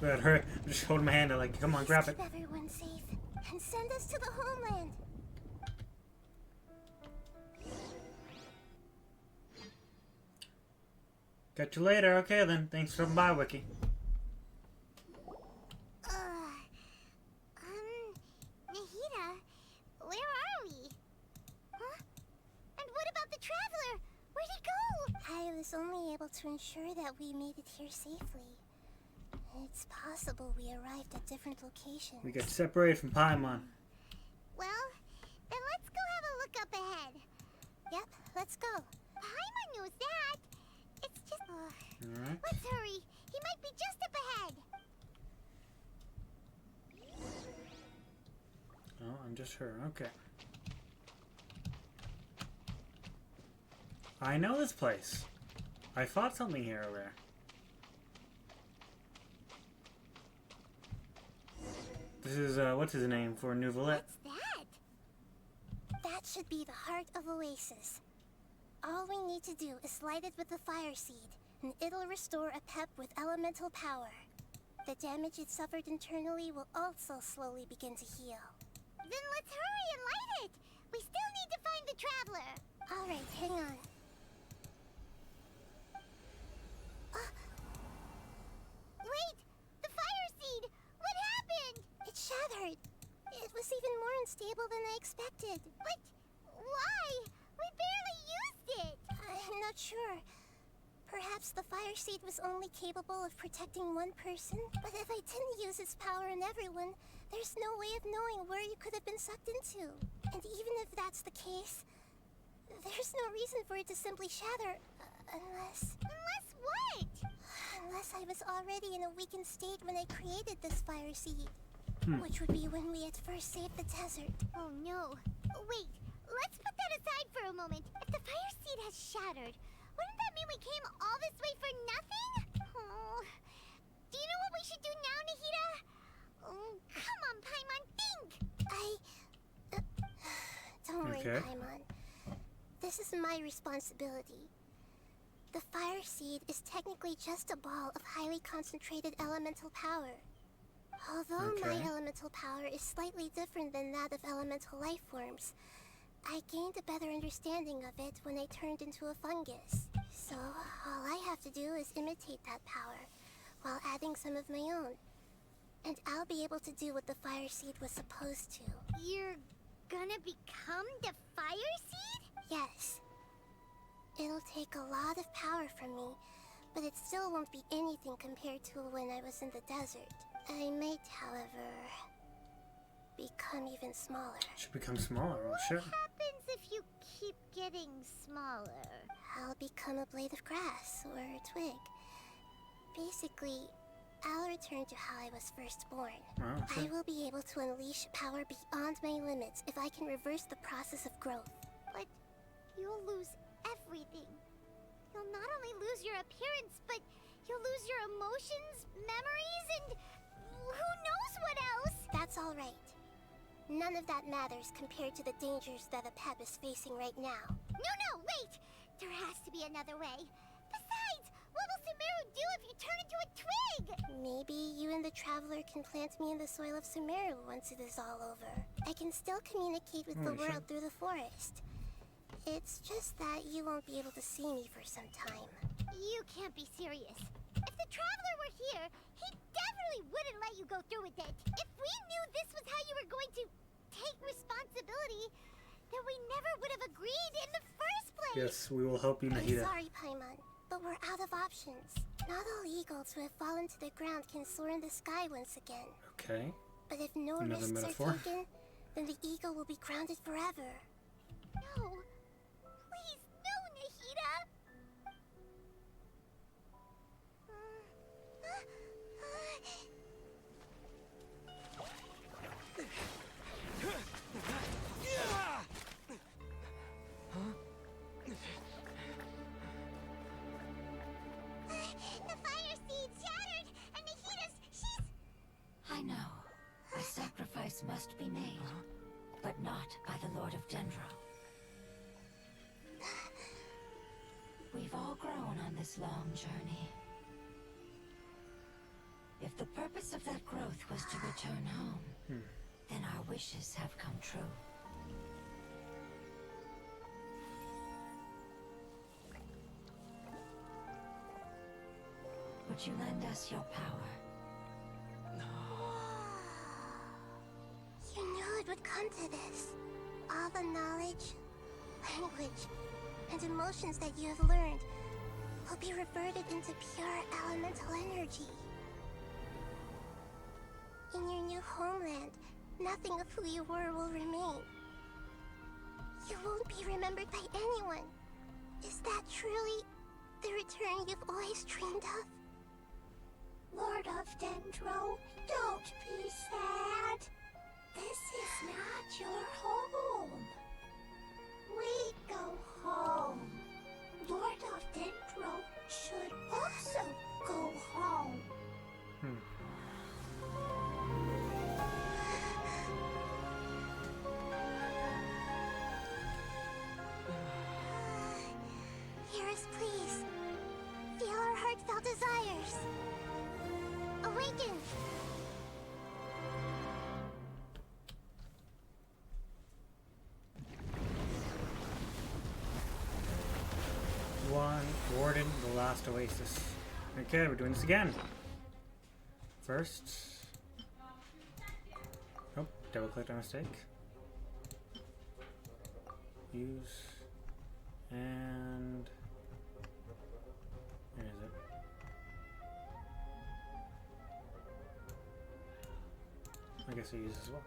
But her just hold my hand and like, come on, grab it. Keep everyone safe and send us to the homeland. Catch you later. Okay then. Thanks for coming by, Wiki. Nahida, where are we? Huh? And what about the traveler? Where'd he go? I was only able to ensure that we made it here safely. It's possible we arrived at different locations. We got separated from Paimon. Well, then let's go have a look up ahead. Yep, let's go. Paimon knows that. It's just... Alright. Let's hurry. He might be just up ahead. Oh, I'm just her. Okay. I know this place. I fought something here earlier. This is, what's his name for Nouvelette? What's that? That should be the heart of Oasis. All we need to do is light it with the fire seed, and it'll restore a pep with elemental power. The damage it suffered internally will also slowly begin to heal. Then let's hurry and light it! We still need to find the Traveler! Alright, hang on. Wait! The fire seed! What happened? It shattered. It was even more unstable than I expected. But why? We barely used it! I'm not sure. Perhaps the fire seed was only capable of protecting one person, but if I didn't use its power on everyone, there's no way of knowing where you could have been sucked into. And even if that's the case, there's no reason for it to simply shatter, unless... Unless what? Unless I was already in a weakened state when I created this fire seed. Which would be when we at first saved the desert. Oh no. Wait, let's put that aside for a moment. If the fire seed has shattered, wouldn't that mean we came all this way for nothing? Oh. Do you know what we should do now, Nahida? Oh, come on, Paimon, think! Don't worry, Okay. Paimon. This is my responsibility. The fire seed is technically just a ball of highly concentrated elemental power. Although my Okay. elemental power is slightly different than that of elemental life forms, I gained a better understanding of it when I turned into a fungus. So, all I have to do is imitate that power, while adding some of my own. And I'll be able to do what the fire seed was supposed to. You're gonna become the fire seed? Yes. It'll take a lot of power from me, but it still won't be anything compared to when I was in the desert. I might, however, become even smaller. Should become smaller. Well, sure. What happens if you keep getting smaller? I'll become a blade of grass or a twig. Basically, I'll return to how I was first born. Oh, I okay. will be able to unleash power beyond my limits if I can reverse the process of growth. But you'll lose everything. You'll not only lose your appearance, but you'll lose your emotions, memories, and who knows what else? That's all right. None of that matters compared to the dangers that a Pep is facing right now. No, wait! There has to be another way. Besides, what will Sumeru do if you turn into a twig? Maybe you and the Traveler can plant me in the soil of Sumeru once it is all over. I can still communicate with the Holy world shit. through the forest. It's just that you won't be able to see me for some time. You can't be serious. If the Traveler were here, he definitely wouldn't let you go through with it. If we knew this was how you were going to take responsibility, then we never would have agreed in the first place. Yes, we will help you, I'm Nahida. sorry, Paimon, but we're out of options. Not all eagles who have fallen to the ground can soar in the sky once again. Okay. But if no Another risks metaphor. are taken, then the eagle will be grounded forever. No. Please, no, Nahida. The fire seed shattered, and she's... I know. A sacrifice must be made, but not by the Lord of Dendro. We've all grown on this long journey. If the purpose of that growth was to return home, then our wishes have come true. Would you lend us your power? You knew it would come to this. All the knowledge, language, and emotions that you have learned will be reverted into pure elemental energy. In your new homeland, nothing of who you were will remain. You won't be remembered by anyone. Is that truly the return you've always dreamed of? Lord of Dendro, don't be sad. This is not your home. We go home. Lord of Dendro should also go home. Eris, please. Feel our heartfelt desires. Awaken! One, Warden, the last oasis. Okay, we're doing this again. First... Oh, double clicked on mistake. Use... And... Where is it? I guess I use as well.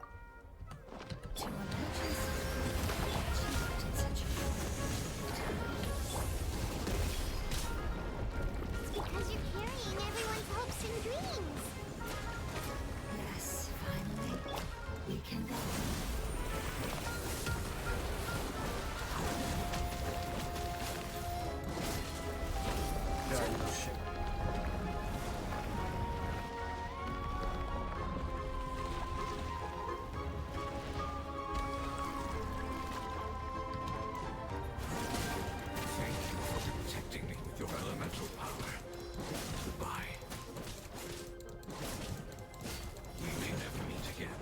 It's because you're carrying everyone's hopes and dreams. Yes, finally. We can go. Oh, shit. Thank you for protecting me with your elemental power. Goodbye. We may never meet again.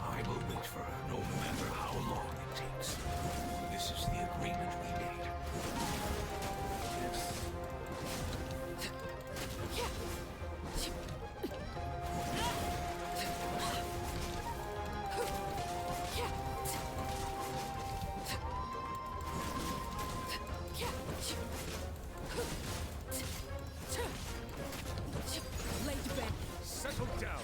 I will wait for her no matter how long it takes. This is the agreement we made. Lay to bed. Settle down.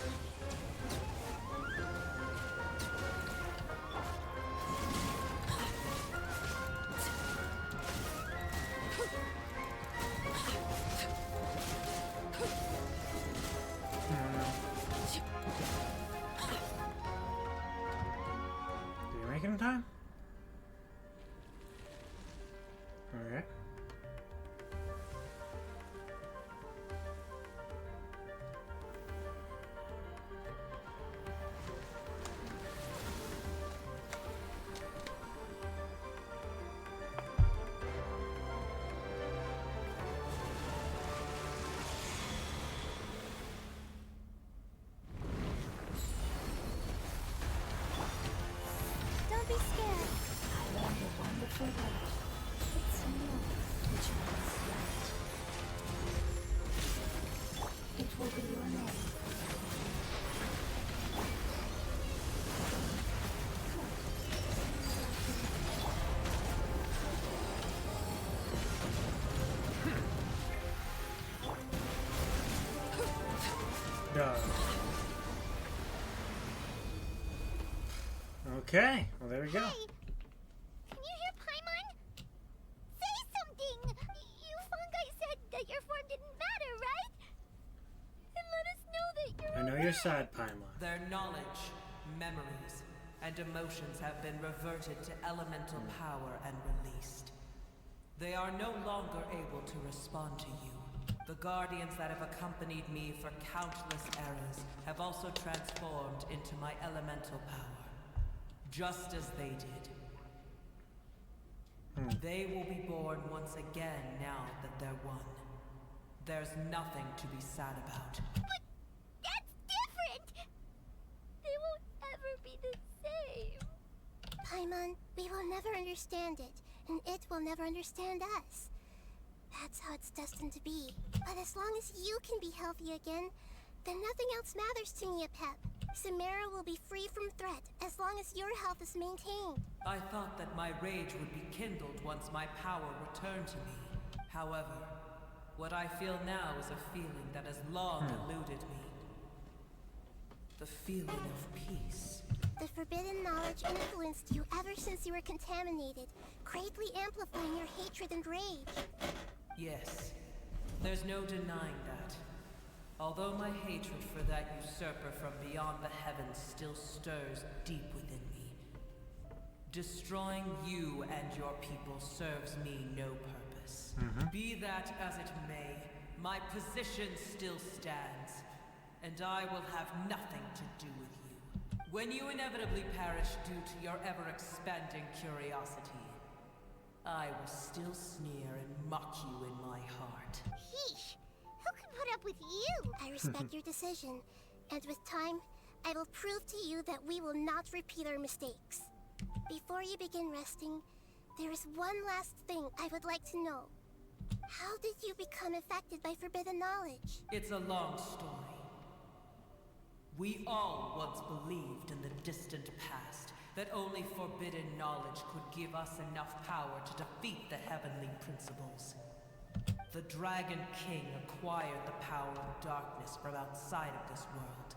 Did you make it in time? Okay. Don't be scared. I learned a wonderful word. It's new, which means light. It will be your name. Duh. Okay, well there we go. Hey! Can you hear Paimon? Say something! You fungi said that your form didn't matter, right? And let us know that you're I know you're sad, Paimon. Their knowledge, memories, and emotions have been reverted to elemental power and released. They are no longer able to respond to you. The guardians that have accompanied me for countless eras have also transformed into my elemental power, just as they did. They will be born once again now that they're one. There's nothing to be sad about. But that's different! They won't ever be the same. Paimon, we will never understand it, and it will never understand us. That's how it's destined to be. But as long as you can be healthy again, then nothing else matters to Neopep. Samara will be free from threat as long as your health is maintained. I thought that my rage would be kindled once my power returned to me. However, what I feel now is a feeling that has long eluded me. The feeling of peace. The forbidden knowledge influenced you ever since you were contaminated, greatly amplifying your hatred and rage. Yes, there's no denying that. Although my hatred for that usurper from beyond the heavens still stirs deep within me. Destroying you and your people serves me no purpose. Be that as it may, my position still stands, and I will have nothing to do with you. When you inevitably perish due to your ever-expanding curiosity, I will still sneer and mock you in my heart. Yeesh. Who can put up with you? I respect your decision, and with time, I will prove to you that we will not repeat our mistakes. Before you begin resting, there is one last thing I would like to know. How did you become affected by forbidden knowledge? It's a long story. We all once believed in the distant past that only forbidden knowledge could give us enough power to defeat the heavenly principles. The Dragon King acquired the power of darkness from outside of this world,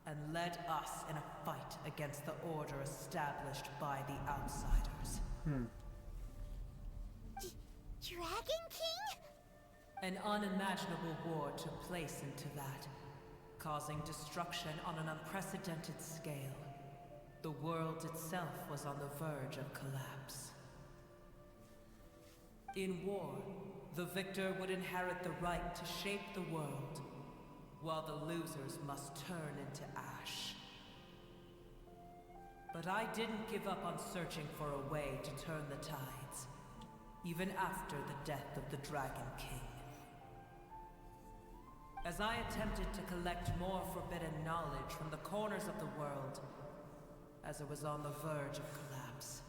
and led us in a fight against the order established by the outsiders. Dragon King? An unimaginable war took place into that, causing destruction on an unprecedented scale. The world itself was on the verge of collapse. In war, the victor would inherit the right to shape the world, while the losers must turn into ash. But I didn't give up on searching for a way to turn the tides, even after the death of the Dragon King. As I attempted to collect more forbidden knowledge from the corners of the world, as it was on the verge of collapse,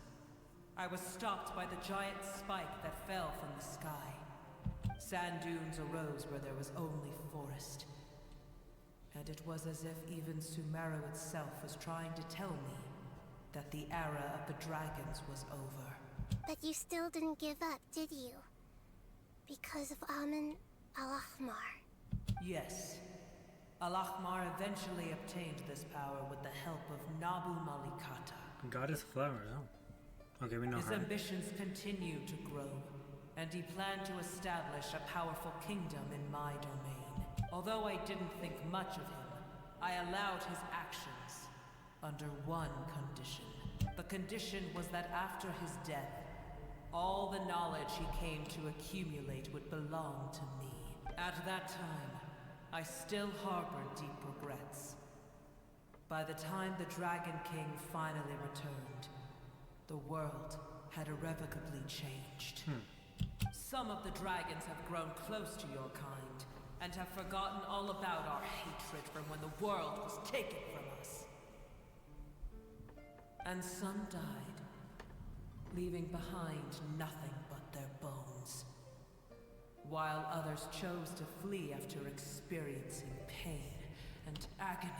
I was stopped by the giant spike that fell from the sky. Sand dunes arose where there was only forest. And it was as if even Sumeru itself was trying to tell me that the era of the dragons was over. But you still didn't give up, did you? Because of Amun Al-Ahmar. Yes. Al-Ahmar eventually obtained this power with the help of Nabu Malikata. Goddess Flower, oh. Okay, we know His her. ambitions continued to grow, and he planned to establish a powerful kingdom in my domain. Although I didn't think much of him, I allowed his actions under one condition. The condition was that after his death, all the knowledge he came to accumulate would belong to me. At that time, I still harbored deep regrets. By the time the Dragon King finally returned, the world had irrevocably changed. Some of the dragons have grown close to your kind, and have forgotten all about our hatred from when the world was taken from us. And some died, leaving behind nothing but their bones, while others chose to flee after experiencing pain and agony.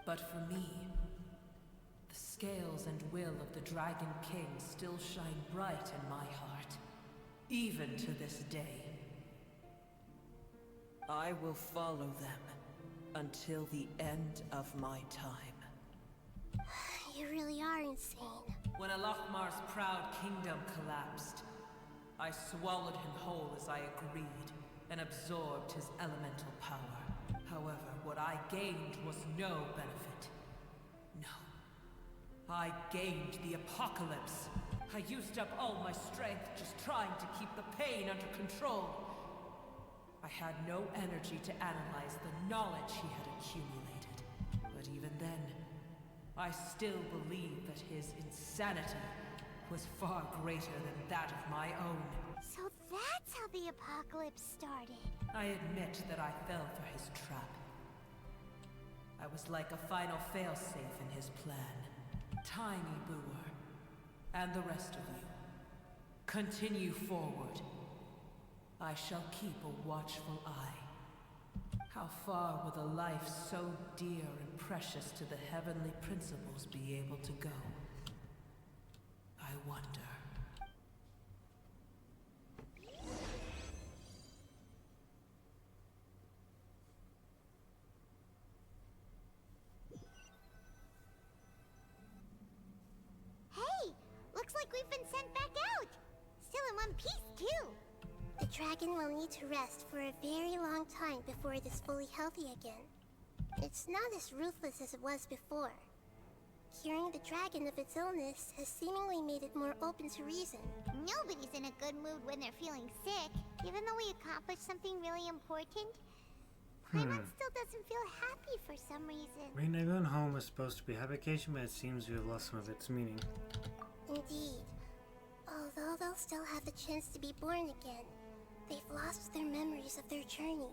But for me, the scales and will of the Dragon King still shine bright in my heart, even to this day. I will follow them until the end of my time. You really are insane. When Al-Ahmar's proud kingdom collapsed, I swallowed him whole as I agreed, and absorbed his elemental power. However, what I gained was no benefit. No. I gained the apocalypse. I used up all my strength just trying to keep the pain under control. I had no energy to analyze the knowledge he had accumulated. But even then, I still believed that his insanity was far greater than that of my own. So that's how the apocalypse started. I admit that I fell for his trap. I was like a final failsafe in his plan. Tiny Booer, and the rest of you, continue forward. I shall keep a watchful eye. How far will a life so dear and precious to the heavenly principles be able to go? I wonder. Hey! Looks like we've been sent back out! Still in one piece, too! The dragon will need to rest for a very long time before it is fully healthy again. It's not as ruthless as it was before. Curing the dragon of its illness has seemingly made it more open to reason. Nobody's in a good mood when they're feeling sick. Even though we accomplished something really important, Paimon still doesn't feel happy for some reason. Reneging home is supposed to be a habitation, but it seems we have lost some of its meaning. Indeed. Although they'll still have the chance to be born again, they've lost their memories of their journey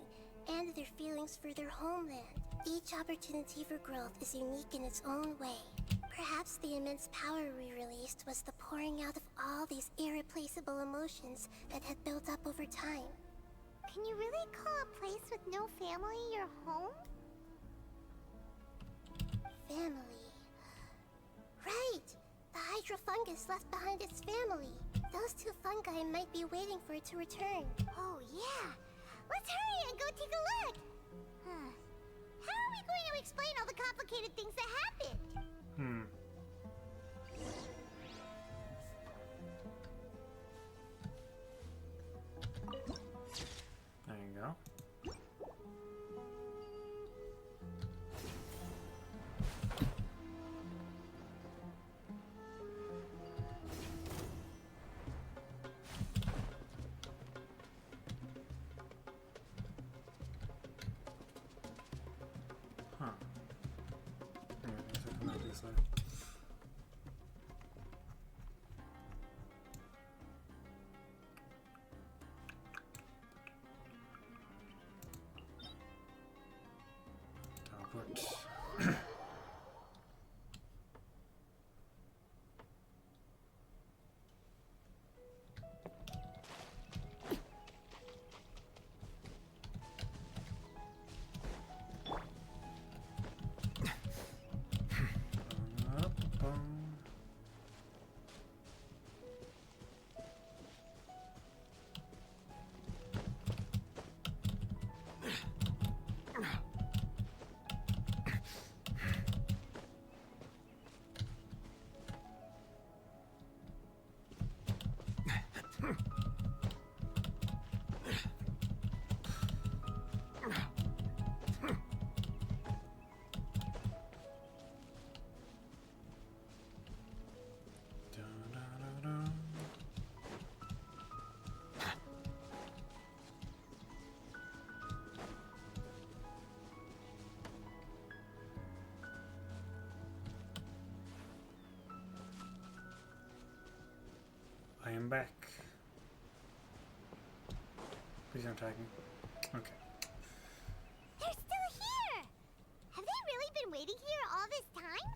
and their feelings for their homeland. Each opportunity for growth is unique in its own way. Perhaps the immense power we released was the pouring out of all these irreplaceable emotions that had built up over time. Can you really call a place with no family your home? Family. Right! The Hydra fungus left behind its family. Those two fungi might be waiting for it to return. Oh yeah! Let's hurry and go take a look! How are we going to explain all the complicated things that happened? There you go. Huh. I guess I come out this way. Teleport. I am back. Please don't attack me. Okay. They're still here! Have they really been waiting here all this time?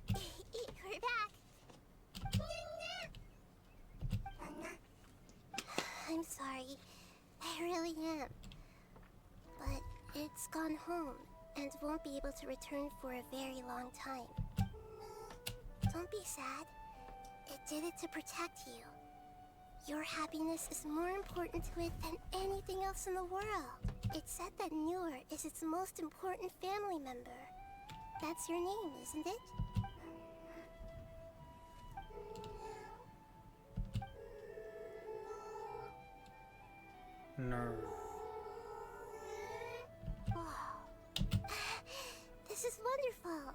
We're back. I'm sorry. I really am. But it's gone home and won't be able to return for a very long time. Don't be sad. It did it to protect you. Your happiness is more important to it than anything else in the world. It's said that Newer is its most important family member. That's your name, isn't it? No. Wow. This is wonderful.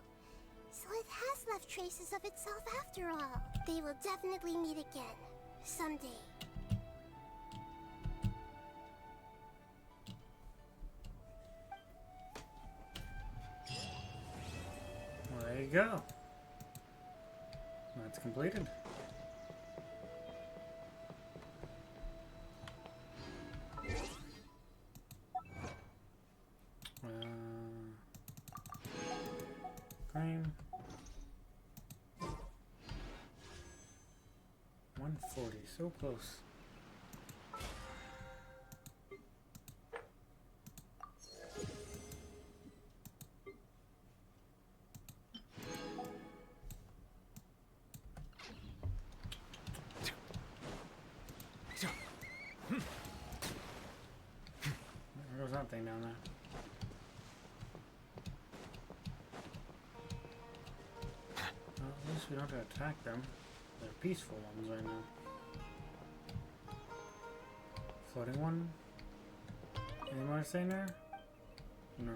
So it has left traces of itself after all. They will definitely meet again. Someday. Well, there you go. That's completed. Claim. 140, so close. There goes that thing down there. Well, at least we don't have to attack them. They're peaceful ones right now. Floating one? Any more to say there? No.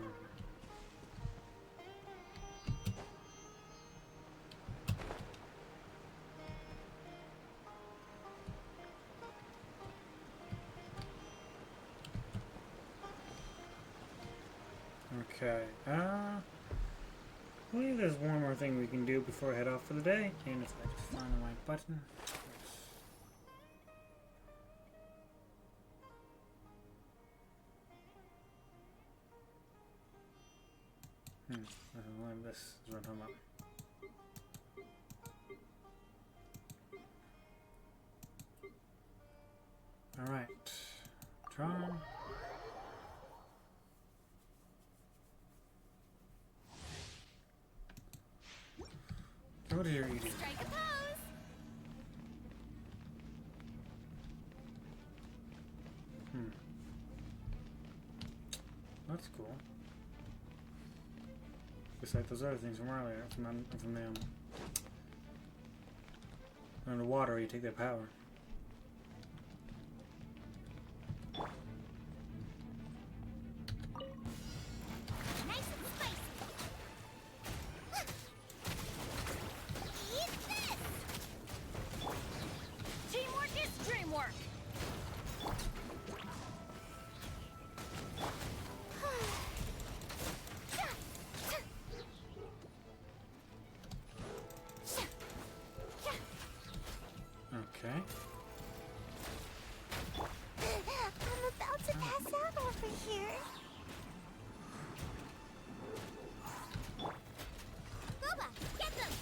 Okay, I believe there's one more thing we can do before I head off for the day, and if I just find the right button. This is what I'm talking about. Alright. Charm. What are you eating? Strike a pose. That's cool. Just like those other things from earlier, from them. Underwater, you take their power. Nice and spicy. Eat this. Teamwork is dreamwork. Okay. I'm about to pass out over here. Boba, get them.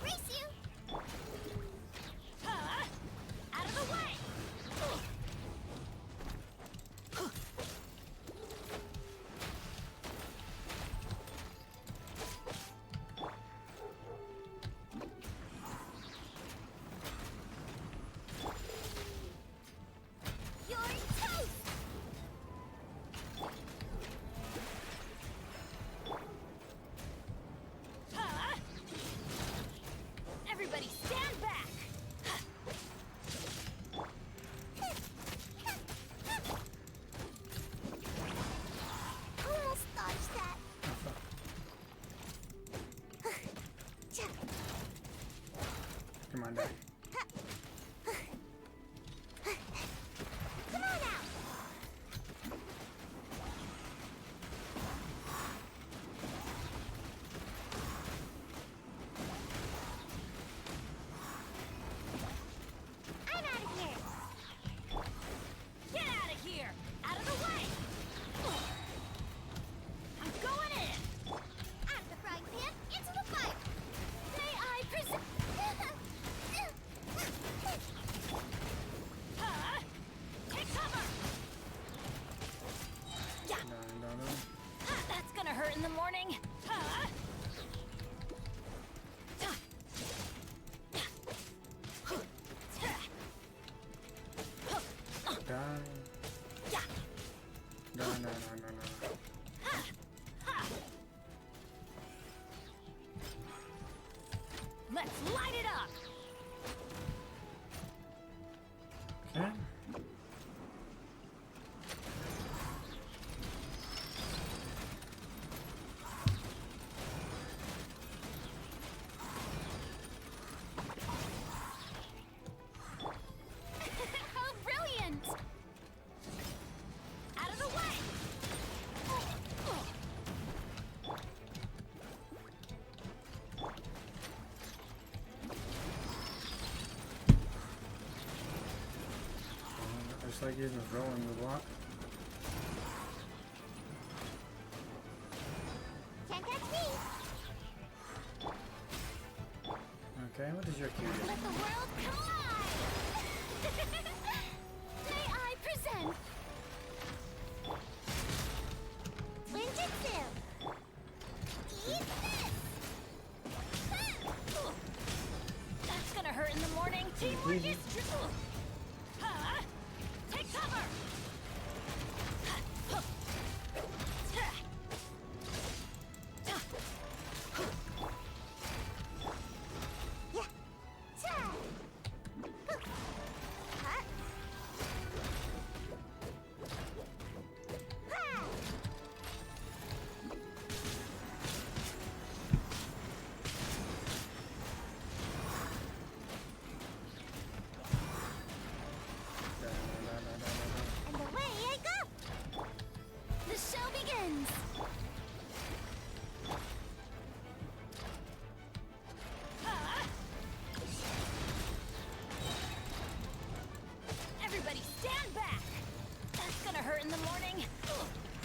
Race you. Out of the way. You're toast. Everybody stand back. Almost dodged that. Come on, Dad. Come on out. I'm out of here. Get out of here. Out of the way. I'm going in. Out of the frying pan, into the fire. May I present? Take cover. Yeah. No. That's gonna hurt in the morning. Die. Yeah. No. Let's light it up. Okay. How brilliant! Out of the way! It's like you're just rolling the block. Can't catch me! Okay, what is your cue? Let the world collide! May I present? Ninjutsu! Eat this! That's gonna hurt in the morning. Teamwork is true! Take cover!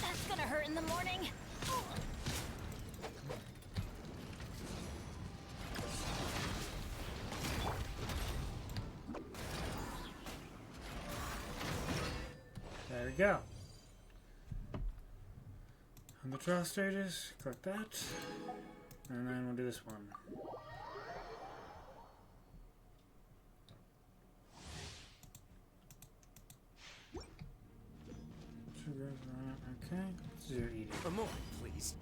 That's gonna hurt in the morning. There we go. On the trial stages, click that. And then we'll do this one. Okay, this is your eating. A moment, please.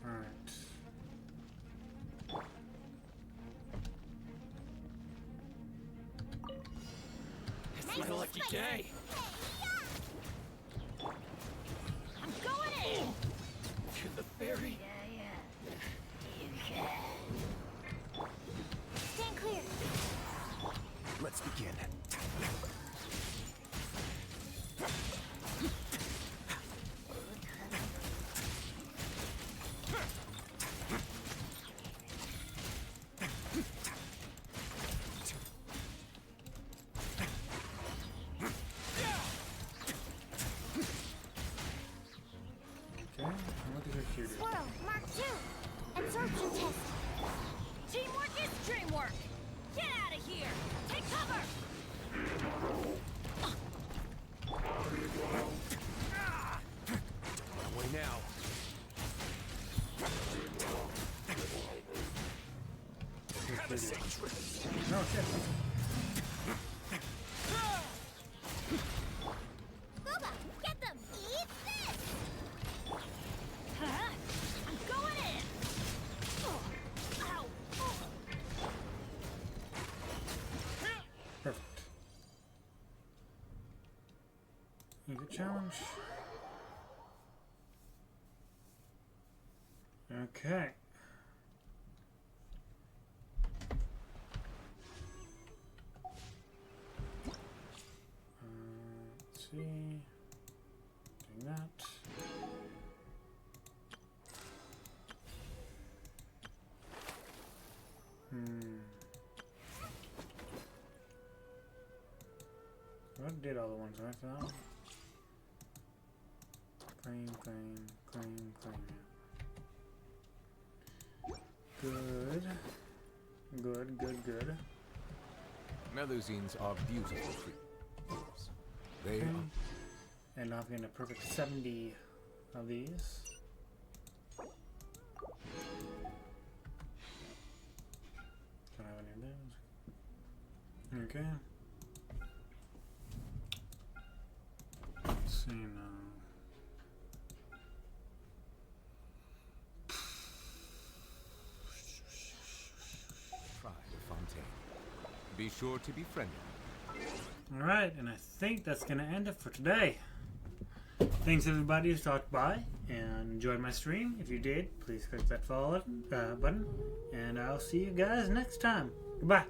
Alright. It's my lucky day. I'm going in. To the ferry. Stand clear. Let's begin. Okay, and what is your shooter? Swirl, Mark 2. Absorption test. Teamwork is dreamwork. Get out of here. Take cover. Away now. Have a safe trip. No, shit. Booba, get them! Eat this! Huh? I'm going in. Ow. Perfect. Easy challenge. Okay. Let's see. Doing that. What did all the ones I found? Claim, claim, claim, claim. Good. Good, good, good. Melusines are beautiful creatures. They Okay. are... And I'm getting a perfect 70 of these. Don't have any of those. Okay. Let's see now. Try the fontaine. Be sure to be friendly. Alright, and I think that's going to end it for today. Thanks everybody who stopped by and enjoyed my stream. If you did, please click that follow button. And I'll see you guys next time. Goodbye.